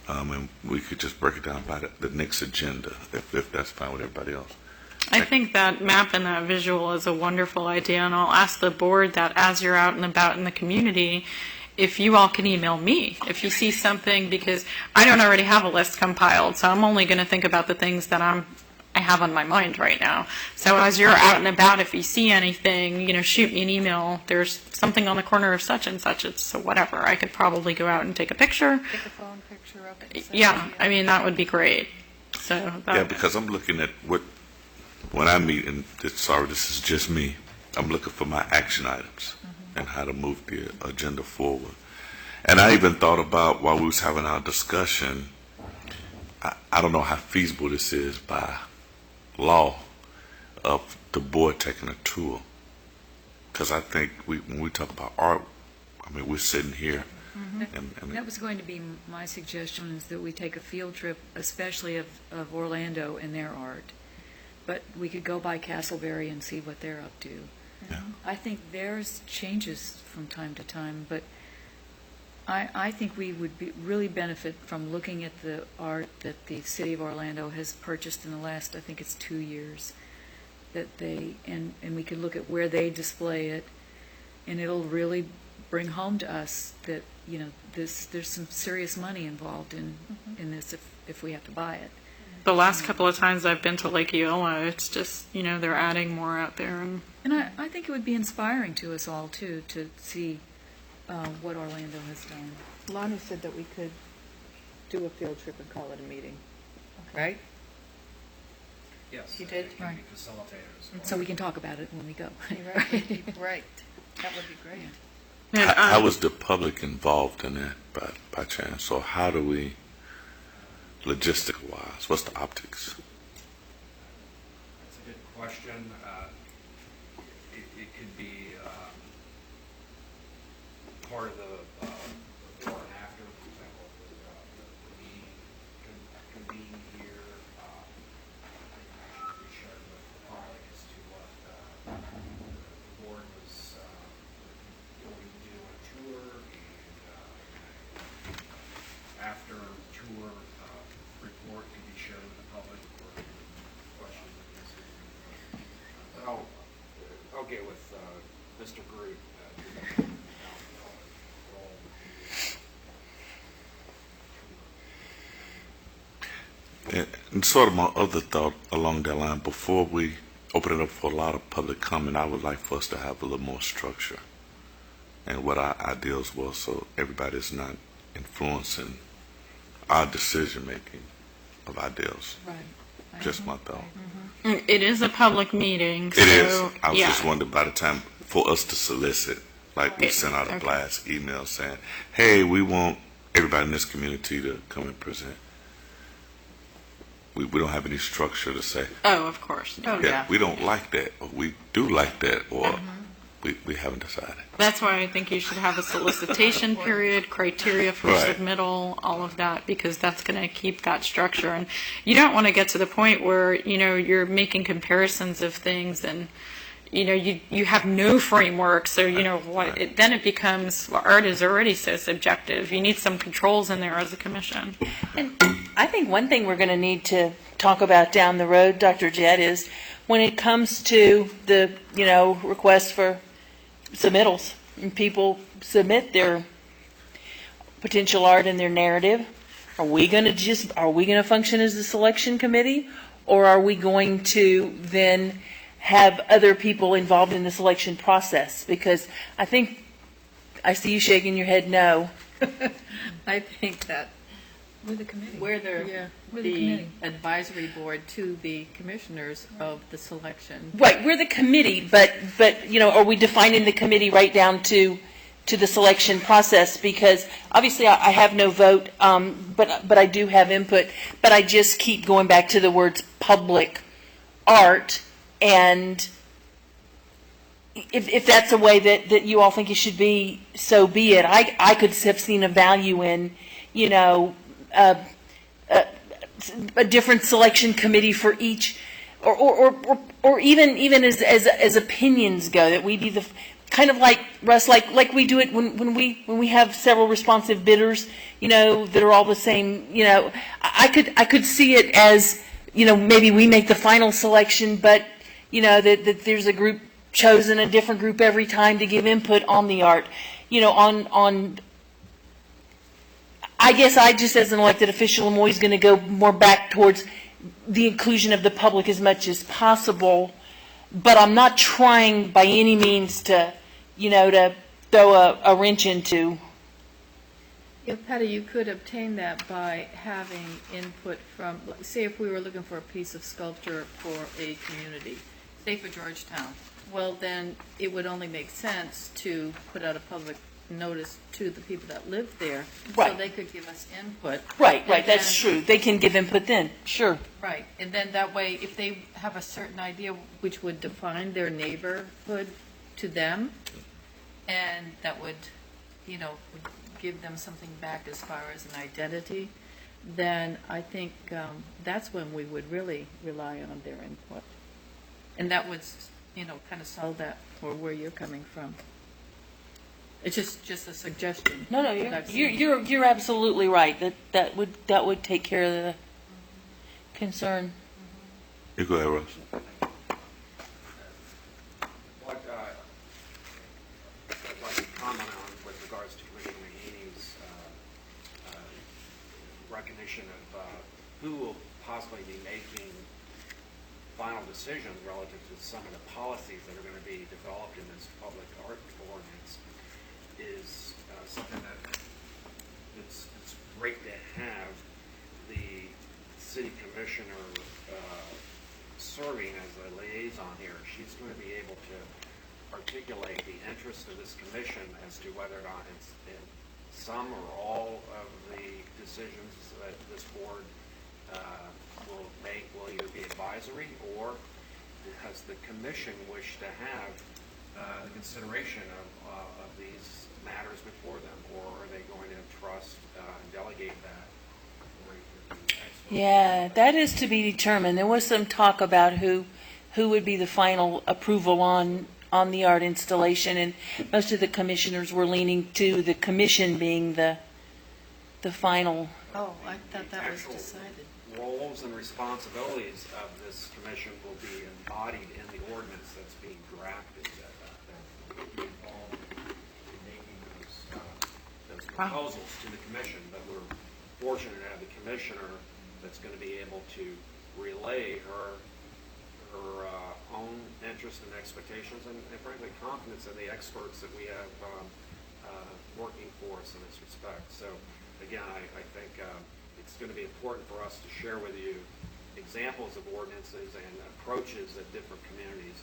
And we could just break it down by the next agenda, if that's fine with everybody else. I think that map and that visual is a wonderful idea, and I'll ask the board that as you're out and about in the community, if you all can email me if you see something, because I don't already have a list compiled, so I'm only going to think about the things that I have on my mind right now. So as you're out and about, if you see anything, shoot me an email. There's something on the corner of such and such. It's whatever. I could probably go out and take a picture. Take a phone picture of it. Yeah, I mean, that would be great. So Yeah, because I'm looking at when I meet, and this is just me, I'm looking for my action items and how to move the agenda forward. And I even thought about, while we was having our discussion, I don't know how feasible this is by law of the board taking a tour. Because I think when we talk about art, I mean, we're sitting here and That was going to be my suggestion, is that we take a field trip, especially of Orlando and their art. But we could go by Castleberry and see what they're up to. Yeah. I think theirs changes from time to time, but I think we would really benefit from looking at the art that the city of Orlando has purchased in the last, I think it's 2 years, and we could look at where they display it, and it'll really bring home to us that, there's some serious money involved in this if we have to buy it. The last couple of times I've been to Lake Eola, it's just, they're adding more out there. And I think it would be inspiring to us all, too, to see what Orlando has done. Lonnie said that we could do a field trip and call it a meeting, right? Yes. You did? It can be facilitated as well. So we can talk about it when we go. Right. That would be great. And, how was the public involved in that by chance? Or how do we, logistic-wise, what's the optics? That's a good question. It could be part of the before and after, for example, the meeting convened here. I think we shared with the public as to what the board was going to do on a tour, and after tour report can be shared with the public for questions and answers. But I'll get with Mr. Groot. And sort of my other thought along that line, before we open it up for a lot of public comment, I would like for us to have a little more structure and what our ideals were, so everybody's not influencing our decision-making of ideals. Right. Just my thought. it is a public meeting. It is. So, I was yeah. just wondering by the time for us to solicit, like we Okay. sent out a Okay. blast email saying, hey, we want everybody in this community to come and present. We don't have any structure to say, Oh, of course. No. yeah. we don't like that, or we do like that, or we haven't decided. That's why I think you should have a solicitation period, criteria for Right. submittal, all of that, because that's going to keep that structure. And you don't want to get to the point where, you're making comparisons of things and, you have no framework. So, then it becomes, art is already so subjective. You need some controls in there as a commission. And I think one thing we're going to need to talk about down the road, Dr. Jett, is when it comes to the, request for submittals, and people submit their potential art and their narrative, are we going to function as the selection committee, or are we going to then have other people involved in the selection process? Because I think, I see you shaking your head no. I think that We're the committee. we're We're the the committee. advisory board to the commissioners of the selection. Right, we're the committee, but are we defining the committee right down to the selection process? Because obviously I have no vote, but I do have input. But I just keep going back to the words public art, and if that's a way that you all think it should be, so be it. I could have seen a value in, a different selection committee for each, or even as opinions go, that we be the kind of like Russ, like we do it when we have several responsive bidders, that are all the same. I could see it as, maybe we make the final selection, but that there's a group chosen, a different group every time to give input on the art, on. I guess I just, as an elected official, am always going to go more back towards the inclusion of the public as much as possible, but I'm not trying by any means to, to throw a wrench into. Yeah, Patty, you could obtain that by having input from, say if we were looking for a piece of sculpture for a community, say for Georgetown, well then it would only make sense to put out a public notice to the people that live there, so Right. they could give us input. Right, And that's then- true. They can give input then, sure. Right, and then that way, if they have a certain idea which would define their neighborhood to them, and that would, would give them something back as far as an identity, then I think that's when we would really rely on their input. And that would, kind of solve that for where you're coming from. It's just a suggestion. No, that I've seen. you're absolutely right. That would take care of the concern. You go ahead, Russ. What I'd like to comment on with regards to Commissioner Mahaney's recognition of who will possibly be making final decisions relative to some of the policies that are going to be developed in this public art ordinance is something that it's great to have the city commissioner serving as a liaison here. She's going to be able to articulate the interest of this commission as to whether or not it's in some or all of the decisions that this board will make will either be advisory, or has the commission wish to have the consideration of these matters before them, or are they going to trust and delegate that? Yeah, that is to be determined. There was some talk about who would be the final approval on the art installation, and most of the commissioners were leaning to the commission being the final. Oh, I thought that was Actual decided. roles and responsibilities of this commission will be embodied in the ordinance that's being drafted, that will be involved in making those proposals to the commission. But we're fortunate to have the commissioner that's going to be able to relay her own interest and expectations, and frankly confidence in the experts that we have working for us in this respect. So again, I think it's going to be important for us to share with you examples of ordinances and approaches that different communities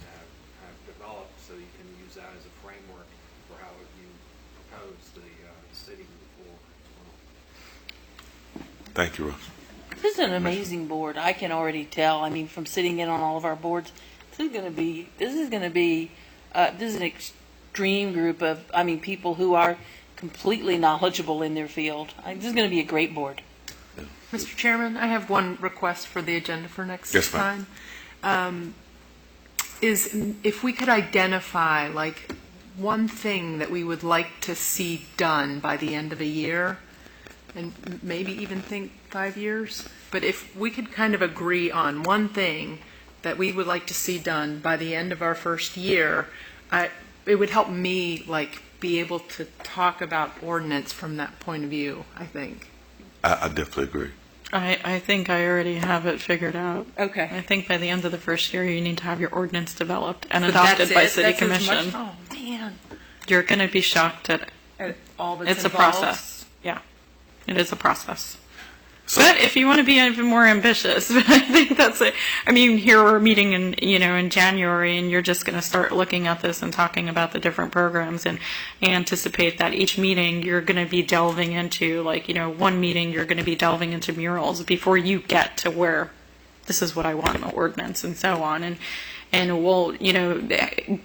have developed, so you can use that as a framework for how you propose the city move forward as well. Thank you, Russ. This is an amazing board. I can already tell. I mean, from sitting in on all of our boards, this is going to be an extreme group of, people who are completely knowledgeable in their field. This is going to be a great board. Mr. Chairman, I have one request for the agenda for next Yes, ma'am. time. Is if we could identify like one thing that we would like to see done by the end of a year, and maybe even think 5 years, but if we could kind of agree on one thing that we would like to see done by the end of our first year, it would help me be able to talk about ordinance from that point of view, I think. I definitely agree. I think I already have it figured out. Okay. I think by the end of the first year, you need to have your ordinance developed and But adopted that's by it? city That's as much- commission. Oh, man. You're going to be shocked at All that's it's a involved. process. Yeah, it is a process. So, But if you want to be even more ambitious, I think that's it. I mean, here we're meeting in January, and you're just going to start looking at this and talking about the different programs, and anticipate that each meeting you're going to be delving into, one meeting you're going to be delving into murals before you get to where this is what I want in the ordinance and so on. And we'll,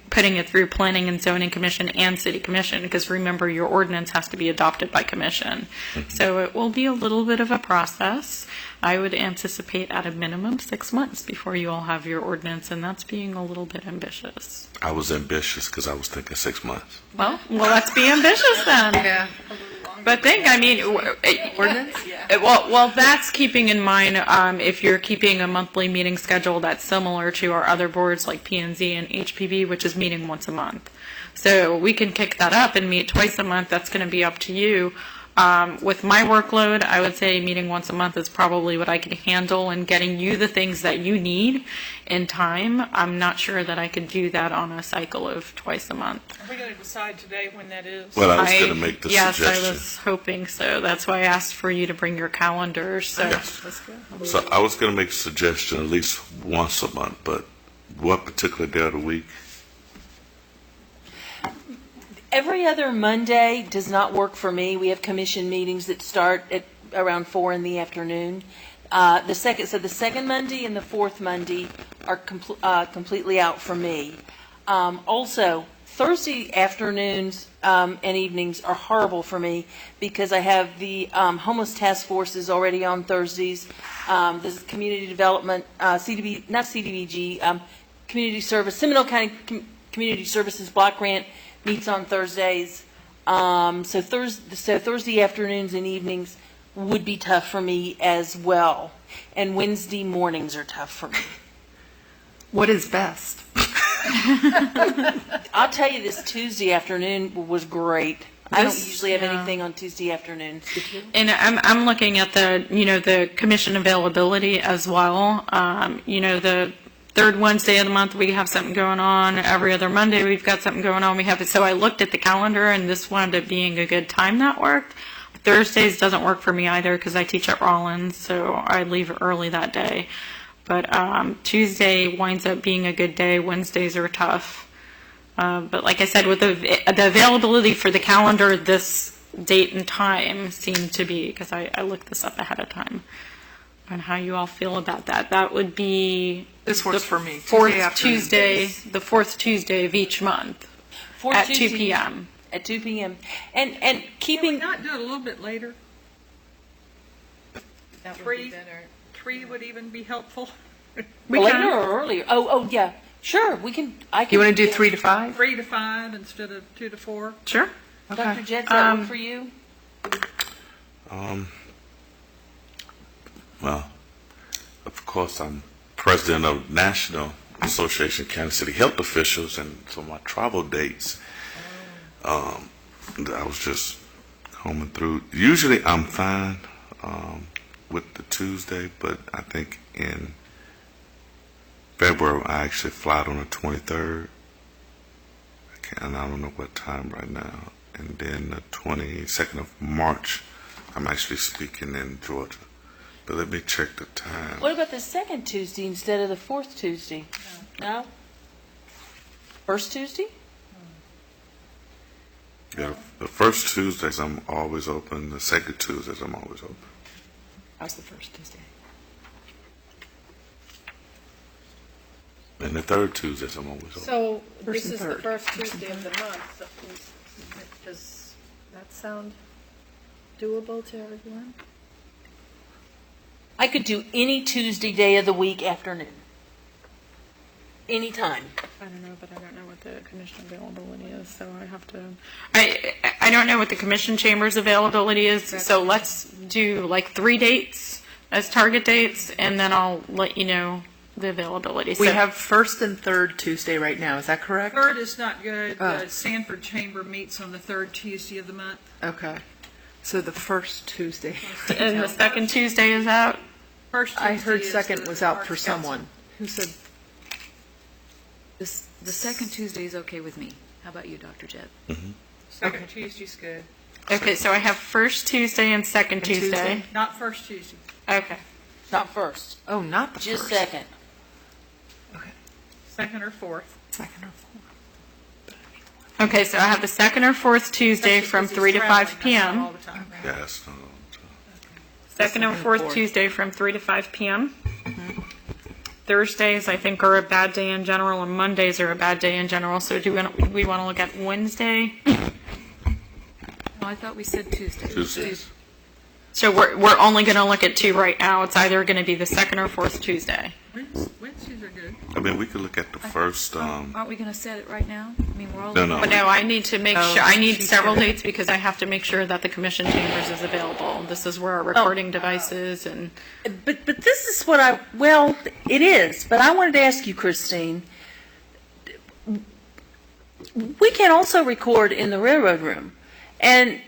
putting it through planning and zoning commission and city commission, because remember, your ordinance has to be adopted by commission. So it will be a little bit of a process. I would anticipate at a minimum 6 months before you all have your ordinance, and that's being a little bit ambitious. I was ambitious because I was thinking 6 months. Well, let's be ambitious then. Yeah. But Ordinance? well, that's keeping in mind if you're keeping a monthly meeting schedule that's similar to our other boards like P&Z and HPB, which is meeting once a month. So we can kick that up and meet twice a month. That's going to be up to you. With my workload, I would say meeting once a month is probably what I can handle, and getting you the things that you need in time. I'm not sure that I could do that on a cycle of twice a month. Are we going to decide today when that is? Well, I was going to make the yes, suggestion. I was hoping so. That's why I asked for you to bring your calendars. So. Yes. So I was going to make a suggestion at least once a month, but what particular day of the week? Every other Monday does not work for me. We have commission meetings that start at around 4 in the afternoon. The second Monday and the fourth Monday are completely out for me. Also, Thursday afternoons and evenings are horrible for me because I have the homeless task force is already on Thursdays. This is community development, CDB, not CDBG, community service, Seminole County Community Services Block Grant meets on Thursdays. So Thursday afternoons and evenings would be tough for me as well. And Wednesday mornings are tough for me. What is best? I'll tell you, this Tuesday afternoon was great. I don't usually have anything on Tuesday afternoons. And I'm looking at the commission availability as well. The third Wednesday of the month, we have something going on. Every other Monday, we've got something going on. So I looked at the calendar, and this wound up being a good time that worked. Thursdays doesn't work for me either because I teach at Rollins, so I leave early that day. But Tuesday winds up being a good day. Wednesdays are tough. But like I said, with the availability for the calendar, this date and time seemed to be, because I looked this up ahead of time, on how you all feel about that. That would be This works for me. the fourth Tuesday of each month at 2 p.m. At 2 p.m. And keeping... Can we not do it a little bit later? That would be Three. better. 3 would even be helpful. later or earlier? Oh, yeah. Sure, we can... You want to do 3 to 5? 3 to 5 instead of 2 to 4. Sure. Dr. Jett, does that work for you? Well, of course, I'm president of National Association of Kansas City Health Officials, and so my travel dates, I was just combing through. Usually I'm fine with the Tuesday, but I think in February I actually fly out on the 23rd. I don't know what time right now. And then the 22nd of March, I'm actually speaking in Georgia. But let me check the time. What about the second Tuesday instead of the fourth Tuesday? No? First Tuesday? Yeah, the first Tuesdays I'm always open. The second Tuesdays I'm always open. How's the first Tuesday? And the third Tuesdays I'm always open. So this and is the third. first Tuesday of the month. So does that sound doable to everyone? I could do any Tuesday day of the week afternoon. Anytime. I don't know, but I don't know what the commission availability is, so I have to. I don't know what the commission chamber's availability is, so let's do like 3 dates as target dates, and then I'll let you know the availability. We So- have first and third Tuesday right now. Is that correct? Third is not good. Oh. The Sanford Chamber meets on the third Tuesday of the month. Okay. So the first Tuesday. And the second Tuesday is out. First I Tuesday heard is second the was out Arts for Council. someone. Who said? The second Tuesday is okay with me. How about you, Dr. Jett? Second Tuesday's good. Okay, so I have first Tuesday and second And Tuesday? Tuesday. Not first Tuesday. Okay. Not first. Oh, not the Just first. second. Okay. Second or fourth. Second or fourth. Okay, so I have the second or fourth Tuesday That's just from 'cause 3 he's to 5 traveling, that's not all p.m. the time. Yes. Second and fourth Tuesday from 3 to 5 p.m. Thursdays, I think, are a bad day in general, and Mondays are a bad day in general. So do we want to look at Wednesday? No, I thought we said Tuesday. Tuesdays. So we're only going to look at 2 right now. It's either going to be the second or fourth Tuesday. Wednesdays are good. I mean, we could look at the first. Aren't we going to set it right now? I mean, we're all. No. But no, I need to make sure, I need several dates because I have to make sure that the commission chambers is available. This is where our recording device is, and But this is what it is. But I wanted to ask you, Christine, we can also record in the railroad room, and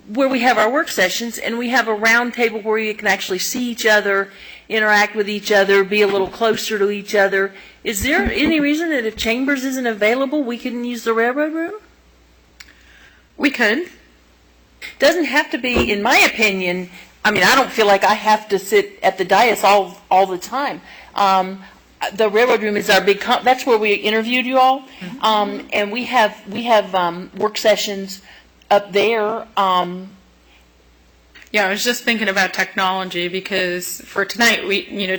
where we have our work sessions, and we have a round table where you can actually see each other, interact with each other, be a little closer to each other. Is there any reason that if Chambers isn't available, we couldn't use the railroad room? we could. Doesn't have to be, in my opinion. I mean, I don't feel like I have to sit at the dais all the time. the railroad room is our big, that's where we interviewed you all. And we have work sessions up there. Yeah, I was just thinking about technology because for tonight,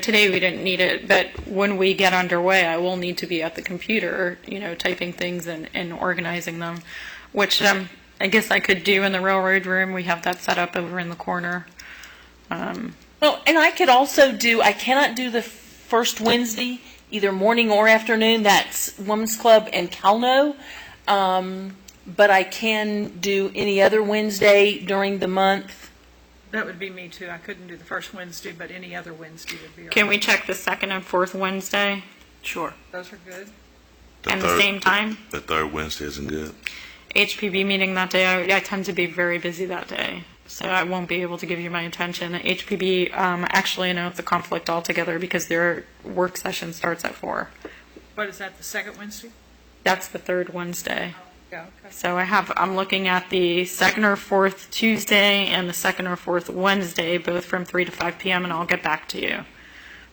today we didn't need it, but when we get underway, I will need to be at the computer, typing things and organizing them, which I guess I could do in the railroad room. We have that set up over in the corner. Well, and I could also I cannot do the first Wednesday, either morning or afternoon. That's Women's Club and Calno. But I can do any other Wednesday during the month. That would be me too. I couldn't do the first Wednesday, but any other Wednesday would be all right. Can we check the second and fourth Wednesday Sure. Those are good. and the same time? The third Wednesday isn't good. HPB meeting that day, I tend to be very busy that day, so I won't be able to give you my attention. HPB, actually, no, it's a conflict altogether because their work session starts at 4. What is that, the second Wednesday? That's the third Wednesday. Yeah, okay. So I'm looking at the second or fourth Tuesday and the second or fourth Wednesday, both from 3 to 5 p.m., and I'll get back to you.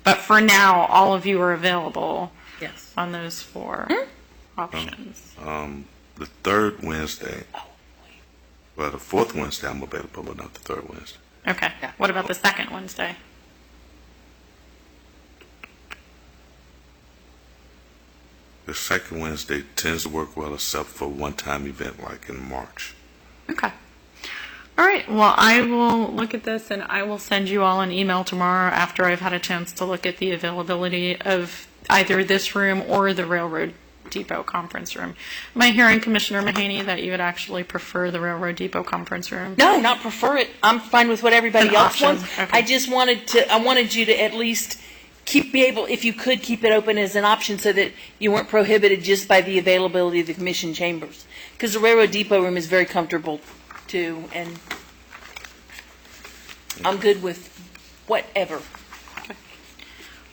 But for now, all of you are available Yes. on those 4 options. The third Wednesday, well, the fourth Wednesday I'm available, but not the third Wednesday. Okay. What about the second Wednesday? The second Wednesday tends to work well, except for one-time event like in March. Okay. All right. Well, I will look at this and I will send you all an email tomorrow after I've had a chance to look at the availability of either this room or the Railroad Depot conference room. Am I hearing, Commissioner Mahaney, that you would actually prefer the Railroad Depot conference room? No, not prefer it. I'm fine with what everybody An else option. wants. Okay. I wanted you to at least if you could keep it open as an option so that you weren't prohibited just by the availability of the commission chambers. Because the Railroad Depot room is very comfortable too, and I'm good with whatever.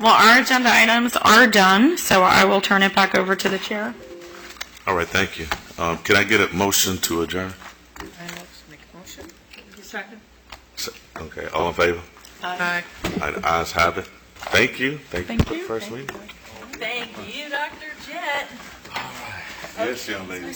Well, our agenda items are done, so I will turn it back over to the chair. All right, thank you. Can I get a motion to adjourn? Make a motion. Second? Okay, all in favor? Aye. Ayes have it. Thank you. Thank you for the you. first meeting. Thank you, Dr. Jett. Yes, young lady.